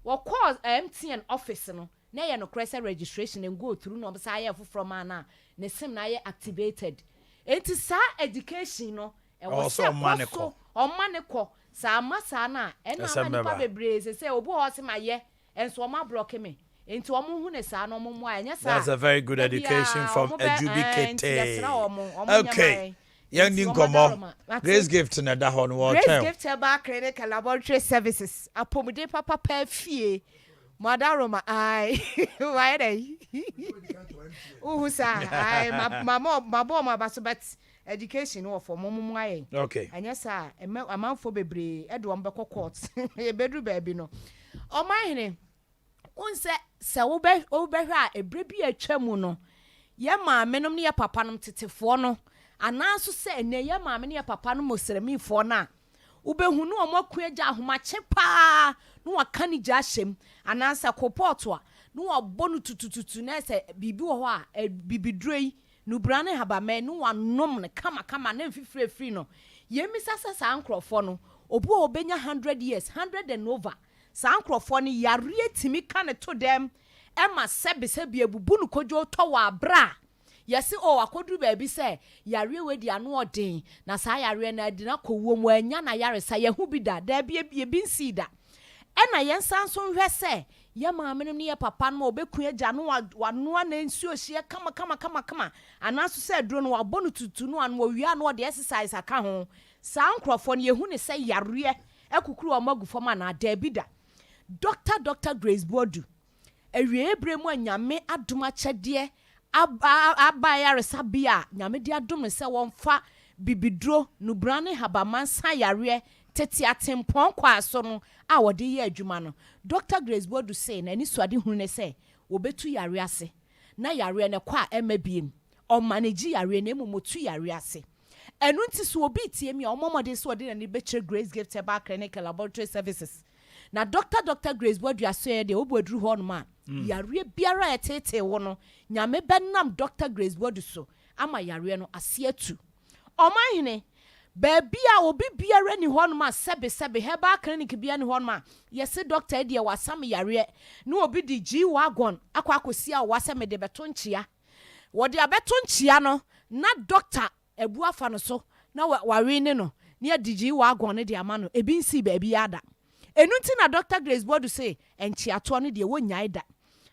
wo call MTN office no na ye no crest registration and go through no say ye from ana na sim na ye activated enti sa education no e wo se o maneko sa masa na e na ma nipa bebre se obu ho se ma ye enso o ma block me enti o mo hu ne sa no mo mo anya sa that's a very good education from Ejubikete. Okay. Young Ninkomo, Grace Gift na da hon wo Grace Gift ba clinical laboratory services apomude papa pa fie madaroma ai why dey uhusa ai mama baso but education wo for momu aye okay anya sa amanfo bebre e do mbekọ court e bedru ba bi no Omanhene unse se wo be hwa a ebre bi atwa mu no ye maamenom ne ye papa nom tetefo no anaso se ne ye maame ne ye papa no mosremifo na ubehunu omakua ahomache pa no waka ni gya hyem anansa kopɔto a no wabɔ tutututu na se bibi wo hɔ a bibidroi no brane habame no wanom ne kama na mfifrefri no yemisa sa ankrofo no obu obenya 100 years 100 and over sa ankrofo no yare timi ka ne to dem ema sebi ebubu no kodwo to wa bra yesi akodu baabi se yare we di ano odin na sa yare na adina kowo mu anya na yare sa yehu bi da bie bi nsi da ena yensan so hwe se ye maamenom ne ye papa no obeku agya no wanoa na nsuo hye kama anaso se duro no wabɔ no tutu no an wawia no de exercise aka ho sa ankrofo no yehu ne se yare ekukuru omagufo na da bi da Dr. Grace Bodu ewie ebremu anyame adoma kyɛdeɛ abaya resabia nyame dia dum ne se wonfa bibidro nubrane habaman san yare tete atempon kwa aso no a wode ye adwuma no Dr. Grace Bodu say na ni suade hunu ne se wobetu yare ase na yare ne kwa emabiem o manage yare ne mumotu yare ase enu nti so obi tie mi o momode so ode na ni beche Grace Gift Herbal Clinical Laboratory Services na Dr. Grace Bodu aso de obodru ho no ma yare biara etete wo no nyame benam Dr. Grace Bodu so ama yare no ase atu Omanhene bebia obi biara ni ho no ma sebe Herbal Clinic bia ni ho no ma yesi doctor de wasam yare no obi di G wagon akwakosi a wasam de beto nchia wode abeto nchia no na doctor ebu afa no so na ware ne no ne di G wagon ne de ama no ebi nsi baabi ada enunti na Dr. Grace Bodu say enchiato no de wonyai da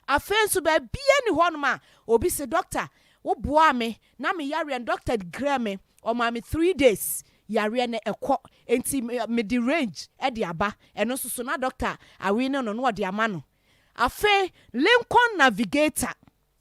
afensu ba bia ni ho no ma obi se doctor wo boa me na me yare doctor gra me o ma me 3 days yare ne ekọ enti me di range e de aba eno so na doctor awe ne no de ama no afe Lincoln Navigator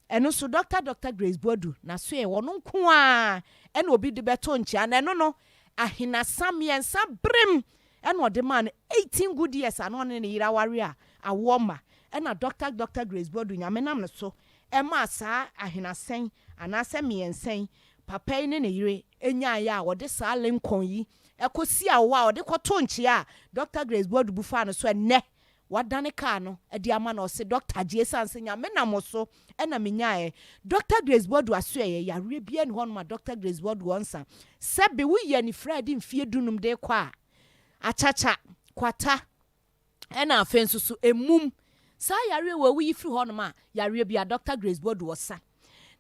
eno so Dr. Grace Bodu na so e wono nko a ena obi de beto nchia na eno no ahina samiensa brim ena ode man 18 good years ano ne yira ware a awoma ena Dr. Grace Bodu nyame nam ne so ema saa ahenasen anase miensen papa ne yire enya ya wode saa Lincoln yi ekosi a wa wode kwoto nchia Dr. Grace Bodu bufa no so ene wadane ka no edi ama na ose Dr. Jesus nyame nam so ena menyae Dr. Grace Bodu aso ye yare bia ne ho no ma Dr. Grace Bodu wonsa sebe wo ye ni Friday mfie dunum de kwa achacha kwata ena afensu so emum sa yare wo yi firi ho no ma yare bia Dr. Grace Bodu wosa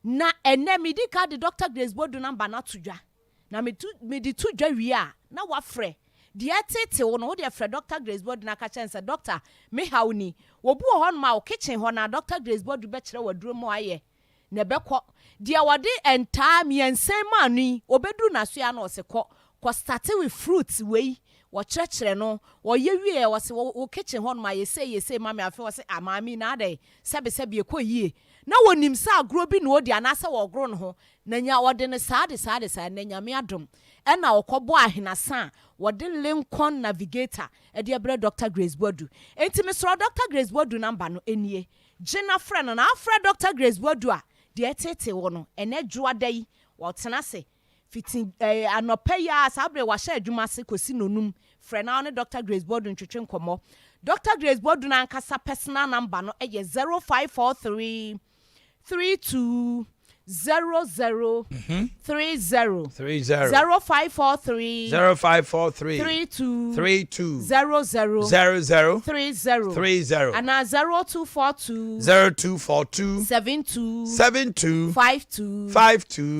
na ene medika de Dr. Grace Bodu number na tudwa na me di tudwa wi a na wafre de atete wo no wo de fre Dr. Grace Bodu na ka chense doctor me hawni wo bu ho no ma wo kitchen ho na Dr. Grace Bodu be kire waduro mo aye nebekɔ dia wode enta miensen ma nu obedu naso ya na osekɔ start with fruits wey wɔkyerɛkyerɛ no wɔyɛ wie wɔse wo kitchen hɔ no ma yɛsɛ mame afi wɔse amami na ade sɛbe ekɔ yie na wonim sɛ agro bi na odi anasɛ wɔgro no ho na nya wɔde ne saa na nyame adom ɛna wɔkɔbɔ ahenasa wɔde Lincoln Navigator ɛde abrɛ Dr. Grace Boadu enti mesoro Dr. Grace Boadu number no enie gina friend na afrɛ Dr. Grace Boadu a de etete wo no ene dwoada yi wɔtena se fitin anɔpɛ ya sabre wahyɛ adwuma se kosi nonum frɛ na ne Dr. Grace Boadu ntwetwe nkɔmɔ Dr. Grace Boadu na ankasa personal number no ɛyɛ 0543 32 00 30 0543 32 00 30 and 0242 72 52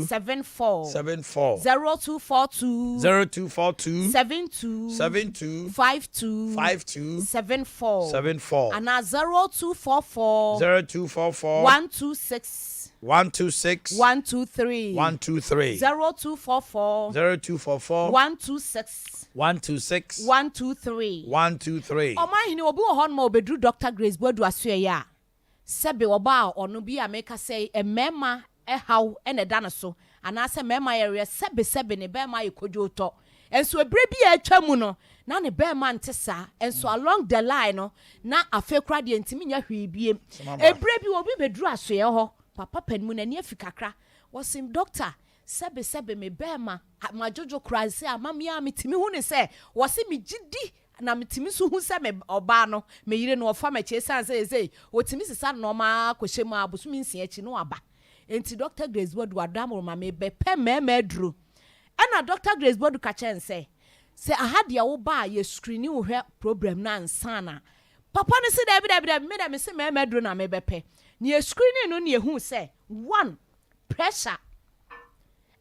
74 0242 72 52 74 and 0244 126 123 0244 126 123 Omanhene obi wo hon ma obedru Dr. Grace Boadu asoe ya sebe oba ono bi a meka say emema ehaw ene da no so anase mema yere sebe ne bema yekodwoto enso ebre bi atwa mu no na ne bema ntesa enso along the line no na afekra de ntimi nya hwebiem ebre bi obi bedru asoe ho papa penmu na ne afikakra wasim doctor sebe me bema majojo kranse amamia metimi hu ne se wase me gidi na metimi so hu se me oba no me yire no ofa mache sanse say otimi sisa no ma kohye mu abosumi nsia echi no aba enti Dr. Grace Boadu adamoro ma me bepe mema duro na Dr. Grace Boadu ka chen se ahade wo ba ye screening wo hwe problem na ansana papa ne se da bi me da me se mema duro na me bepe ni screening no ne hu se one pressure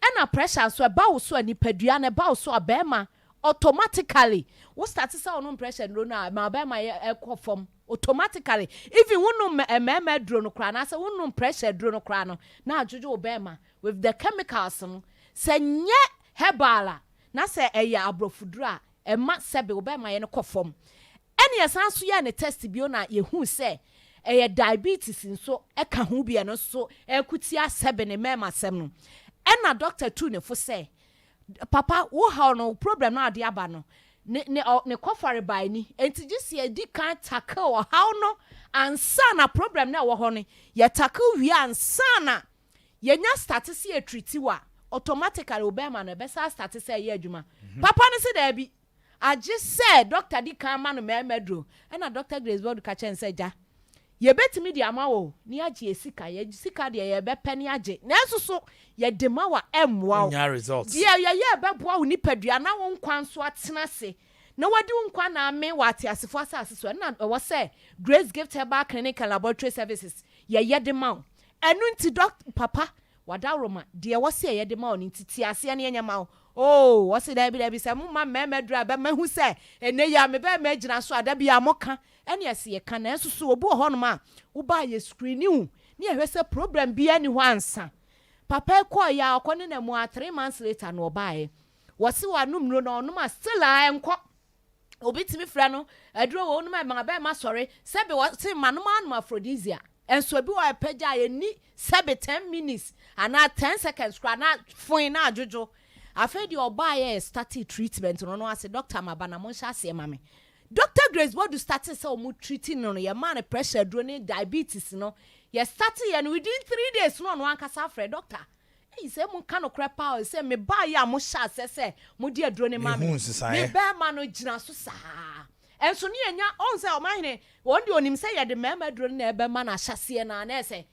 ena pressure so eba wo so anipadua na eba wo so abema automatically wo start say ono pressure no na ma abema ekọ form automatically even wonu emema dro no kra na say wonu pressure dro no kra no na ajojo obema with the chemicals no se nye hebala na se eya abrofudura ema sebe obema ye no kọ form ene yesanso ya ne test bio na ye hu se diabetes nso eka ho bia no so ekutia sebe ne mema sem no ena doctor tu ne fo say papa wo ha no problem na ade aba no ne kofare bai ni enti gisi edi kan tackle how no ansa na problem na wo ho ne ye tackle wi ansa na ye nya start se e treat wa automatically obema na be sa start se ye adwuma papa ne se da bi age say doctor di kan ma no memedro ena Dr. Grace Boadu ka chen se ja ye betimi di amawo ni age esika ye sika de ye be pani age na enso ye de mawa emwa nya results ye be boa wo nipadua na wo nkwan so atena se na wadi wo nkwan na ame wate asefo asase so na wo say Grace Gift Herbal Clinical Laboratory Services ye de mawo enu nti doctor papa wada roma de wo say ye de mawo ni titi ase na enya mawo oh wo say da bi say mo ma memedra be mahu say ene ya me be magina so ada bi amoka ene ase ye kan na enso obu ho no ma wo ba ye screening ni ehwe say problem bi ani ho ansa papa ko ya akone na mu 3 months later no bae wo se wa numro no no ma still enko obitimi fra no aduro wo no ma be ma sorry sebe wo se manoma no aphrodisia enso bi wa pagya ye ni sebe 10 minutes ana 10 seconds kra na fun na ajojo afedi obaye started treatment no ase doctor mabana mo sha ase mame Dr. Grace Boadu started say omu treating no ye man pressure dro ne diabetes no ye started and within 3 days no ankasa frɛ doctor e say mo kan okra pa say me ba ya mo sha say mo di adro ne mame me ba ma no gina so saa enso ne nya on say Omanhene won de onim say ye de mema adro ne ebe ma na hyase na na say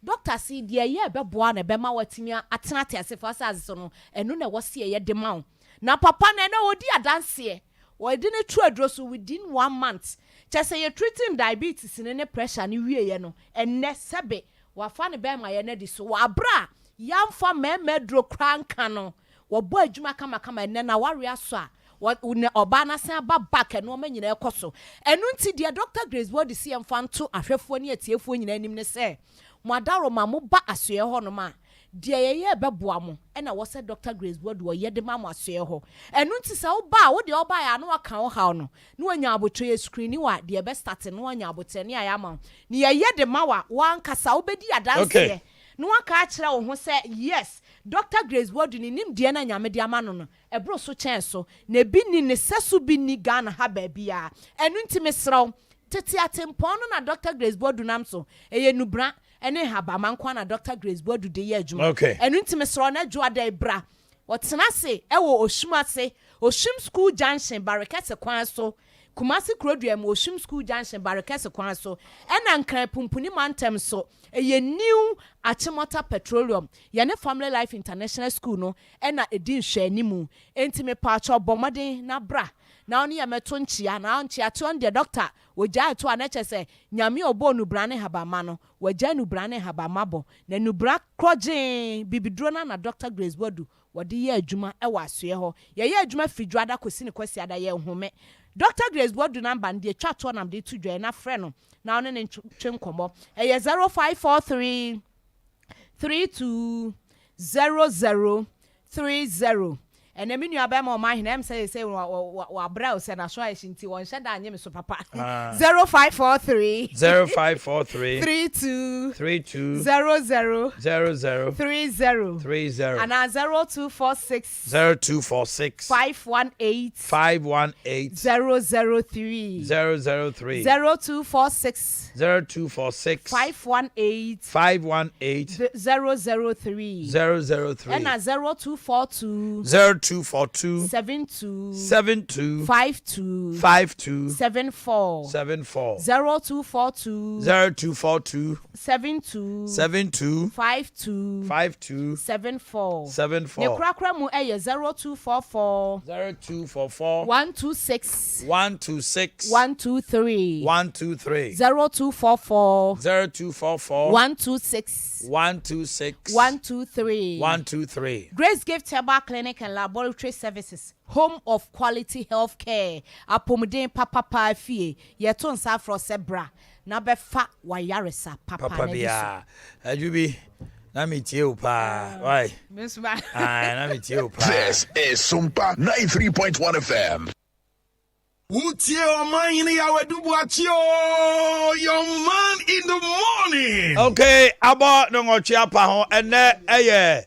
doctor see de ye be boa na be ma watimi atena te asefo asase no enu na wo se ye de ma na papa na na odi adanse we didn't try adroso within 1 month. Just say you're treating diabetes in any pressure ni wie no and ne sebe wa fa ne be ma ye ne di so wa bra yam fa memedro kranka no wo bo adwuma kama ne na ware aso a ne oba na san ba back no ma nyina ekoso enu nti dia Dr. Grace Boadu si emfa nto ahwefo ne atiefo nyina nim ne se mo adaro ma mo ba asoe ho no ma de yeye beboa mo e na wo se Dr. Grace Bodu wo ye de ma mo asoe ho enu nti se wo ba wo de wo ba ya no aka wo ha no na wanya abotre ye screen wa de be start no wanya abotre ne aya ma ne yeye de ma wa wankasa wo bedi adanse no waka akire wo ho se yes Dr. Grace Bodu ni nim de na nyame de ama no ebro so chen so na bi ni ne sesu bi ni Ghana ha ba bia enu nti mesraw tete atempon no na Dr. Grace Bodu nam so eye nubra ene haba mankwa na Dr. Grace Bodu de ye adwuma enu ntime sro na adwo ada ibra wotena se ewo oshimase oshim school junction barakese kwan so Kumasi Kroduem oshim school junction barakese kwan so ena nkran pumpuni mantem so eye new Achimota Petroleum yene Family Life International School no ena edin hwanimu entime pacho bomade na bra na oni ya meto nchia na nchia to the doctor wogya to anache se nyame obo nubrane habama no wogya nubrane habama bo na nubra kroje bibidro na Dr. Grace Bodu wodi ye adwuma e wasoe ho ye adwuma fidwada kosi ne kwasi ada ye home Dr. Grace Bodu number de twa to nam de to dwa na frɛ no na one ne twenkomo e ye 0543 320030 and the menu abem on my name say wa bra say na so nti won hye da anye me so papa 0543 32 00 30 and 0246 518 003 0246 518 003 and 0242 242 72 52 74 0242 72 52 74 ne krakra mu 0244 126 123 0244 126 123 Grace Gift Herbal Clinic and Laboratory Services, home of quality health care. Apomuden papa fie yeton sa fro sebra na befa wayaresa papa bia ajubi na metie upa why na metie upa. This is Sompa 93.1 FM. Omanhene Yaw Boakye, your man in the morning. Okay, about no ngochiapa ho ene eye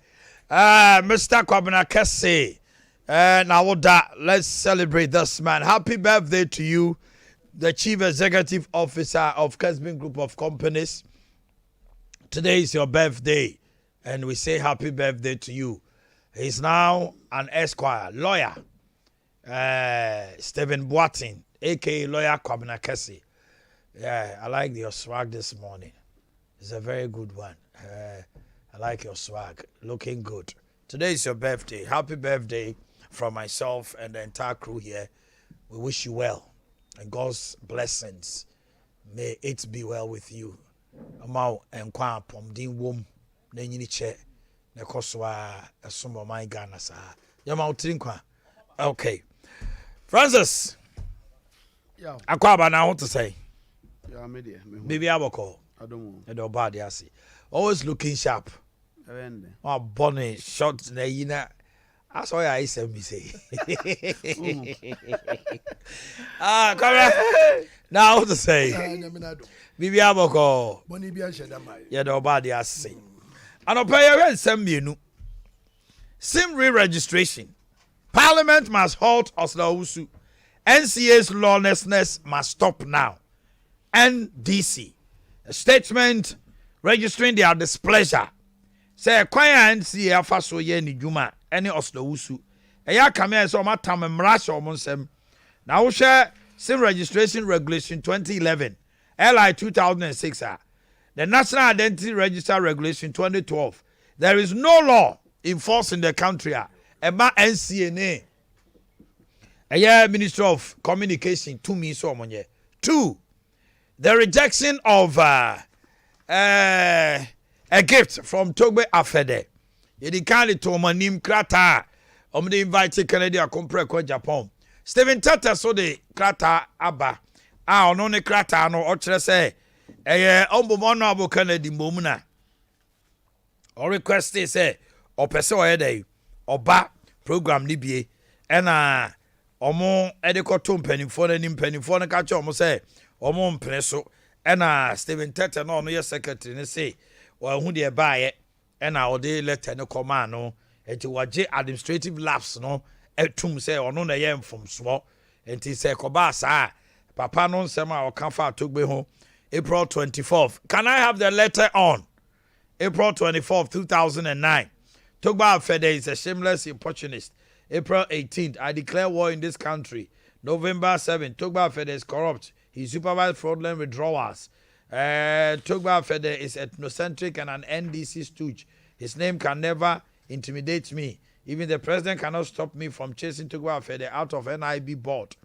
Mr. Kwabena Kese. Now let's celebrate this man. Happy birthday to you, the Chief Executive Officer of Kesbin Group of Companies. Today is your birthday, and we say happy birthday to you. He's now an Esquire, lawyer. Stephen Boatin, aka Lawyer Kwabena Kese. Yeah, I like your swag this morning. It's a very good one. I like your swag. Looking good. Today is your birthday. Happy birthday from myself and the entire crew here. We wish you well. And God's blessings. May it be well with you. Amau and kwa pomdin wom na nyini che na koswa asombo my Ghana sa. Yama utinkwa. Okay. Francis. Yeah. Akwaba na what to say? Yeah, media. Baby Aboko. I don't know. The body I see. Always looking sharp. Oh, bonnet, short, na yina. That's why I say me say. Come here. Now what to say? Bibi Aboko. Yeah, the body I say. And I'll pay you send me no. SIM re-registration. Parliament must halt Oslausu. NCA's lawlessness must stop now. NDC. A statement registering their displeasure. Say kwaya NCA afa so ye ni dwuma ene Oslausu. Eya kame so matam mrasha omonsem. Na wo hwe SIM registration regulation 2011. LI 2006. The National Identity Register Regulation 2012. There is no law in force in the country about NCNA. Minister of Communication to me so monye. 2. The rejection of a gift from Togbe Afede. Yedi kandi to manim krata. Omde invite Canada compre ko Japan. Stephen Tata so de krata aba. Ono ne krata no ochre say Honorable Kennedy Momuna. Or request say or person or day or ba program nibie and omo edikotum penny for and catch almost say omo preso and Stephen Tete no yes secretary ne say or who they buy it and our day letter no command no and to waje administrative lapse no etum say or no na yem from small and he say koba sa papa no nsema or can fa togbe ho April 24th. Can I have the letter on? April 24th, 2009. Togba Fede is a shameless opportunist. April 18th, I declare war in this country. November 7th, Togba Fede is corrupt. He supervised fraudulent withdrawals. Togba Fede is ethnocentric and an NDC stooge. His name can never intimidate me. Even the president cannot stop me from chasing Togba Fede out of NIB board.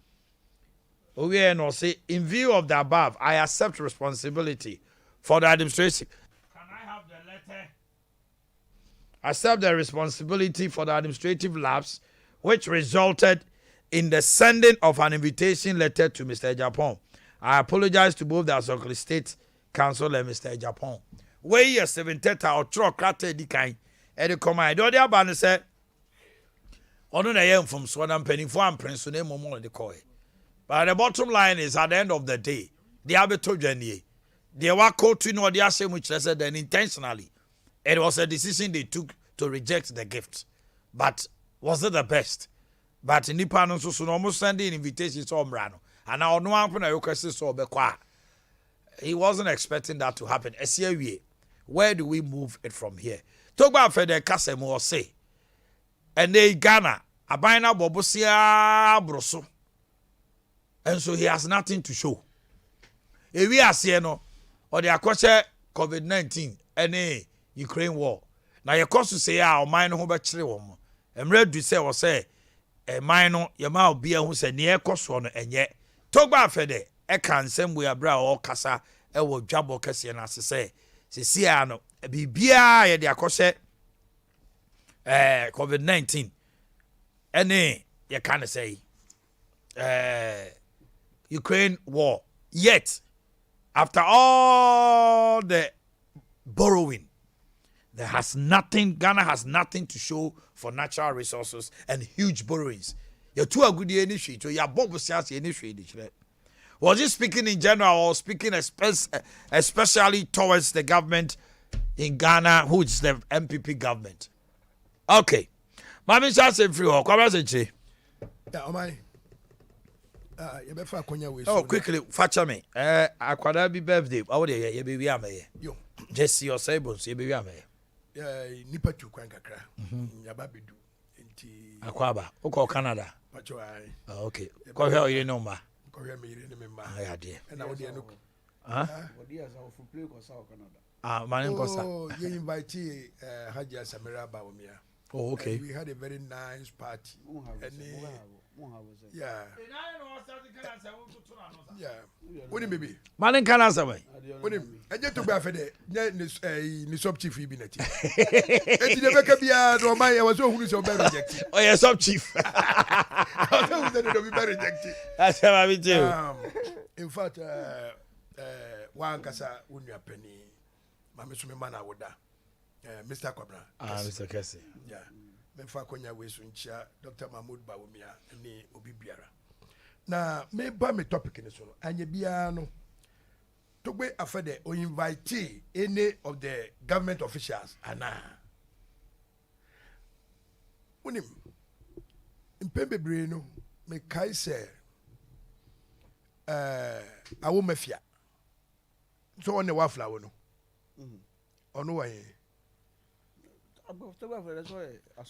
Say, in view of the above, I accept responsibility for the administration. Can I have the letter? Accept the responsibility for the administrative lapse, which resulted in the sending of an invitation letter to Mr. Japan. I apologize to both the Asokli State Council and Mr. Japan. Where you 70 or truck crate di kind, and the command. The other band said, "On the am from Swan Penny for and Prince to name more the coy." But the bottom line is, at the end of the day, they have a journey. They were caught to know the same which they said then intentionally. It was a decision they took to reject the gift. But was it the best? But in Nippon, so almost sending invitations to Omrano. And now no one he wasn't expecting that to happen. Where do we move it from here? Talk about Fede Kasemo say. And they Ghana, Abina Bobosia Broso. And so he has nothing to show. If we are saying no, or the akwache COVID-19 and Ukraine war. Now you cost to say our mind who betray one. I'm ready to say or say a minor your mouth be who say near cost one and yet talk about Fede. I can send we abra or casa I will jabo Cassian as I say. See ano be bia the akwache COVID-19 and you can't say Ukraine war. Yet, after all the borrowing, Ghana has nothing to show for natural resources and huge borrowings. You're too a good initiative. You're Bob initiative. Was he speaking in general or speaking especially towards the government in Ghana, who is the MPP government? Okay. Mami say free or come say. Yeah, oh, quickly, fatcha me. Akwada be birthday. How would you be ame? Yo. Jesse or Sabons, you be ame. Nipa tu kwankakra. Yababidu. Akwaba. Uko Canada. Oh, okay. Ko here you know ma. Ko here me ni ma. Ah, dear. Na wo de no. Huh? For play ko sa Canada. Ah, man ko sa. Oh, you invite Haji Samira Bawumia. Oh, okay. And we had a very nice party. Yeah. Yeah. What do you Man in Canada, way. What do you I just to buy for the ni sub chief be net. And you never can be a Romai. I was so who is your rejected. Oh, yeah, sub chief. I was going to be rejected. That's how I do. In fact, one casa unya penny. Mamma Sumana Woda. Mr. Cobra. Ah, Mr. Cassie. Yeah. Memfa konya wesuncha Dr. Mahmoud Bawumia ni Obi Biara. Na me ba me topic ni so no. Anye bia no. Togbe afede o invite any of the government officials ana. Unim. Mpembe bre no me kai se awo mafia. So on the wafla wo no. Ono wa yen.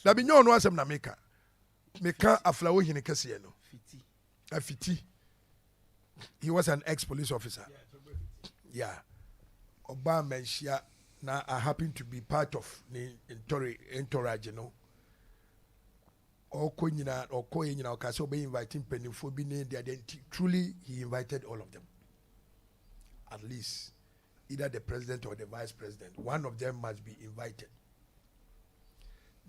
Na bi nyo no asem na meka aflawo hini kase no afiti. He was an ex-police officer. Yeah. Oba menshia na I happen to be part of the entourage, you know. Oko nyina okase obe inviting penifo bi ne their identity. Truly he invited all of them. At least either the president or the vice president. One of them must be invited.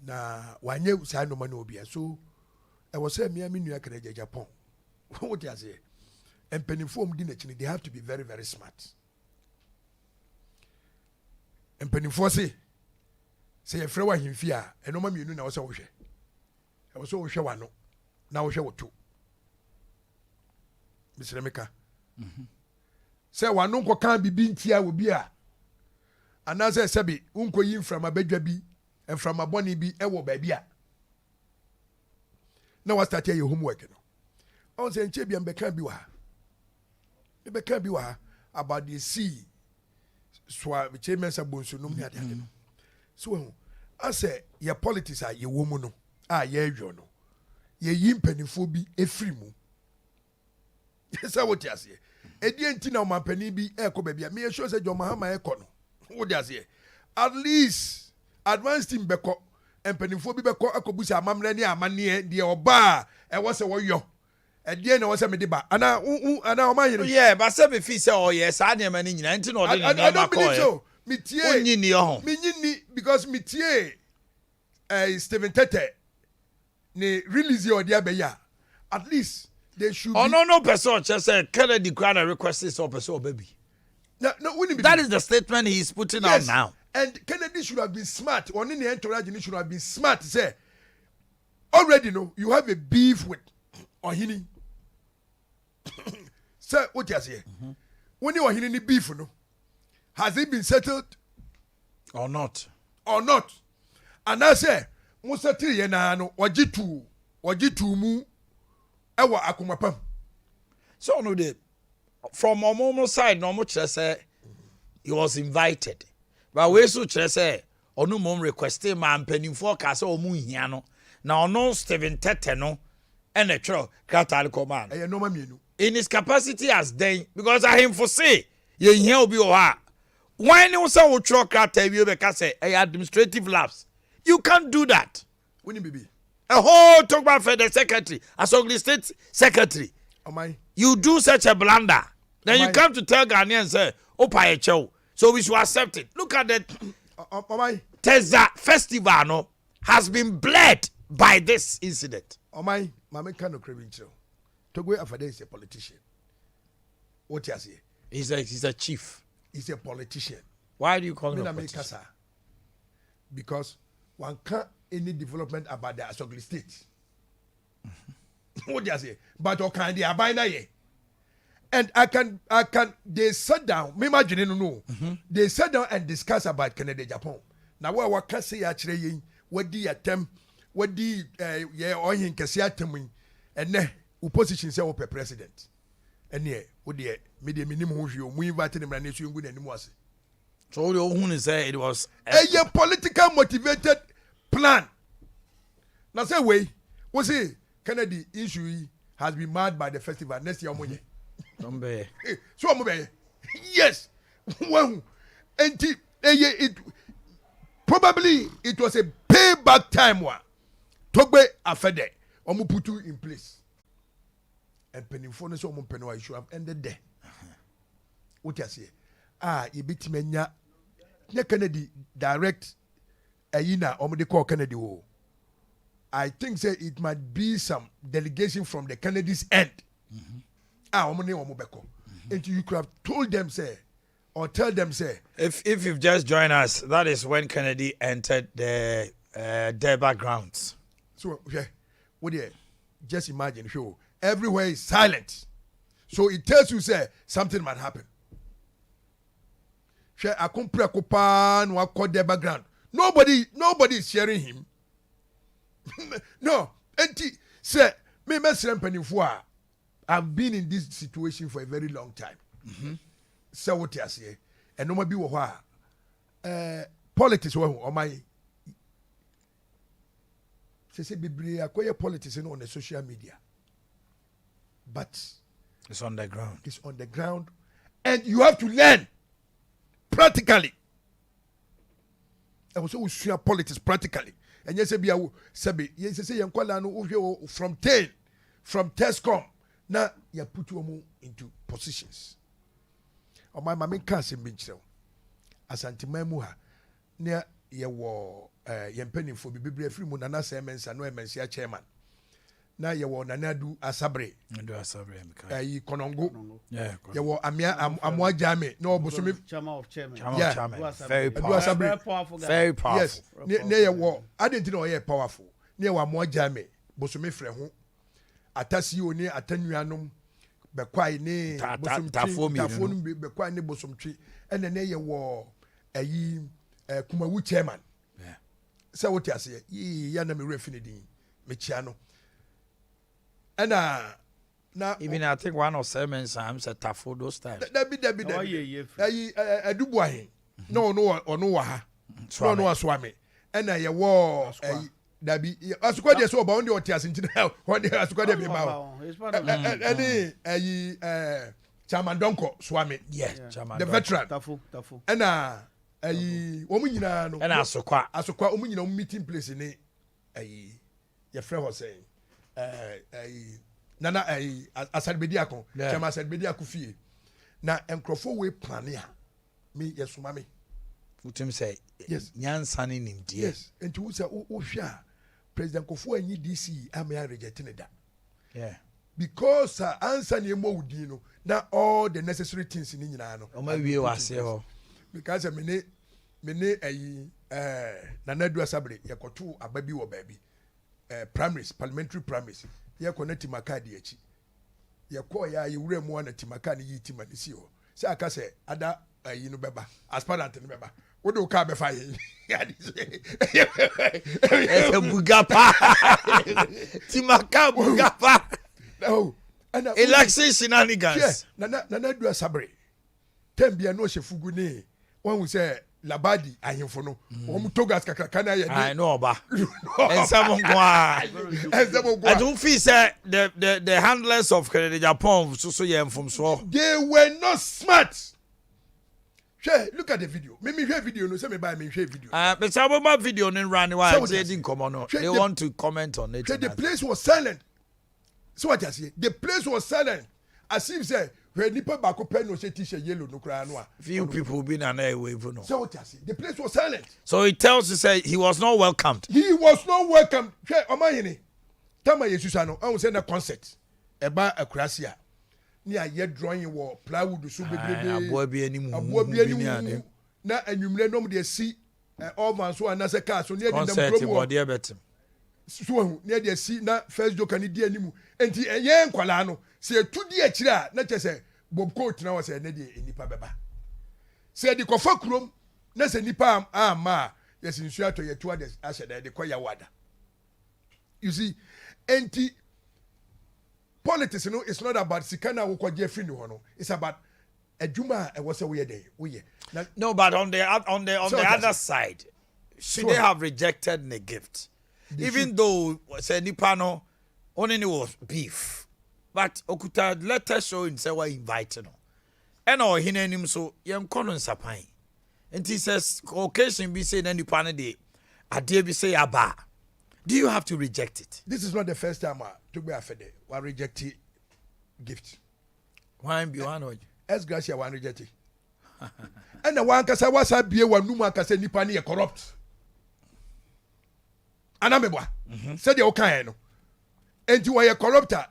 Na wanye sa no mani obi so I was saying me nua kere Japan what you say and penifom di na chini they have to be very very smart mpanimfoɔ se sɛ yɛfrɛ wo ahemfi a ɛnɔma mmienu na wɔ sɛ wohwɛ ɛwɔ sɛ wohwɛ w'ano na wohwɛ wo to mesrɛ meka sɛ w'ano nkɔka bibi ntia wɔ bi a anaasɛ sɛbi wonkɔyi mframa badwa bi mframa bɔne bi ɛwɔ baabi a na wastate ayɛ homework no ɔn sɛ nkyɛ bia mbɛka bi wɔ ha mbɛka bi wɔ ha about the sea soa kyɛ mɛnsa bonsu nom ne adeade no so wɔn asɛ yɛ politics a yɛwɔ mu no a yɛredwɔ no yɛyi mpanimfoɔ bi efiri mu sɛ wote aseɛ ɛdeɛ nti na ɔmampanin bi ɛrekɔ baabi a meyɛ sure sɛ John Mahama ɛkɔ no wote aseɛ at least advance team bɛkɔ mpanimfoɔ bi bɛkɔ akɔbusa amammerɛ ne amanneɛ deɛ ɔbaa ɛwɔ sɛ wɔyɔ ɛdeɛ na wɔsɛ mede ba ana ɔmahene yɛ basɛ mefi sɛ ɔyɛ saa nneɛma no nyinaa nti na ɔde ne nneɛma kɔɛ metie ni ɔho menyini because metie Stephen Tete ne release yɛ ɔde abɛyɛ a at least they should no person ɔkyɛ sɛ Kennedy kora na request sɛ ɔpɛ sɛ ɔba bi that is the statement he is putting out now. And Kennedy should have been smart. Or in the entourage, should have been smart. Say, already you have a beef with Omanhene. Sir, what you say? When you are in beef, has it been settled or not? Or not? And I say, Musa Triana, Wajitu mu, Ewa Akumapam. So no, from Omomo side, no much say he was invited. But we so kyerɛ sɛ ɔno mom requesting ma mpanimfoɔ ka sɛ ɔmo hia no na ɔno Stephen Tete no ɛna twɛrɛ krataa kɔma no ɛyɛ nɔɔma mmienu in his capacity as then because ahemfo se yɛhia obi wɔ hɔ a wɔn ne wo sɛ wotwerɛ krataa wie bɛka sɛ ɛyɛ administrative lapse you can't do that woni bibi a whole Togba for the secretary Asogli state secretary you do such a blunder then you come to tell Ghanaians say opa echew. So we should accept it. Look at the Teza festival no, has been bled by this incident. My kind of craving chill. Togwe Afade is a politician. What you say? He's a chief. He's a politician. Why do you call him a politician? Because one can't any development about the Asogli state. What you say? But okay, they are by now. And I can, they sat down, me imagine, they sat down and discuss about Canada, Japan. Now, what can say actually, what the attempt, what the, or in Cassiatem, and then opposition say, open president. And yeah, what the media minimum, we invited him and it's good anymore. So, the one say it was a political motivated plan. Now, say, way, what's it? Kennedy issue has been marred by the festival next year. So yes, well, and it probably it was a payback time one. Togbe Afede, omu putu in place, and penifone so omu penwa should have ended there. What you say? You beat me nya Kennedy direct. Ayina omu de call Kennedy wo. I think say it might be some delegation from the Kennedy's end. And you could have told them, say, or tell them, say. If you've just joined us, that is when Kennedy entered their backgrounds. So, yeah, what do you just imagine? Show everywhere is silent. So it tells you, say, something might happen. I come preoccuped no call their background. Nobody is sharing him. No, and say, me I've been in this situation for a very long time. So what you say? And no be what politics or my say be acquire politics on the social media. But it's on the ground. It's on the ground. And you have to learn practically. I was always share politics practically. And yes, be yes, say from 10 from Tescom. Now you put you into positions. Or my mammy can't say Minchel. As Antimamuha near your penny for Biblia free moon and as a no chairman. na yɛwɔ nanadu asabre ayi konongo yɛwɔ amua jame na ɔbosomi very powerful yes ne yɛwɔ adenti na ɔyɛ powerful ne yɛwɔ amua jame bosomi frɛ ho atasi oni atanuanom bɛkwai ne bosomtwi bɛkwai ne bosomtwi ɛna ne yɛwɔ ayi kumawu chairman sɛ wote aseɛ yɛ na mewura fi ne din mekyia no ɛna na even I think one of seven times at Tafo those times dabi ayi adubuahe na ɔno wɔ ha na ɔno aswame ɛna yɛwɔ ayi dabi asukwa de so ɔba ɔno de ɔte ase ntina ɔde asukwa de bɛba o ɛne ayi chairman donko swame the veteran ɛna ayi wɔn nyinaa no ɛna asokwa wɔn nyinaa meeting place ne ayi yɛfrɛ hɔ sɛ ayi nana ayi asadibedi ako chairman asadibedi ako fie na nkurɔfoɔ wei plane a me yɛsoma me wotum sɛ nyansa ne nimdeɛ yes nti wo sɛ wohwɛ a president Kofi anyi DC ama reject ne da because ansa ne mo wudi no na all the necessary things ni nyinaa no o ma wie wase ho because me ayi nanadu asabre yakoto ababi wo baabi primaries parliamentary primaries yakɔ na timaka de achi yakɔ ya yewura mu na timaka ne yi tima ne si ho sɛ aka sɛ ada ayi no bɛba aspirant no bɛba wo do ka bɛfa yi bugapa timaka bugapa no election shenanigans nanadu asabre tembia no hyefugu ne wɔn sɛ labadi ahemfo no wɔn togas kakraka na yɛ de I know ba ensamo kwa I don't feel say the handlers of Japan so yɛ mfomso they were not smart. Look at the video. Me share video no say me buy me share video. But some of video no run why they didn't come on. They want to comment on it. The place was silent. So what I say? The place was silent. As if say when nipa bako pen no say t-shirt yellow no cry no. Few people been an airway no. So what I say? The place was silent. So it tells you say he was not welcomed. He was not welcomed. Omanhene Tama Yesusa no. I say na concert. Eba akrasia. Ni aye drawing wo plywood so bebrebe aboa bi animu na anwumre nom de si all man so anase car so ne de dem promo de betem so ne de si na first joker ni de animu enti eye nkwala no se tudi akire a na chese bob coat na wo se ne de enipa beba se de kofa krom na se nipa ama yes nsu ato ye to de ahye de koya wada you see enti politics no it's not about sikana wo kwaje free no no it's about adwuma e wo se wo ye dey wo ye no but on the other side should they have rejected the gift even though say nipa no only was beef but okuta letter showing say we invite no and o hinanim so yem kono nsapan and he says occasion be say na nipa no dey ade bi say aba. Do you have to reject it? This is not the first time to be afraid. We reject gift. Why be one? As Gracia one reject it. And the one kasa wasa be one numa kasa nipa ni corrupt. Anamebwa. Said the okay no. And you are corrupter.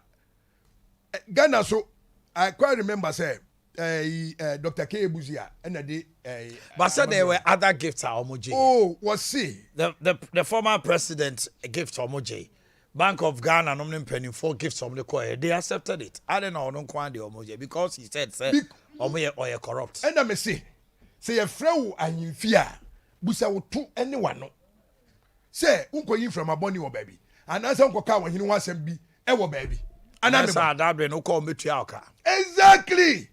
Ghana so I quite remember say Dr. K. Buzia and the but said there were other gifts Omoje. Oh, was see the former president gift Omoje. Bank of Ghana nominee penny 4 gifts from the choir. They accepted it. I don't know no kwande Omoje because he said say Omoje or corrupt. And I may say a friend and fear busa wo to anyone no. Say unko yin from aboni wo baby. And answer unko ka when he wants them be e wo baby. And I said that no call me to exactly.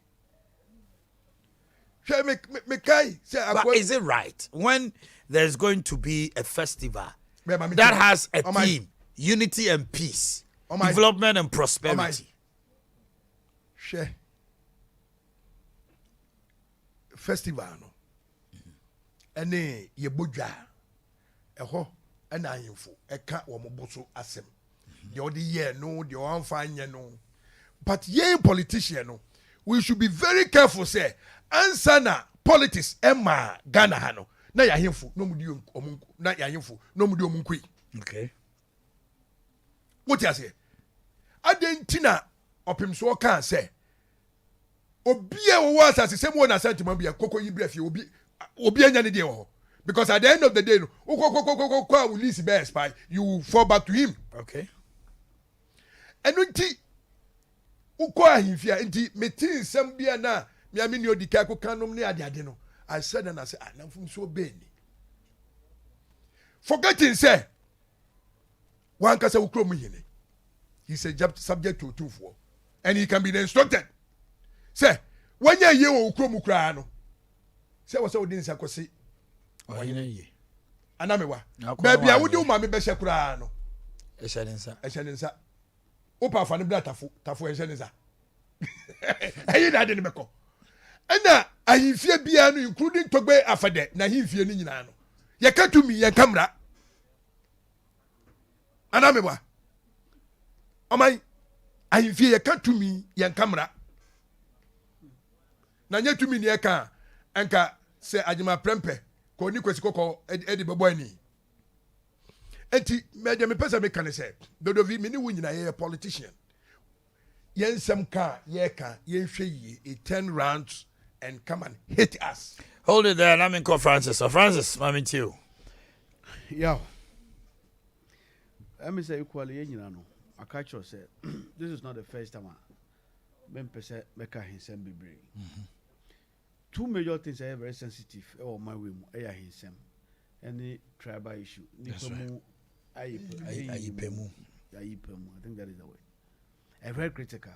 But is it right when there's going to be a festival that has a theme, unity and peace, development and prosperity? Festival no. Ene ye bodwa. Eho ena ayemfo eka wo moboso asem. The other year no, the one fine no. But ye politician no, we should be very careful say answer na politics Emma Ghana hano na ya himfu no mudi omunku na ya himfu no mudi omunkui okay what you say adentina opimso kan say obi a wo was as same one asantuma bia koko yi bref obi anya ne de wo because at the end of the day no will release be spy you fall back to him. Okay. Enu nti ukọ ahimfia nti metin nsem bia na me ami ni odika ko kanom ne ade no I said and I said anamfum so beni forgetting say one kasa ukro mu yene he's a subject to two for and he can be the instructed say when ye wo ukro mu kra no say wo say odin sa kosi oyene ye anamewa baby a wodi wo ma me be hye kra no ehyenensa opa fa ne bla tafo ehyenensa ayi na de ne meko ena ahimfie bia no including togbe afade na ahimfie ni nyina no ye ka tumi ye kamra anamewa amai ahimfie ye ka tumi ye kamra na nye tumi ni ye ka enka se ajima prempe ko ni kwesi kokko edi bebo ani enti meje me pesa me kan se dodovi me ni wunyina ye politician yensem ka ye hwe yi a 10 rounds and come and hit us. Hold it there. Let me call Francis. So Francis, I'm to you. Yeah. Let me say equally, you know, I catch you say this is not the first time I make a hinsem be brave. Two major things are very sensitive. Oh my way, hinsem. Any tribal issue. That's right. I think that is the way. I'm very critical.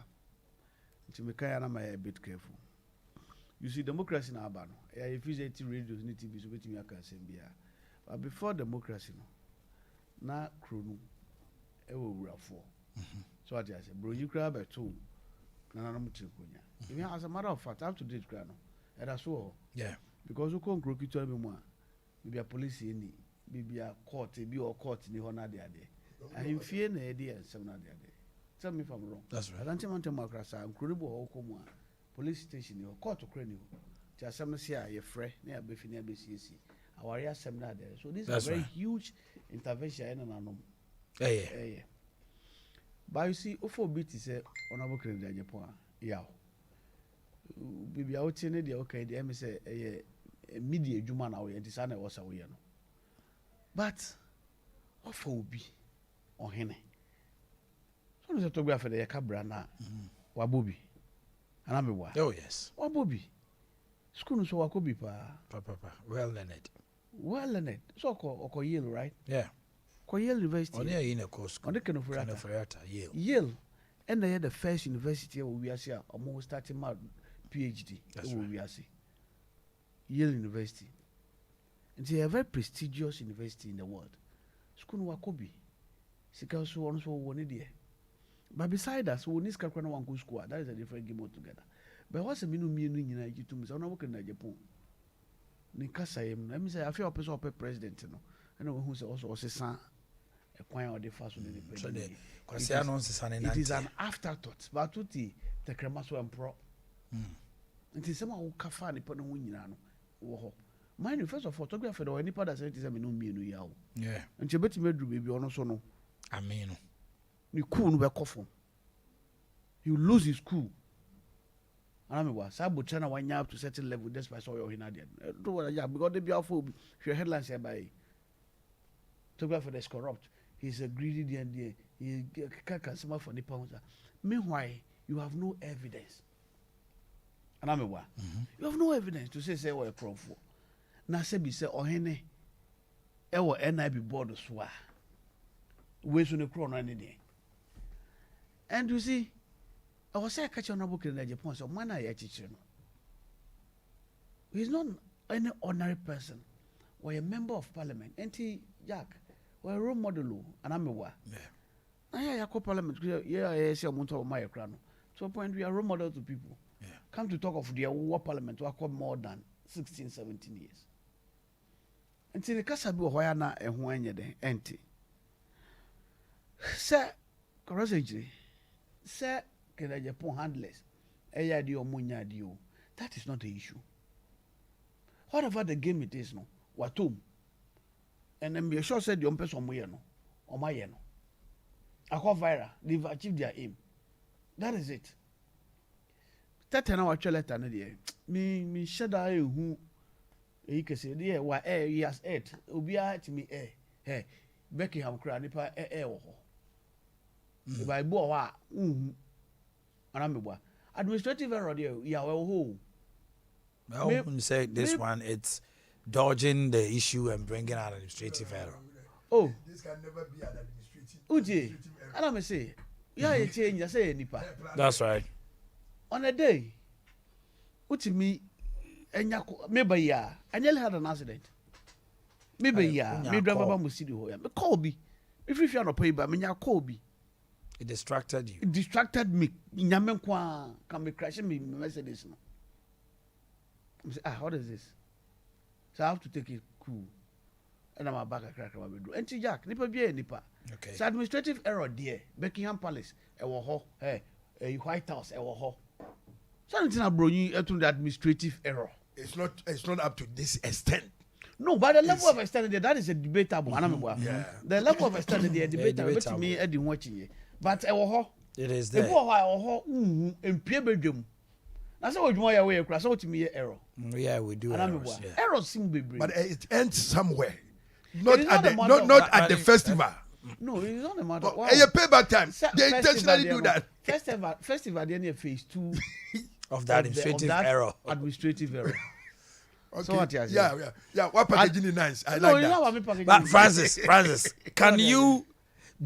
To make I'm a bit careful. You see, democracy in Abano. If you say radio, need to be so between your Bia. But before democracy, no, na Kronu, it will be for. So what I say, bro, you grab a two. Even as a matter of fact, up to date, Grano, and that's all. Yeah. Because you can't grow to me more. Maybe a police in maybe a court, maybe or court in the honor there. I am fearing the idea and some other day. Tell me if I'm wrong. That's right. I don't want to make us incredible or come police station or court to crane you. Just some say a free near Befina BCC. Our area seminar there. So this is a very huge intervention in an yeah. But you see, for BT say honorable credit Japan. Yeah. Bibi out in the okay, the M say a media Juman away and designer was away. But what for be on Hene? So there's a photograph of the Cabra na Wabubi. Oh yes. Wabubi. School so wakobi pa. Papa. Well learned. So ko Yale, right? Yeah. Ko Yale University. On here in a course. On the Kanofurata, Yale. Yale. And they had the first university where we are here almost starting my PhD. That's right. We are see. Yale University. And they are a very prestigious university in the world. School wakobi. Sika so on so one there. But beside us, we need to one good school. That is a different game altogether. But what's the meaning in Nigeria to me? I'm not working in Japan. Let me say, I feel a person of a president, you know. I know who's also a son, a choir or the first one. It is an afterthought. But to the Cremaso and Pro. It is someone who can find a win. Mind you, first of all, photographer or any part that says it is a minu yaw. Yeah. And you bet you made baby or so no. I mean, you couldn't be coffin. You lose his cool. And I mean, what Sabu China one year up to certain level, despite all your Hinadian. Don't worry, because they be awful. Your headlines here by photographer that's corrupt. He's a greedy and he can't consume for the pounds. Meanwhile, you have no evidence. And I mean, what? You have no evidence to say what a pro for. Now, say, be say, oh, Henny, ever NIB board of swa. Ways on the crown any day. And you see, I was saying, catch on a book in the Japan, so man, I teach. He's not any ordinary person, or a member of parliament. Anti Jack, or a role model, and I'm a wa. I call parliament, yeah, I see a month of my crown. To a point, we are role model to people. Come to talk of their war parliament, who are called more than 16, 17 years. Until the Casabu, Hoyana, and Huanya, the anti. Sir, corrosively, sir, can I Japan handless? Ayadio Munyadio. That is not the issue. Whatever the game it is, no, Watum. And then be sure said the person no, or my no. I call Vira, they've achieved their aim. That is it. Tete na watch letter no dey. Me shada ehu. E kese dey wa yes 8. Obi a to me Hey, Beckham kra nipa wo ho. The Bible wa anamebwa. Administrative error there ya wo ho. I wouldn't say this one it's dodging the issue and bringing an administrative error. Oh, this can never be an administrative Uji, and I'm say, yeah, you change, I say, Nipa. That's right. On a day, Uchi me, and maybe ya, I nearly had an accident. Maybe ya, maybe driver Musidi Hoya, but Colby. If you are not paid by me, Colby. It distracted you. It distracted me. Nyamenkwa can be crashing me Mercedes. What is this? So I have to take it cool. And I'm back a crack my bedroom. And Jack, nipa be nipa. Okay. So administrative error there. Buckingham Palace, ho. White House, ho. Something I brought you to the administrative error. It's not up to this extent. No, but the level of extent there, that is a debatable. Yeah. The level of extent there, debatable. But me, I didn't watch it. But it is there. In peer bedroom. That's what you are away across. So to me, error. Yeah, we do. Errors, yeah. Errors seem to be. But it ends somewhere. Not at the festival. No, it's not a matter. Wow. You pay back time. They intentionally do that. Festival, then phase 2 of that administrative error. Administrative error. Okay. So what you yeah. What packaging is nice. I like that. But Francis, can you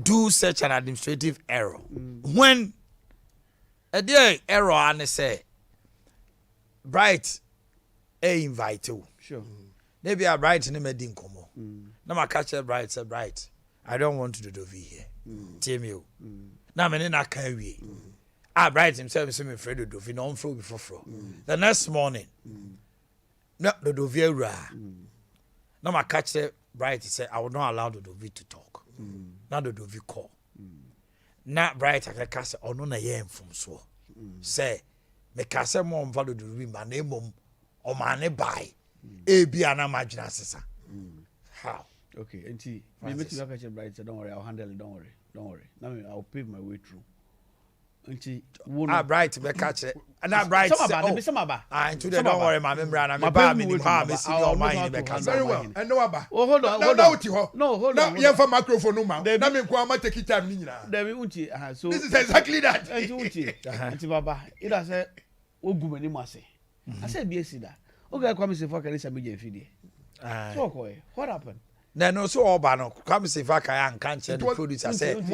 do such an administrative error when a day error and say bright invite you? Sure. Maybe a bright in a medin como. Now my catcher bright said bright. I don't want to do here. Tell me. Now I'm in a carry. I bright himself is afraid to do if no fro before. The next morning. No, the Doviera. Now my catcher bright said I will not allow the Dovi to talk. Now the Dovi call. Not bright I can cast or no yam from so. Say, me cast more value to read my name or my buy. Be an imagine how? Okay, and see, me make you catch a bright. Don't worry, I'll handle it. Don't worry. Now I'll pave my way through. And see, bright be catch it. And that bright. Some about. Into the don't worry, my member and I'm about me. Your mind be catch very well. And no about. Oh, hold on. No, hold on. You have a microphone no man. That mean kwa take it time nina. So this is exactly that. And Baba, it has said, "O gumeni mase." I said, "Be see that." Okay, come say for can say me je fidie. So what happened? No, so Obano, come say Vaka and can't the producer say, it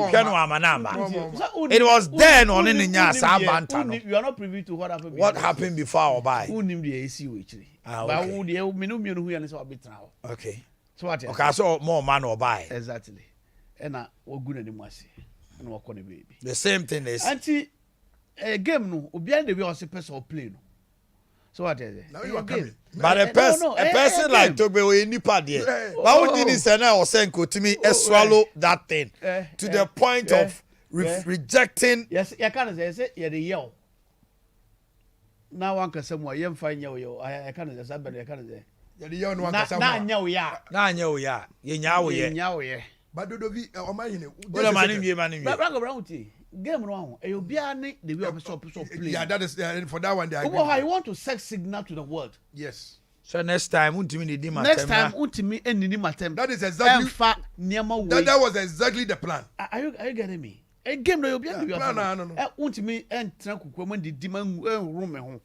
was then on in Yasa. You are not privy to what happened. What happened before or by? Who named the AC actually? But who the Minum who and so bit now. Okay. So what? Okay, I saw more man or buy. Exactly. And I will good anymore. And walk on the baby. The same thing is. Auntie, a game no, behind the wheel, person or play no. So what is it? Now you are coming. But a person like Tobe any party. Why would you say now or send to me swallow that thing to the point of rejecting? Yes, you can't say you're the yell. Now one can say more young fine yo. I can't say somebody. I can't say. You're the young one. Now, but do we Omanhene? What am I name? But Bragg game wrong. You be the way of play. Yeah, that is for that one. I want to sex signal to the world. Yes. So next time, next time, that is exactly. That was exactly the plan. Are you getting me? A game no, no. Me and when the demand room.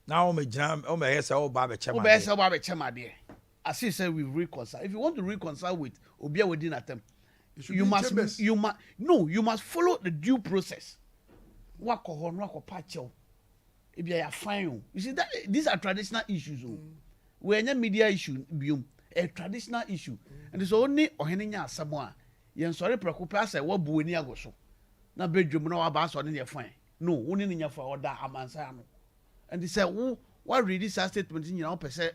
Now, me jam. Oh my yes, oh Baba Chama. Baba Chama dear. As he said, we reconcile. If you want to reconcile with Obia within attempt. You must follow the due process. If you are fine, you see that these are traditional issues. We are media issue, a traditional issue, and it's only Omanhene Samoa. You sorry, preoccupy say what bueni agoso. Na bedroom no about so near fine. No, only in your for that amansano. And they say, "Oh, what read this statement in your percent?"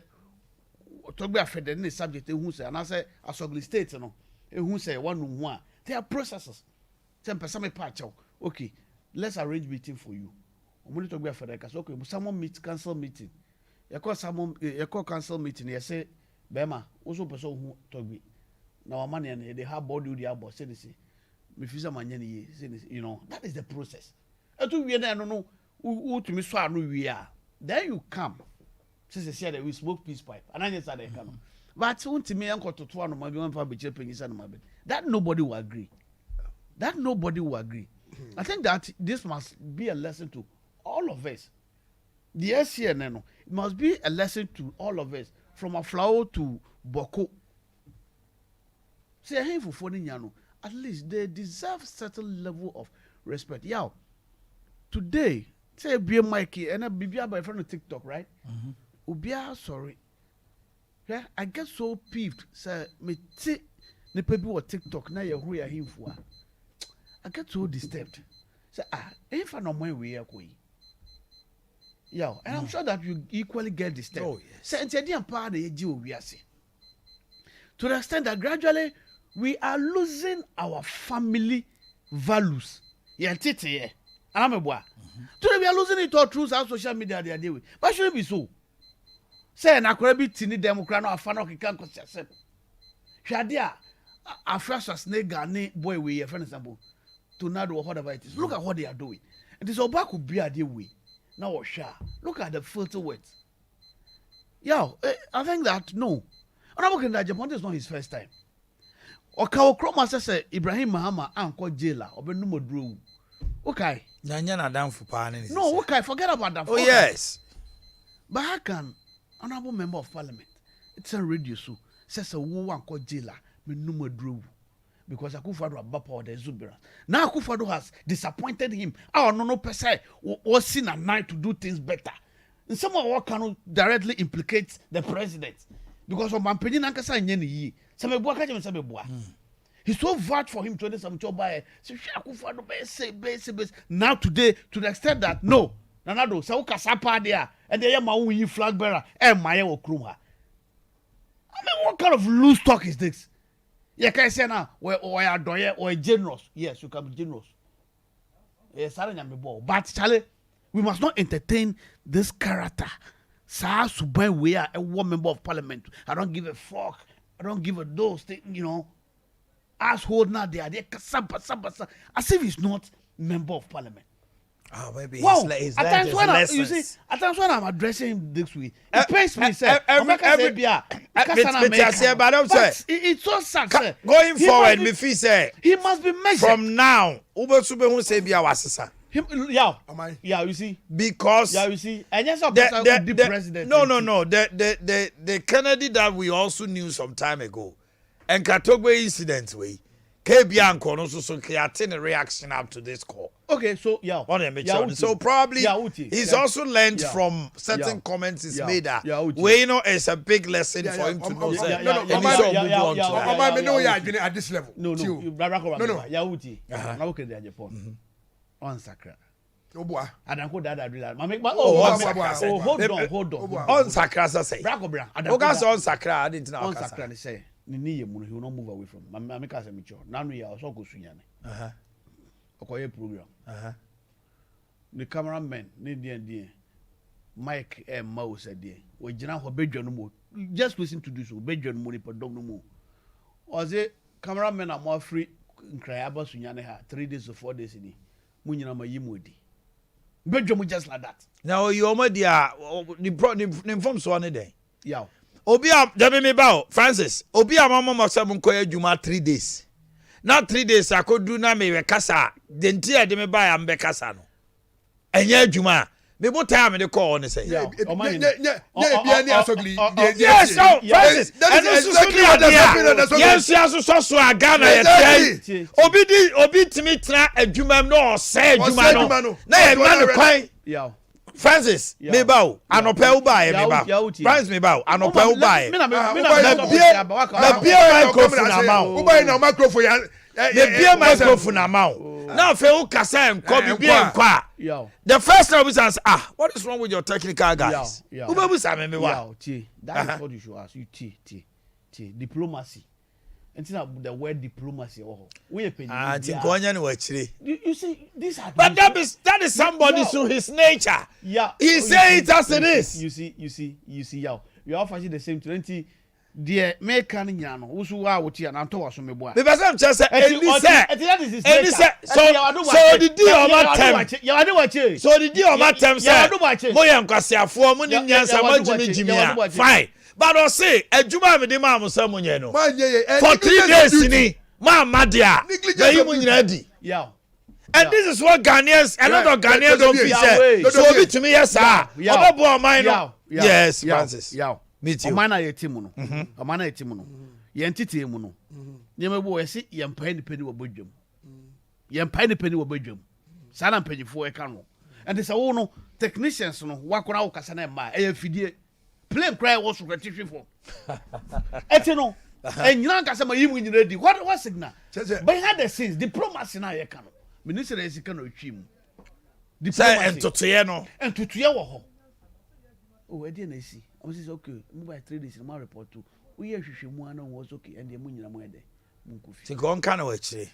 Talk about federal subject. Who say, and I say, as ugly states, no. Who say one there are processes. 10% patch. Okay, let's arrange meeting for you. I'm going to talk about for that. Okay, someone cancel meeting. You call cancel meeting. You say, Bema, also person who talk me. Now money and they have body the abo. Say this. Me fisa manyani. You know that is the process. Etu wie na no to me so anu wie a. Then you come. Since say that we smoke peace pipe. And I just said that come. But untimi enko toto anu ma bi wan fa be che penyisa no ma be. That nobody will agree. That nobody will agree. I think that this must be a lesson to all of us. The SCN, it must be a lesson to all of us, from Aflao to Boko. Say, hey, for at least they deserve certain level of respect. Yeah, today, say, be Mikey, and I be by friend of TikTok, right? Ubia, sorry. Yeah, I get so peeved. Say, me the people on TikTok now you who are him for. I get so disturbed. Say, if I know my way, yeah, and I'm sure that you equally get disturbed. Oh, yes. Say, to the extent that gradually we are losing our family values. Yeah, titi, yeah. And I'm a boy. Today we are losing it all through our social media. They are doing. But should it be so? Say, na be tini Democrat no afano kikan ko sese. Shadia, a fresh as nega boy we a friend example. Tornado or whatever it is. Look at what they are doing. It is about could be a day way. Now look at the filter words. Yeah, I think that no. And I'm looking at Japan is not his first time. Or Kroma says Ibrahim Mahama Uncle Jailer or Benumo Drew. Okay. Nanyana down for pan. No, okay, forget about that. Oh, yes. But how can honorable member of parliament? It's a radio so says a woman called Jailer Benumo Drew. Because Akufo-Addo abapa or the exuberance. Now Akufo-Addo has disappointed him. No person was seen at night to do things better. And someone what cannot directly implicate the president. Because of Mampeni Nankasa Nyeni Yi. He's so vouched for him 27 by now today to the extent that no, Nanado, Sauka Sapa there, and they are my flag bearer, and Maya Okruma. I mean, what kind of loose talk is this? Yeah, can I say now, or generous? Yes, you can be generous. Yes, but Charlie, we must not entertain this character. Sa Subai, we are a one member of parliament. I don't give a fuck. I don't give a those things, you know. Asshole now they are there, as if he's not member of parliament. Oh, maybe wow. He's at times when you see, at times when I'm addressing him this way, it pains me, sir. It's so sad, sir. Going forward, me feel say he must be measured from now. Ube sube who say be our sister. Yeah, you see, because you see, and yes, the president. No. The Kennedy that we also knew some time ago, and Katogwe incident way. Kebianko no so creating a reaction up to this call. Okay, so so probably he's also learned from certain comments he's made that we know it's a big lesson for him to know. At this level. No. Yauti. Now okay, they are Japan. On Sakra. I don't go that. Hold on. On Sakra say. On Sakra, I didn't know. On Sakra say. He will not move away from Mamika Semicho. Now we are also go Sunyane. Okay, program. The cameraman, Nidian, Mike and Mao said, we general bedroom mode. Just listen to this bedroom money per dog no more. Was it cameramen are more free in Crayaba Sunyane 3 days or 4 days in it. Munina Mayimudi. Bedroom just like that. Now you already the inform so on a day. Yeah. Obia Jamie Bao Francis Obia mama masam nkoya juma 3 days. Now 3 days I could do na me kasa den tia de me ba am be kasa no. Enya juma me bo time de call on say. Yes, Francis. And this is exactly yes, so Ghana ye obi timi tra adwuma no say adwuma no. Na e man kwan. Yeah. Francis, me bow, anope ubaye me bow. Francis me bow, anope ubaye. Na beer microphone amount. Ubaye na microphone ya. The beer microphone amount. Now fe u kasa enko bi enko. The first time we say what is wrong with your technical guys? Ubabu sa me wa. That is what you should ask. You T diplomacy. The word diplomacy we You see this but that is somebody through his nature. Yeah. He say it as it is. You see, yeah. We are fighting the same 20 deɛ meka no nyina no woso wa wote ana nto waso meboa me person just say any say so the deal on my time ya wade wache so the deal on my time say mo ye nkwasiafo mo ni nyansa mo jimi fine but I say adwuma me de ma mo say mo nye no for 3 days ni ma madia na yi mo nyina di and this is what Ghanaians a lot of Ghanaians don't feel say so be to me yes sir obo mine no yes Francis meet you omana yeti mu no omana yeti mu no ye ntete mu no nyemebo we se ye mpa ni pedi wo bodwam ye mpa ni pedi wo bodwam sana mpanyifo e ka no and say wo no technicians no wakora wo kasa na ma e fidie plane cry was rectified for eti no enyina kasa ma yimu nyina di what signal behind the scenes diplomacy na ye ka no minister esika no twim diplomacy entotoye no entotoye wo ho o edi na esi I was okay. Move by 3 days in my report too. We are Shishimwana was okay, and the Munina Mwede. So go on, kind of actually.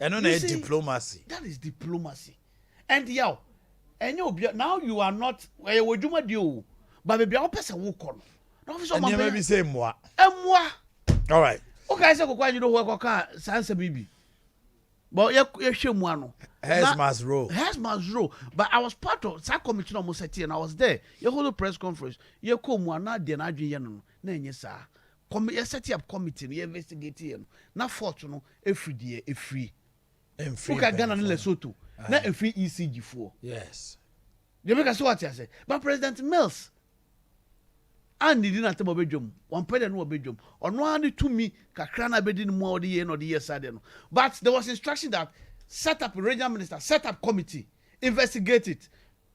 And on a diplomacy. That is diplomacy. And yow, and you now you are not where you would do my deal, but maybe our person will come. No, so maybe say moi. Moi. All right. Okay, so go you know what Sansa Bibi. But you show one. Has row. But I was part of that committee almost and I was there. You hold a press conference. You come one not the Nigerian. Nay, sir. You set up committee, you investigate him. Not fortunate every day, a free. And free. Look at Ghana and Lesotho. Not a free ECG4. Yes. You make us what I say. But President Mills. And he didn't have a bedroom. One penny no bedroom. Or no only to me, Kakrana bedin more the end of the year side. But there was instruction that set up a regional minister, set up committee, investigate it.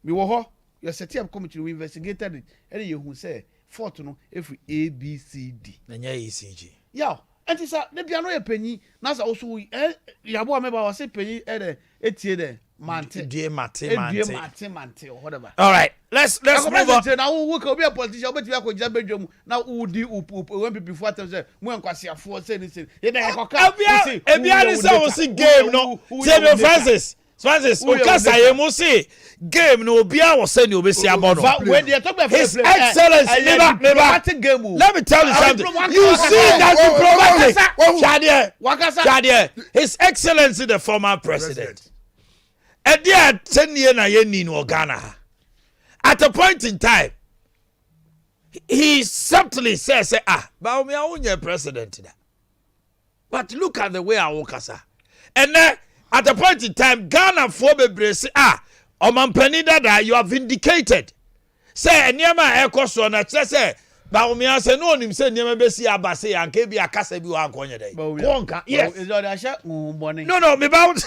We were you set up committee, we investigated it. And you who say, Fortuno, every A, B, C, D. And yeah, ECG. Yeah. And it's a the piano a penny. Nasa also we Yabo member was a penny at a Mante, dear Mate, or whatever. All right, let's move on. Now we could be a politician, but you are going to bedroom. Now who do when people before them say, "When Kwasia for saying this." Ebia say game no. Say Francis. Okasa ye mo say game no obia was say ni obesi abono. But when they talk about His Excellency never. Let me tell you something. You see that diplomatic. Chadie. His Excellency the former president. Adea 10 years na ye ni no Ghana. At a point in time, he subtly says, but me a president. But look at the way I walk, sir. And then at a point in time, Ghana for bebrese, Omanhene Yaw, you are vindicated. Say, Niama Ekoso na say, but me say no him say Niama besi abase anke bi akasa bi wa akonye dey. Konka, yes. No, me bout.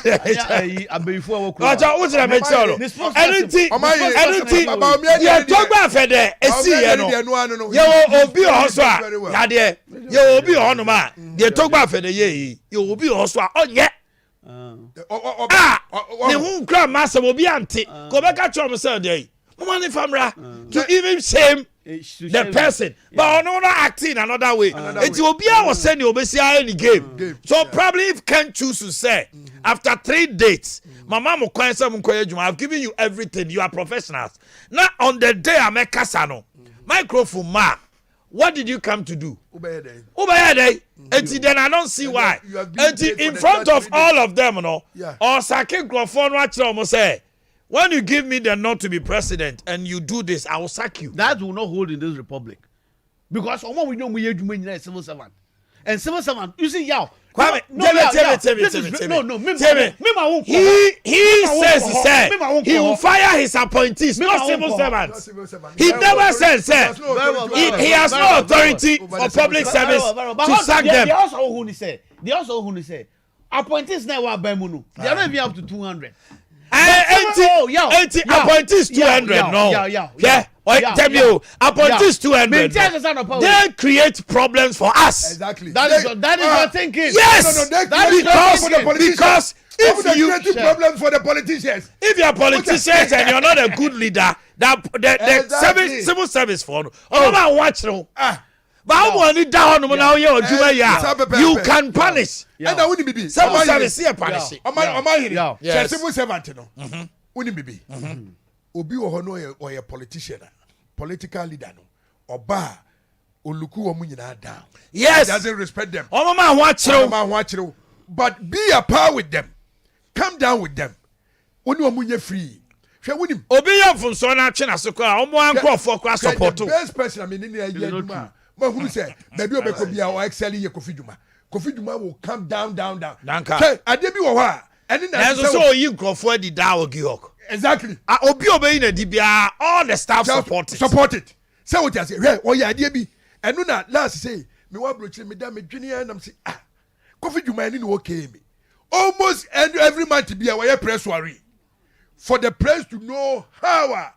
Abefo wo Aja wo tira me tell. Anything. You talk about fede esi ye no. Ye obi o so a. Ya de. Ye obi o no ma. Dey talk about fede ye. Ye obi o so a. Onye. Ne hu kra masa obi ante. Ko be ka chom say dey. Money famra to even shame the person, but no acting another way. It will be our send you any game. So probably if can choose to say after 3 dates, my mom will call some I've given you everything. You are professionals. Now on the day I make Casano microphone ma. What did you come to do? Ubeyede. And then I don't see why. And in front of all of them, no. Or Sake Grofon watch almost say. When you give me the nod to be president and you do this, I will sack you. That will not hold in this republic. Because we know we are a civil servant. And civil servant, you see, Yaw. He says he will fire his appointees, not civil servants. He never says, he has no authority or public service to sack them. They also say, appointees now are Bemunu. They are not even up to 200. 80 appointees 200 no. Yeah. Tell you, appointees 200. They create problems for us. Exactly. That is your thinking. Yes. Because if you create problems for the politicians. If you're politicians and you're not a good leader, the civil service for watch no. But you can punish. And I wouldn't be civil service here punish. Omanhene civil servant no. Wouldn't be. Obi or a politician, political leader no. Oba oluku wo nyina down. Yes. He doesn't respect them. But be a par with them. Come down with them. Oni wo munye free. Hwe wonim. Obi yafun so na twe na so kwa omo ankofo kwa support. The best person I mean in here adwuma. Ma hu say baby obeko bia o excel ye Kofi Dwuma. Kofi Dwuma will come down. Danka. Ade bi wo ho a. Ene na so yi nkofo adi da ogiok. Exactly. Obi obeyi na di bia all the staff support it. Say what you say. Hey, oh yeah, ade bi. Eno na last say me wa brochi me da me dwene na me say Kofi Dwuma ni okay me. Almost every month be a press worry. For the press to know how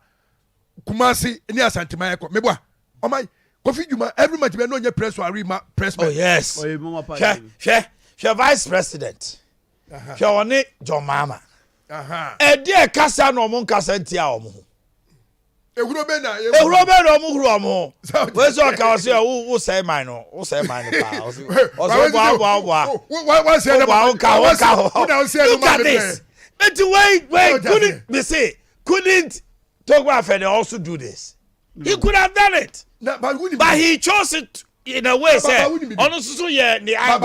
Kumasi ni Asantima ko. Me boa. Oh my Kofi Dwuma every month be no press worry press. Oh yes. She vice president. She one John Mama. Adea kasa no mo kasa ntia omo. Ehuro be na omo huru omo. We so ka say wo say man no pa. O so wa. What say Look at this. Couldn't Togwa also do this. He could have done it. But he chose it in a way say honestly yeah the I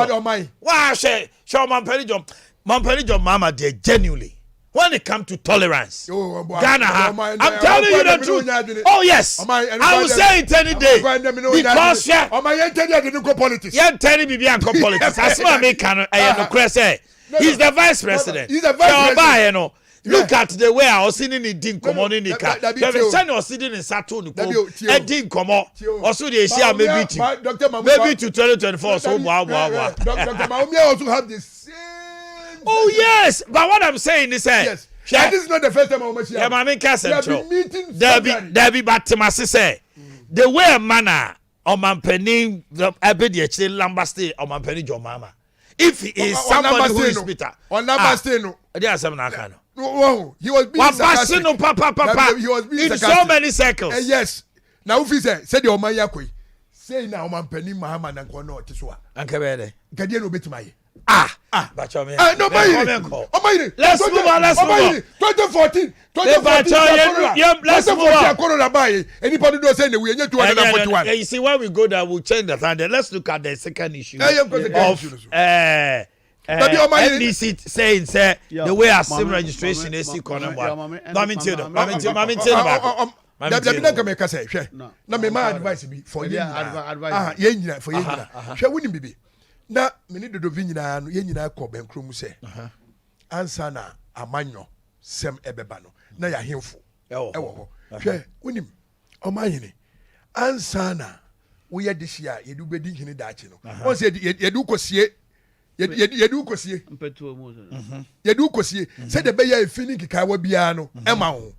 why say show Mampeli Mama there genuinely. When it comes to tolerance, Ghana, I'm telling you the truth. Oh yes, I will say it any day because yeah, politics. That's why I make he's the vice president. He's the vice president. Look at the way I was sitting in Din Komo in the car. The son was sitting in Saturn. And Din Komo. Also, they share maybe to 2024. So, wow. Dr. Maumia also have the same. Oh, yes. But what I'm saying is, yes. And this is not the first time I'm yeah, my main castle. There be but to my sister. The way a manner on my penny, the Abedi Lambaste on my penny, your mama. If he is somebody who is bitter. On Lambastino. There's some Nakano. No, he was being sarcastic. He was being in so many circles. Yes. Now if he said the Omaya Koi, say now man penny Muhammad and Kono Tiswa. Ankabede. Gadiano Betmaye. But you mean, no, let's move on. 2014. Let's move on. Corona buy. Anybody don't say we are 241. You see, when we go there, we'll change the time. Let's look at the second issue of NDC saying the way our SIM registration is economic. Na meni dodo vinyina no ye nyina ko benkrom se ansa na amanyo sem ebeba no na ya hemfo ewo ho hwe unim Omanhene ansa na wo ye dihia ye du bedi hini daachi no on se ye du kosie ye du kosie mpetuo mo ye du kosie se de be ya efini kika wa bia no ema ho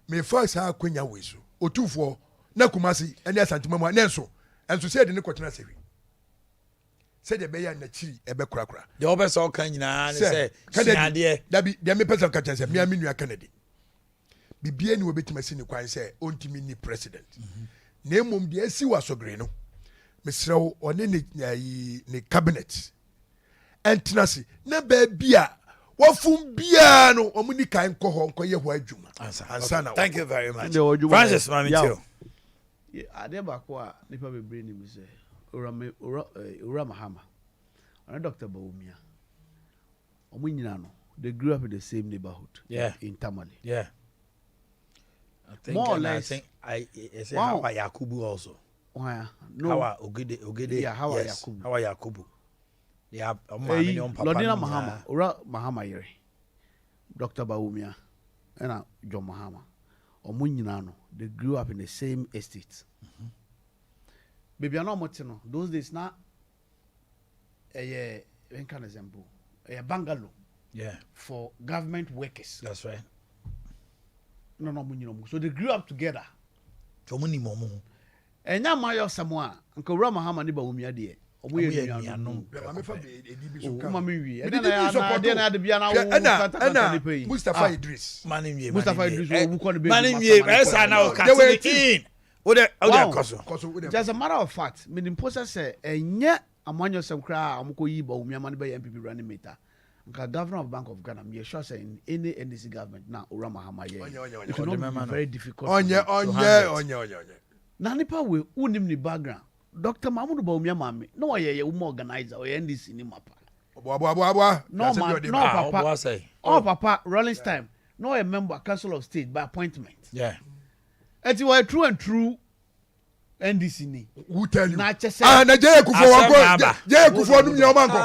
me fa sa akwanya weso otufo na kumasi ene asantima mu na enso se de ne kotena sewi said the bear and the tree ebe krakra. The obvious all can say, Dabi, the me person catch us, me a Kennedy. Be any will be to my senior quite say, Ontimini president. Name the SC was so green. Miss Row on any cabinet. And Tinasi, na beer. What from Biano or Monica and Cohon, Koya White Juma. Thank you very much. Francis, Mammy, too. Adeba Kwa, Nipa be brainy, Miss. Ura Mahama, and Dr. Baumia. They grew up in the same neighborhood. Yeah. In Tamale. Yeah. I think more or less. I say how are Yakubu also. No. How are Ogede? Yeah, how are Yakubu? How are Yakubu? They have Lodina Mahama, Ura Mahama Yere, Dr. Baumia, and John Mahama. They grew up in the same estate. Baby, I know much no. Those days now, a kind example, a bungalow. Yeah. For government workers. That's right. No. So they grew up together. Chomuni momo. And now my Samoa, Uncle Rama Hama Niba Umia dear. Mustafa Idris. Mustafa Idris. As a matter of fact, meaning process and yet among some cry, I'm going to be MPP running meter. Governor of Bank of Ghana, me sure saying any NDC government now, Urama Hamaye. Very difficult. On your. Nanipa will unim the background. Dr. Mahmoud Baumia mami no ye woman organizer or NDC ni mapa no man no papa oh papa rolling time no a member council of state by appointment eti we true and true NDC ni who tell you na chese Nigeria kufo wanko je kufo num nyina omanko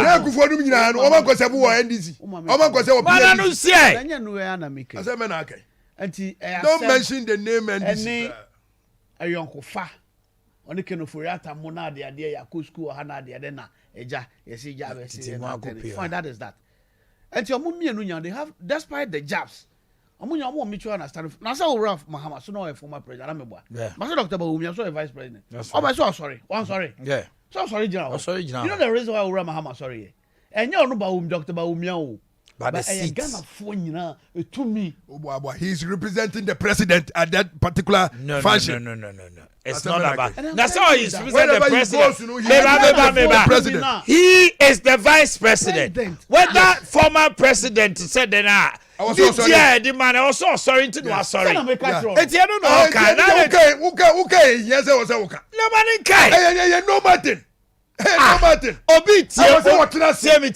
je kufo num nyina no omanko se bu NDC omanko se wo mana no sie anya no ya na make aseme na akai enti don't mention the name NDC ayonko fa oni kenoforiata mo na ade ya ko school ha na ade na eja yesi ja be say fine that is that enti omo mienu nya they have despite the jabs omo nya omo mutual understand na say Ralph Mahama so no a former president amebo ma say Dr. Bawumia so a vice president oh but so sorry one sorry so sorry general you know the reason why Ralph Mahama sorry enye onu Bawum Dr. Bawumia o but the seat Ghana fo nyina to me he's representing the president at that particular function no it's not about that's how he's representing the president he is the vice president whether former president said that the man also sorry to do sorry it's you don't know okay yes was okay no man kai no Martin hey no Martin obi tie me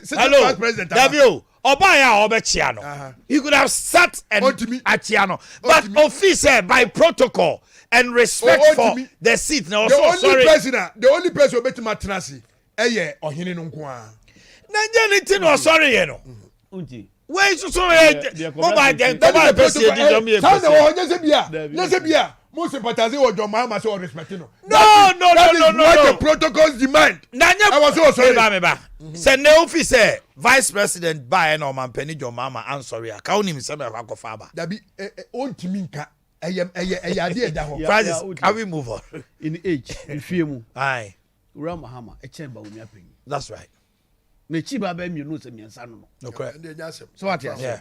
hello Davio Obaya Obechiano. He could have sat and Achiano. But office by protocol and respect for the seat. Now, the only person who bet Matrasi, Omanhene Yaw. Nigerian was sorry, you know. Where is so most sympathize with John Mahama so respect no. No. The protocols demand. I was so sorry. Say no officer vice president by no man penny John Mahama I'm sorry. I can't even say me ko faba. That be on timinka idea da ho. Francis, can we move on? In age, in fiemu. Aye. Ura Mahama e chamber Bawumia penny. That's right. Me chiba be mi no se mi ansa no. Okay. So what you say?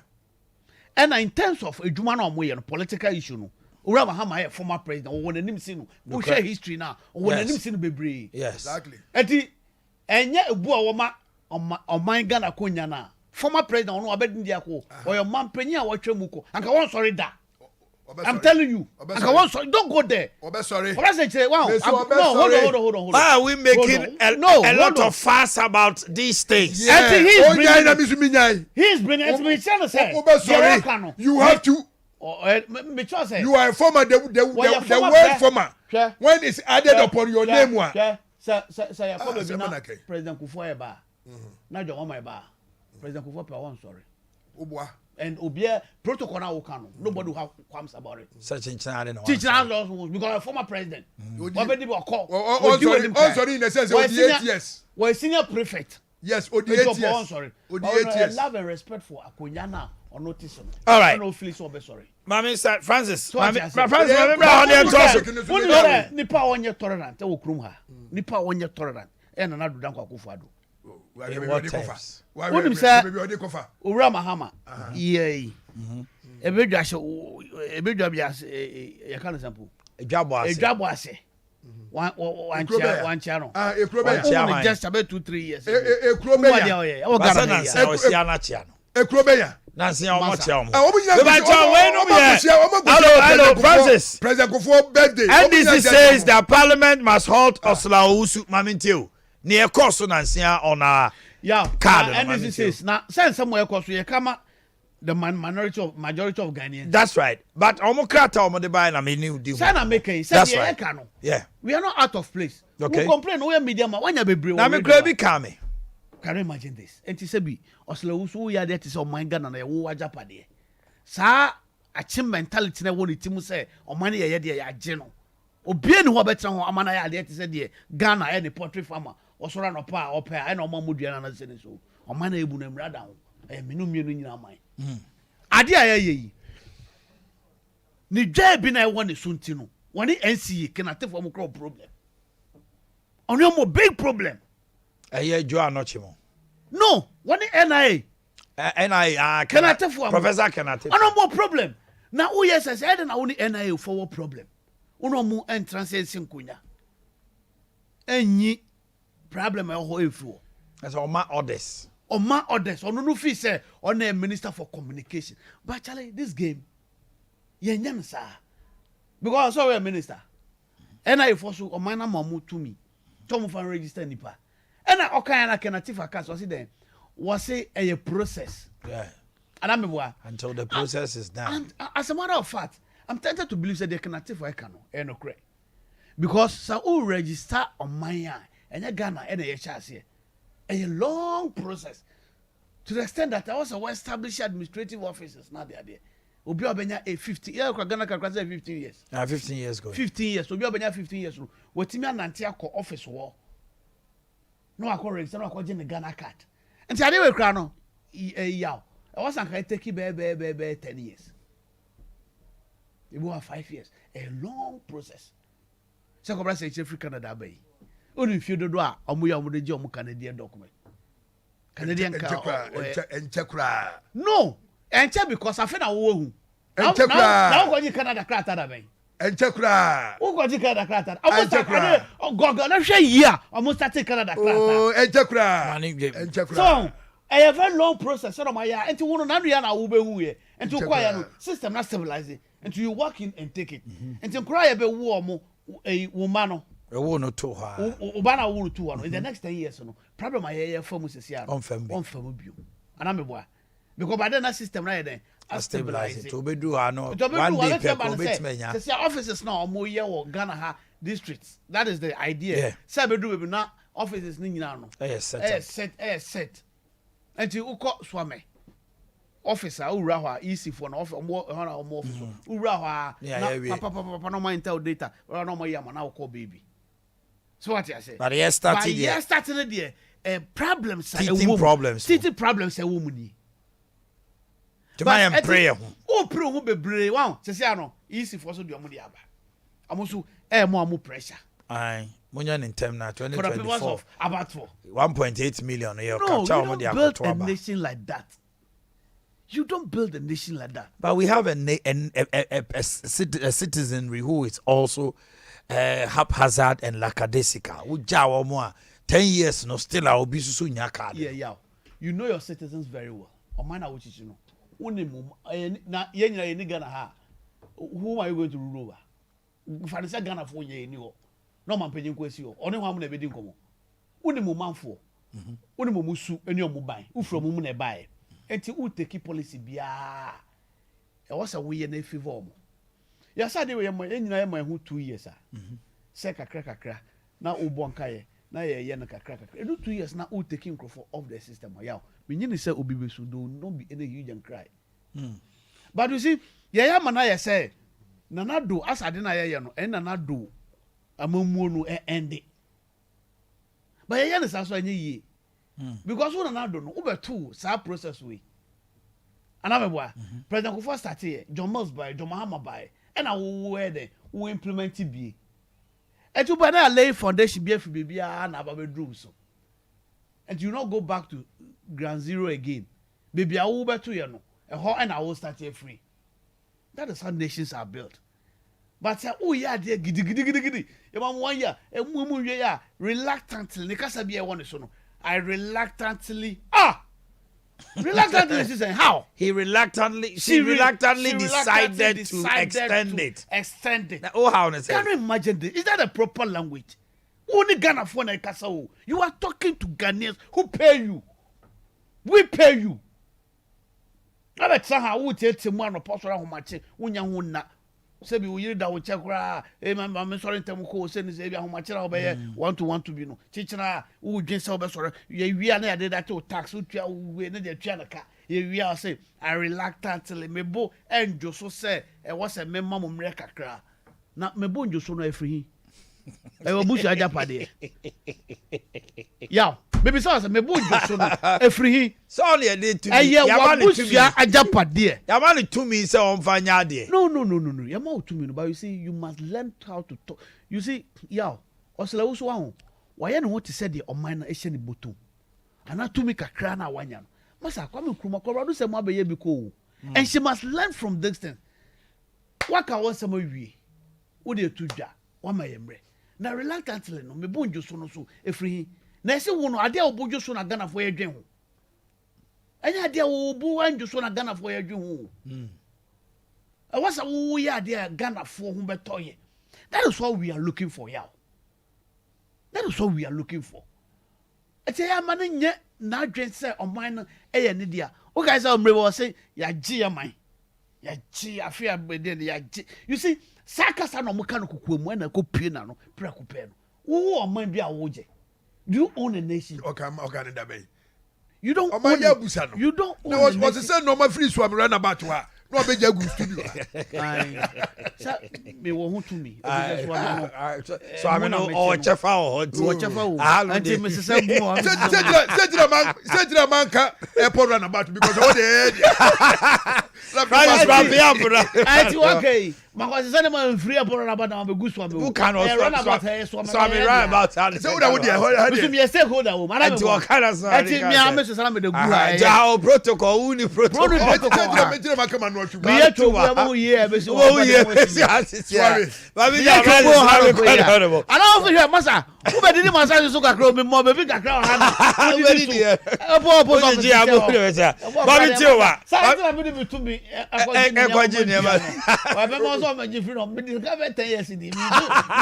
And in terms of edwuma na omo ye no political issue no. Ura Mahama former president or when nim sinu who share history now or when nim sinu bebre exactly enti enye ebu a woma oman Ghana konya na former president ono abedin dia ko or your man penny a watwa muko anka won sorry da I'm telling you anka won sorry don't go there sorry say wow hold on why are we making a lot of fuss about these things he's bringing me say you have to you are a former the word former when it's added upon your name one say President Kufuor eba na John Mahama eba President Kufuor pe one sorry and obia protocol na woka no nobody have qualms about it such in laws because a former president obedi be call sorry in the sense of the 8 years we senior prefect yes o the 8 years sorry o the 8 years love and respect for Akonyana or notice all right no feel so sorry Mami Francis Francis nipa onye tolerant e wo krum ha nipa onye tolerant e na nadu dan kwa Akufo-Addo wonim say Ura Mahama yey ebedwa biase ya kan sample edwabo ase one channel just about 2-3 years Hello, Francis. President Kufuor birthday. NDC says that Parliament must halt Oslausu Mamintio near Kosunansia on a card. NDC says now send somewhere because we come the majority of Ghanaians. That's right. But Omokrata Omodebai na menu do. That's right. Yeah. We are not out of place. Okay. We complain we are media man when you be brave. Na me grab kame. Can you imagine this? And Tisebi, Oslausu ya there is on my Ghana na wo Japade. Sa a chim mentality na woni timu say o mani ye de ya gye no. Obie ni ho betra ho amana ya de say de Ghana e ne poultry farmer. Osora no pa opa e na o mamudua na se ne so. O mana ebu na mrada ho. E menu mienu nyina man. Ade a ye ni dwa bi na e woni sunti no. Woni NCA kenate for mo problem. Ono mo big problem. Joe Anochimo. No, what the NIA? Professor Kenate. No more problem. Now, oh yes, I said, and only NIA for what problem. Uno more entrance in Kunya. Any problem I hold for. That's all my orders. On my orders, on no fee say on a minister for communication. But Charlie, this game, sir. Because I saw a minister. And I force o man na mamu to me. Tom fan register nipa. And I okay na alternative account so then was say a process. Yeah. And I'm a until the process is done. And as a matter of fact, I'm tempted to believe that they can active for Ekano. No correct. Because so who register on my and a Ghana and a chance here. A long process. To the extent that I also established administrative offices now there. Obi obenya a 50 year Ghana can 15 years. 15 years go. 15 years. Obi obenya 15 years. What me ananti akọ office war. No akọ register no akọ the Ghana card. And I dey kra no yaw. I was an take 10 years. It was 5 years. A long process. So come say free Canada bay. Only if you do omu Canadian document. Canadian car. No. And because I feel na wo. Now go to Canada crata da bay. Enchekura. Who go to Canada crata? Almost go na share year. Almost start Canada crata. Oh, enchekura. So a very long process. So my ya until one na na wo be hu ye. Until kwaya no system na stabilize it. Until you walk in and take it. Until kwaya be wo mo a woman no. No to her. Ubana will to one. In the next 10 years, no problem. I hear from Mrs. On Famu. And I'm a boy. Because by then, that system right there, I stabilize it. To be do, I know. One day, people bit me. The offices now, more year or Ghana ha districts. That is the idea. Sabe do not offices ni now. Set. Until you call Swame. Officer, Uraha, easy for an officer, more officer. Uraha, papa, no mind tell data, or no more yama now call baby. So what I say? But yes, started there. Problems, Teething problems, a woman. To my prayer. Oh, pro who be brave. Wow, Cesiano, easy for so do Amudiaba. I'm also more pressure. Aye, Munyan in term now 2024 about 1.8 million. No, you don't build a nation like that. You don't build a nation like that. But we have a citizenry who is also haphazard and lackadaisical. 10 years, no, still I will be so nyaka. Yeah. You know your citizens very well. Or mine are which you know. Now, Ghana, who are you going to rule over? Fancy Ghana for ye, no man paying question. Only one never did come. Unimu manfo. Unimu musu, and your mobile, who from Mumune buy. Enti u take policy bia e was a we na favor mo ya sa de we nyina ma hu 2 years se kakra na u bon kaye na ye no kakra do 2 years na u take control of the system ya me nyini say obi be so do no be any huge and cry but you see ya mana ya say nana do asade na ye no en nana do amamuo no end but ya ne sa so anye yi because we don't know two sad process we. And I'm a President Kufuor started here, John Mills by John Mahama by, and I will wear the we implement it. And you better lay foundation be for baby and have a dream so. And you not go back to ground zero again. Baby, I will bet to you know, and I will start here free. That is how nations are built. But oh yeah, dear giddy. You want 1 year, and reluctantly, because I want to so. I reluctantly saying how she reluctantly decided to extend it. Now, oh, how is can you imagine this? Is that a proper language? Only Ghana for you are talking to Ghanaians who pay you. We pay you. I bet somehow we tell someone or post around much when you na. Sebi we da wo chekra me sorry ntem ko se ni se bia ho machira obeye 1 to be no chichira wo dwen se obesore ye wia na ya that to tax utua we na de tua na ka ye wia say I reluctantly mebo enjo so say e was a memma mo mre kakra na mebo enjo so no afri e wo busu ajapade ya baby so mebo enjo so no afri so all you need to be ya busu ajapade ya man to me say on fanya de no ya man to me but you see you must learn how to talk you see ya osela wo so ho wa ye ne ho te say de oman na ehye ne botom ana to me kakra na wanya no masa kwa me kruma kwa do say mo abeye bi ko and she must learn from this thing waka won say mo wie wo de tudwa wa ma yemre na reluctantly no me bonjo so no so efri na ese wo no ade obojo so na Ghana fo ye dwen ho anya ade wo bu anjo so na Ghana fo ye dwen ho e wasa wo ye ade Ghana fo ho betoye That is what we are looking for, Yaw. That is what we are looking for. I tell you, man, yet now drink say on mine, Nidia. Oh, guys, I'm real say, ya G, mine. Ya G, I fear, but then ya G. You see, Sakasa no mechanical when I go piano, precupeno. Who might be a woje? Do you own a nation? Okay, I'm okay, that way. You don't own Busano. You don't own a nation. Was the same normal free swam run about to her. No, be a good studio. Me won't to me. So I mean, oh, Chefao, Auntie Mrs. Samuel. Said the manka airport run about because all the I okay. My was a man free upon about a good swam. Who cannot run about her swam? So I'm right about that. So that would be a stakeholder woman. I do a kind of I think me, I'm Mrs. Samuel. The protocol, only protocol. Me too. Oh yeah, sorry. I don't hear Massa. Who did the massage so grow me more baby ka crown hand. Bobby Tiwa. Something me to me. I be mo so me freedom me dey have 10 years in me. Me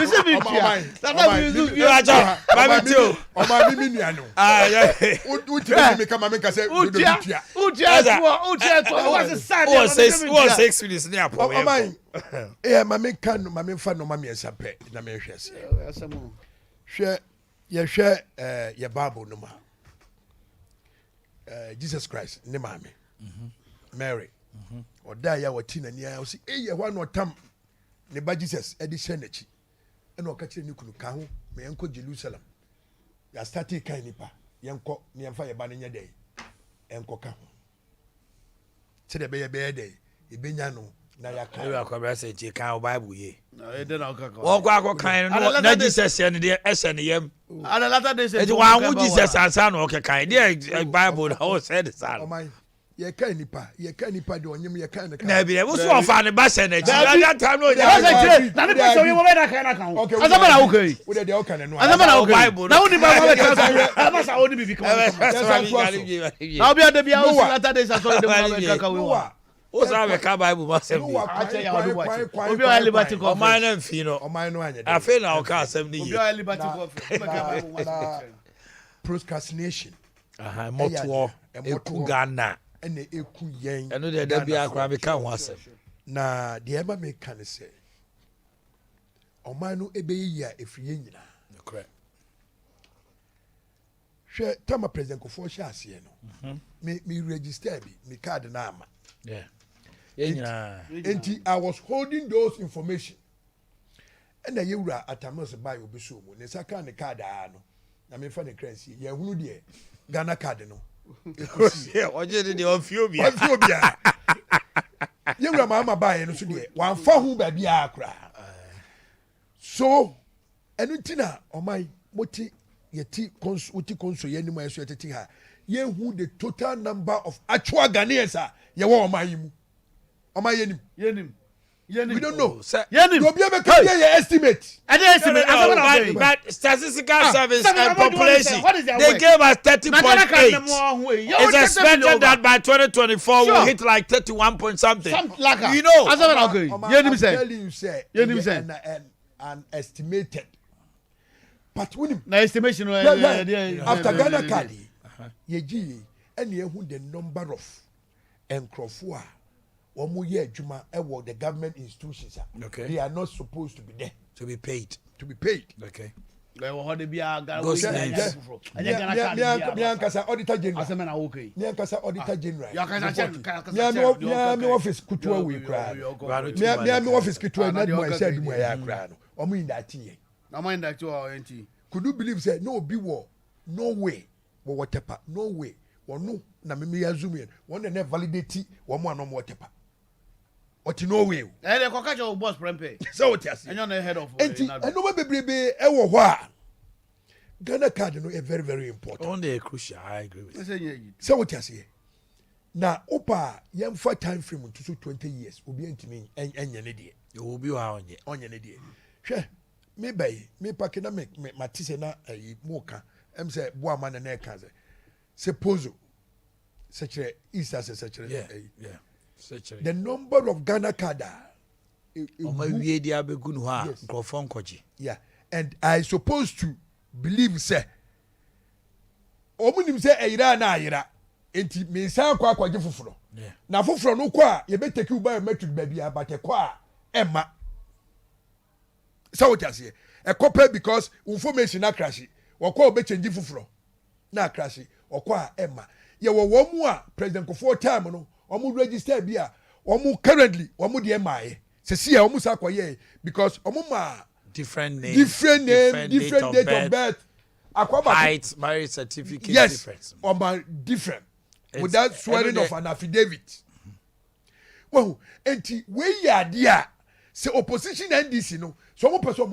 say me tia. That we do you aja. Bobby Tiwa. O ma mi nuanu. Ah yeah. Utia me come me ka say do do tia. Utia was sad. Who was minutes ni apo. O man. Eh ma me kan ma me fa no ma me sape na me hwese. Hwe ye hwe ye Bible no ma. Jesus Christ ne ma me. Mary. Oda ya wati na nia o si ye hwa no tam ne ba Jesus e di hye nachi. E na o ka kire ni kunu ka ho me enko Jerusalem. Ya start kan nipa. Yenko ne yemfa ye ba ne nya dai. Enko ka ho. Tede be ye dai. Ibenya no na ya kan. We akwa say je kan Bible ye. No, e dey na ka. Wo kwa kan no na Jesus ye ne de ese ne yam. Ana later dey say. E wa hu Jesus ansa no ke kan. Dey Bible na o say the same. O man, ye kan nipa de onyem ye kan ne kan. Na bi e wo so ofa ne ba se na chi. That time no. Na ne person we be na kan na kan. Azaba na okay. We dey o kan no. Azaba na Bible. Na woni Bible we kan. Azaba sa woni bi come. Na obi ade bia o si later dey say so dey kan we wa. O sa be ka Bible ba sem ni. Obi o liberty conference. O man na fi no. O man no anya. Afi na o ka asem ni ye. Obi o liberty conference. Procrastination. Moto eku Ghana. Ene eku yen. Eno de da bia akra be ka ho asem. Na de ema me kan say. O man no ebe yi a efriye nyina. Correct. Hwe tama president ko fo sha ase no. Me register bi, me card na ama. Yeah. And I was holding those information. And the Yura Atamos buy Obisu, when the second card, I mean, funny crazy. Yeah, who dear Ghana Cardinal. Yeah, what did you feel? You were mamma buying one for whom baby cry. So, and Tina, or my moti, yeti consul, any my sweating her. Ye who the total number of actual Ghanaians are. You want my yenim. We don't know. Yenim. You'll be able to get your estimate. And estimate. But statistical service and population, they gave us 30.8. It's expected that by 2024 we'll hit like 31 point something. You know. I'm telling you, say, an estimated. But when na estimation after Ghana card, ye and ye who the number of Nkrofo or muye juma the government institutions. Okay. They are not supposed to be there. To be paid. Okay. Auditor General. Auditor General. Me office kutua we cry. Me office kutua not more said mo ya cry no. Omo in that tie. Omo in that tie. Could you believe say no be war? No way. Whatever. No way. Or no na me ya zoom in. One na validate one more no more tepa. What you know we? Eh the kokaja o boss prempe. So what you say? And you head of. And no bebrebe e wo ho a. Ghana card no is very very important. Only crucial. I agree with you. So what you say? Na opa yemfa time frame to 20 years. Obi antimi enye ne de. You will be onye. Onye ne de. Hwe me bay me pakina me matise na moka. Em say boa man na ka say. Suppose such a East as such a yeah. The number of Ghana card Yeah, and I supposed to believe say omunim say eyira na ayira enti me san kwa kwaje foforo na foforo no kwa ye be take you biometric baby abate kwa emma so what you say e copy because information na crash wo kwa obe change foforo na crash okwa emma ye wo mu a president Kofo time no omu register bia omu currently omu de emma ye se see omu sa kwa ye because omu ma different name different date of birth height marriage certificate difference different without swearing of an affidavit well enti we ya dia se opposition NDC no so omu person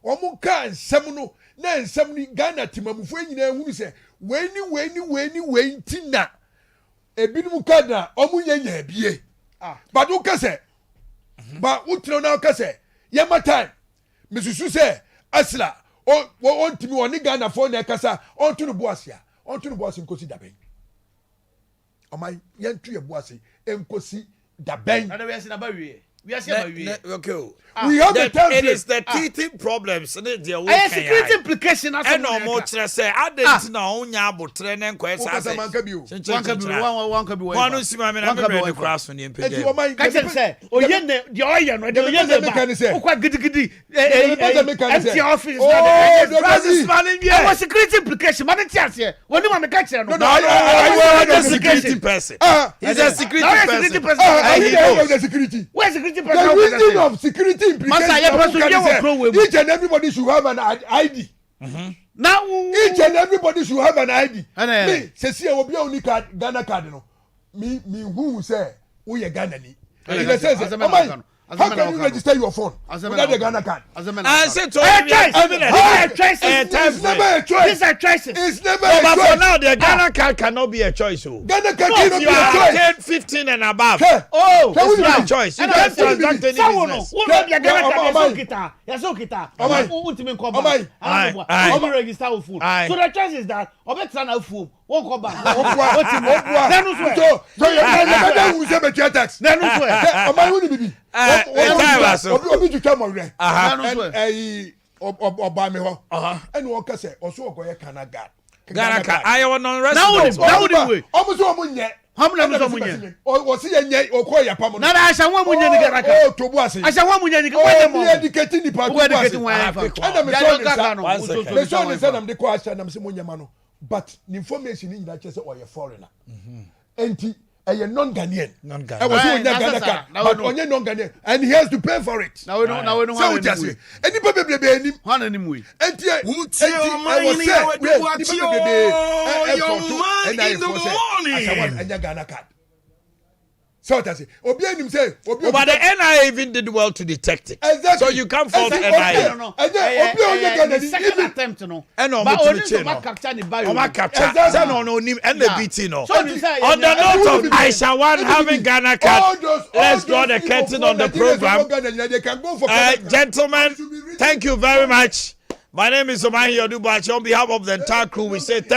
omu kan nsem no na nsem ni Ghana timamufo nyina ehunu se we ntina ebinum kada omu nyanya bie but u kase ba utro na kase yema time misusu se asla on timi woni Ghana fo na kasa on tunu boase nkosi daben omai yantu ye boase enkosi daben na we say na ba wie we say ba wie okay we have the time it is the teething problems and the security implication as no more say adent na onya abotre ne nkwa esa say wanka bi one si ma me na me the class on the mpege ka say oye ne the oye no the oye ne ba okwa gidigidi empty office na the process manning here what security implication man ti ase woni ma me ka kire no no security person he's a security person the security where security person the reason of security each and everybody should have an ID. Now each and everybody should have an ID. Me say see obi only card Ghana card no. Me who say we are Ghana ni. It says how can you register your phone without the Ghana card? I said to it's never a choice. These are choices. It's never a choice. But for now, the Ghana card cannot be a choice. Ghana card cannot be a choice. 10, 15 and above. Oh, it's not a choice. You can't transact any business. Register with food. So the choice is that Obetana food won't come back. So you say better tax. Obi to come on oba me ho and won ka say oso okoye Canada Ghana card I want non resident now the way omuso omunye hamna muso omunye o si yenye okoye pam na na asha wa munye ni Ghana card o to bu ase asha wa munye ni kwa dem o educate ni pa to bu ase and me so ni say na me ko asha na me se munye ma no but the information ni nyina che say oye foreigner enti a non-Ghanaian. I was doing Ghana card, but only non-Ghanaian, and he has to pay for it. Now we know. So we just say, anybody be any one anyway. And here, Omanhene Yaw in the morning. And Ghana card. So that's it. Obianim say, but the NIA even did well to detect it. Exactly. So you can't fault NIA. No. And second attempt, no. And no, but capture. No, and the BT no. On the note of Aisha One having Ghana card, let's draw the curtain on the program. Gentlemen, thank you very much. My name is Omanhene Yaw. On behalf of the entire crew, we say thank you.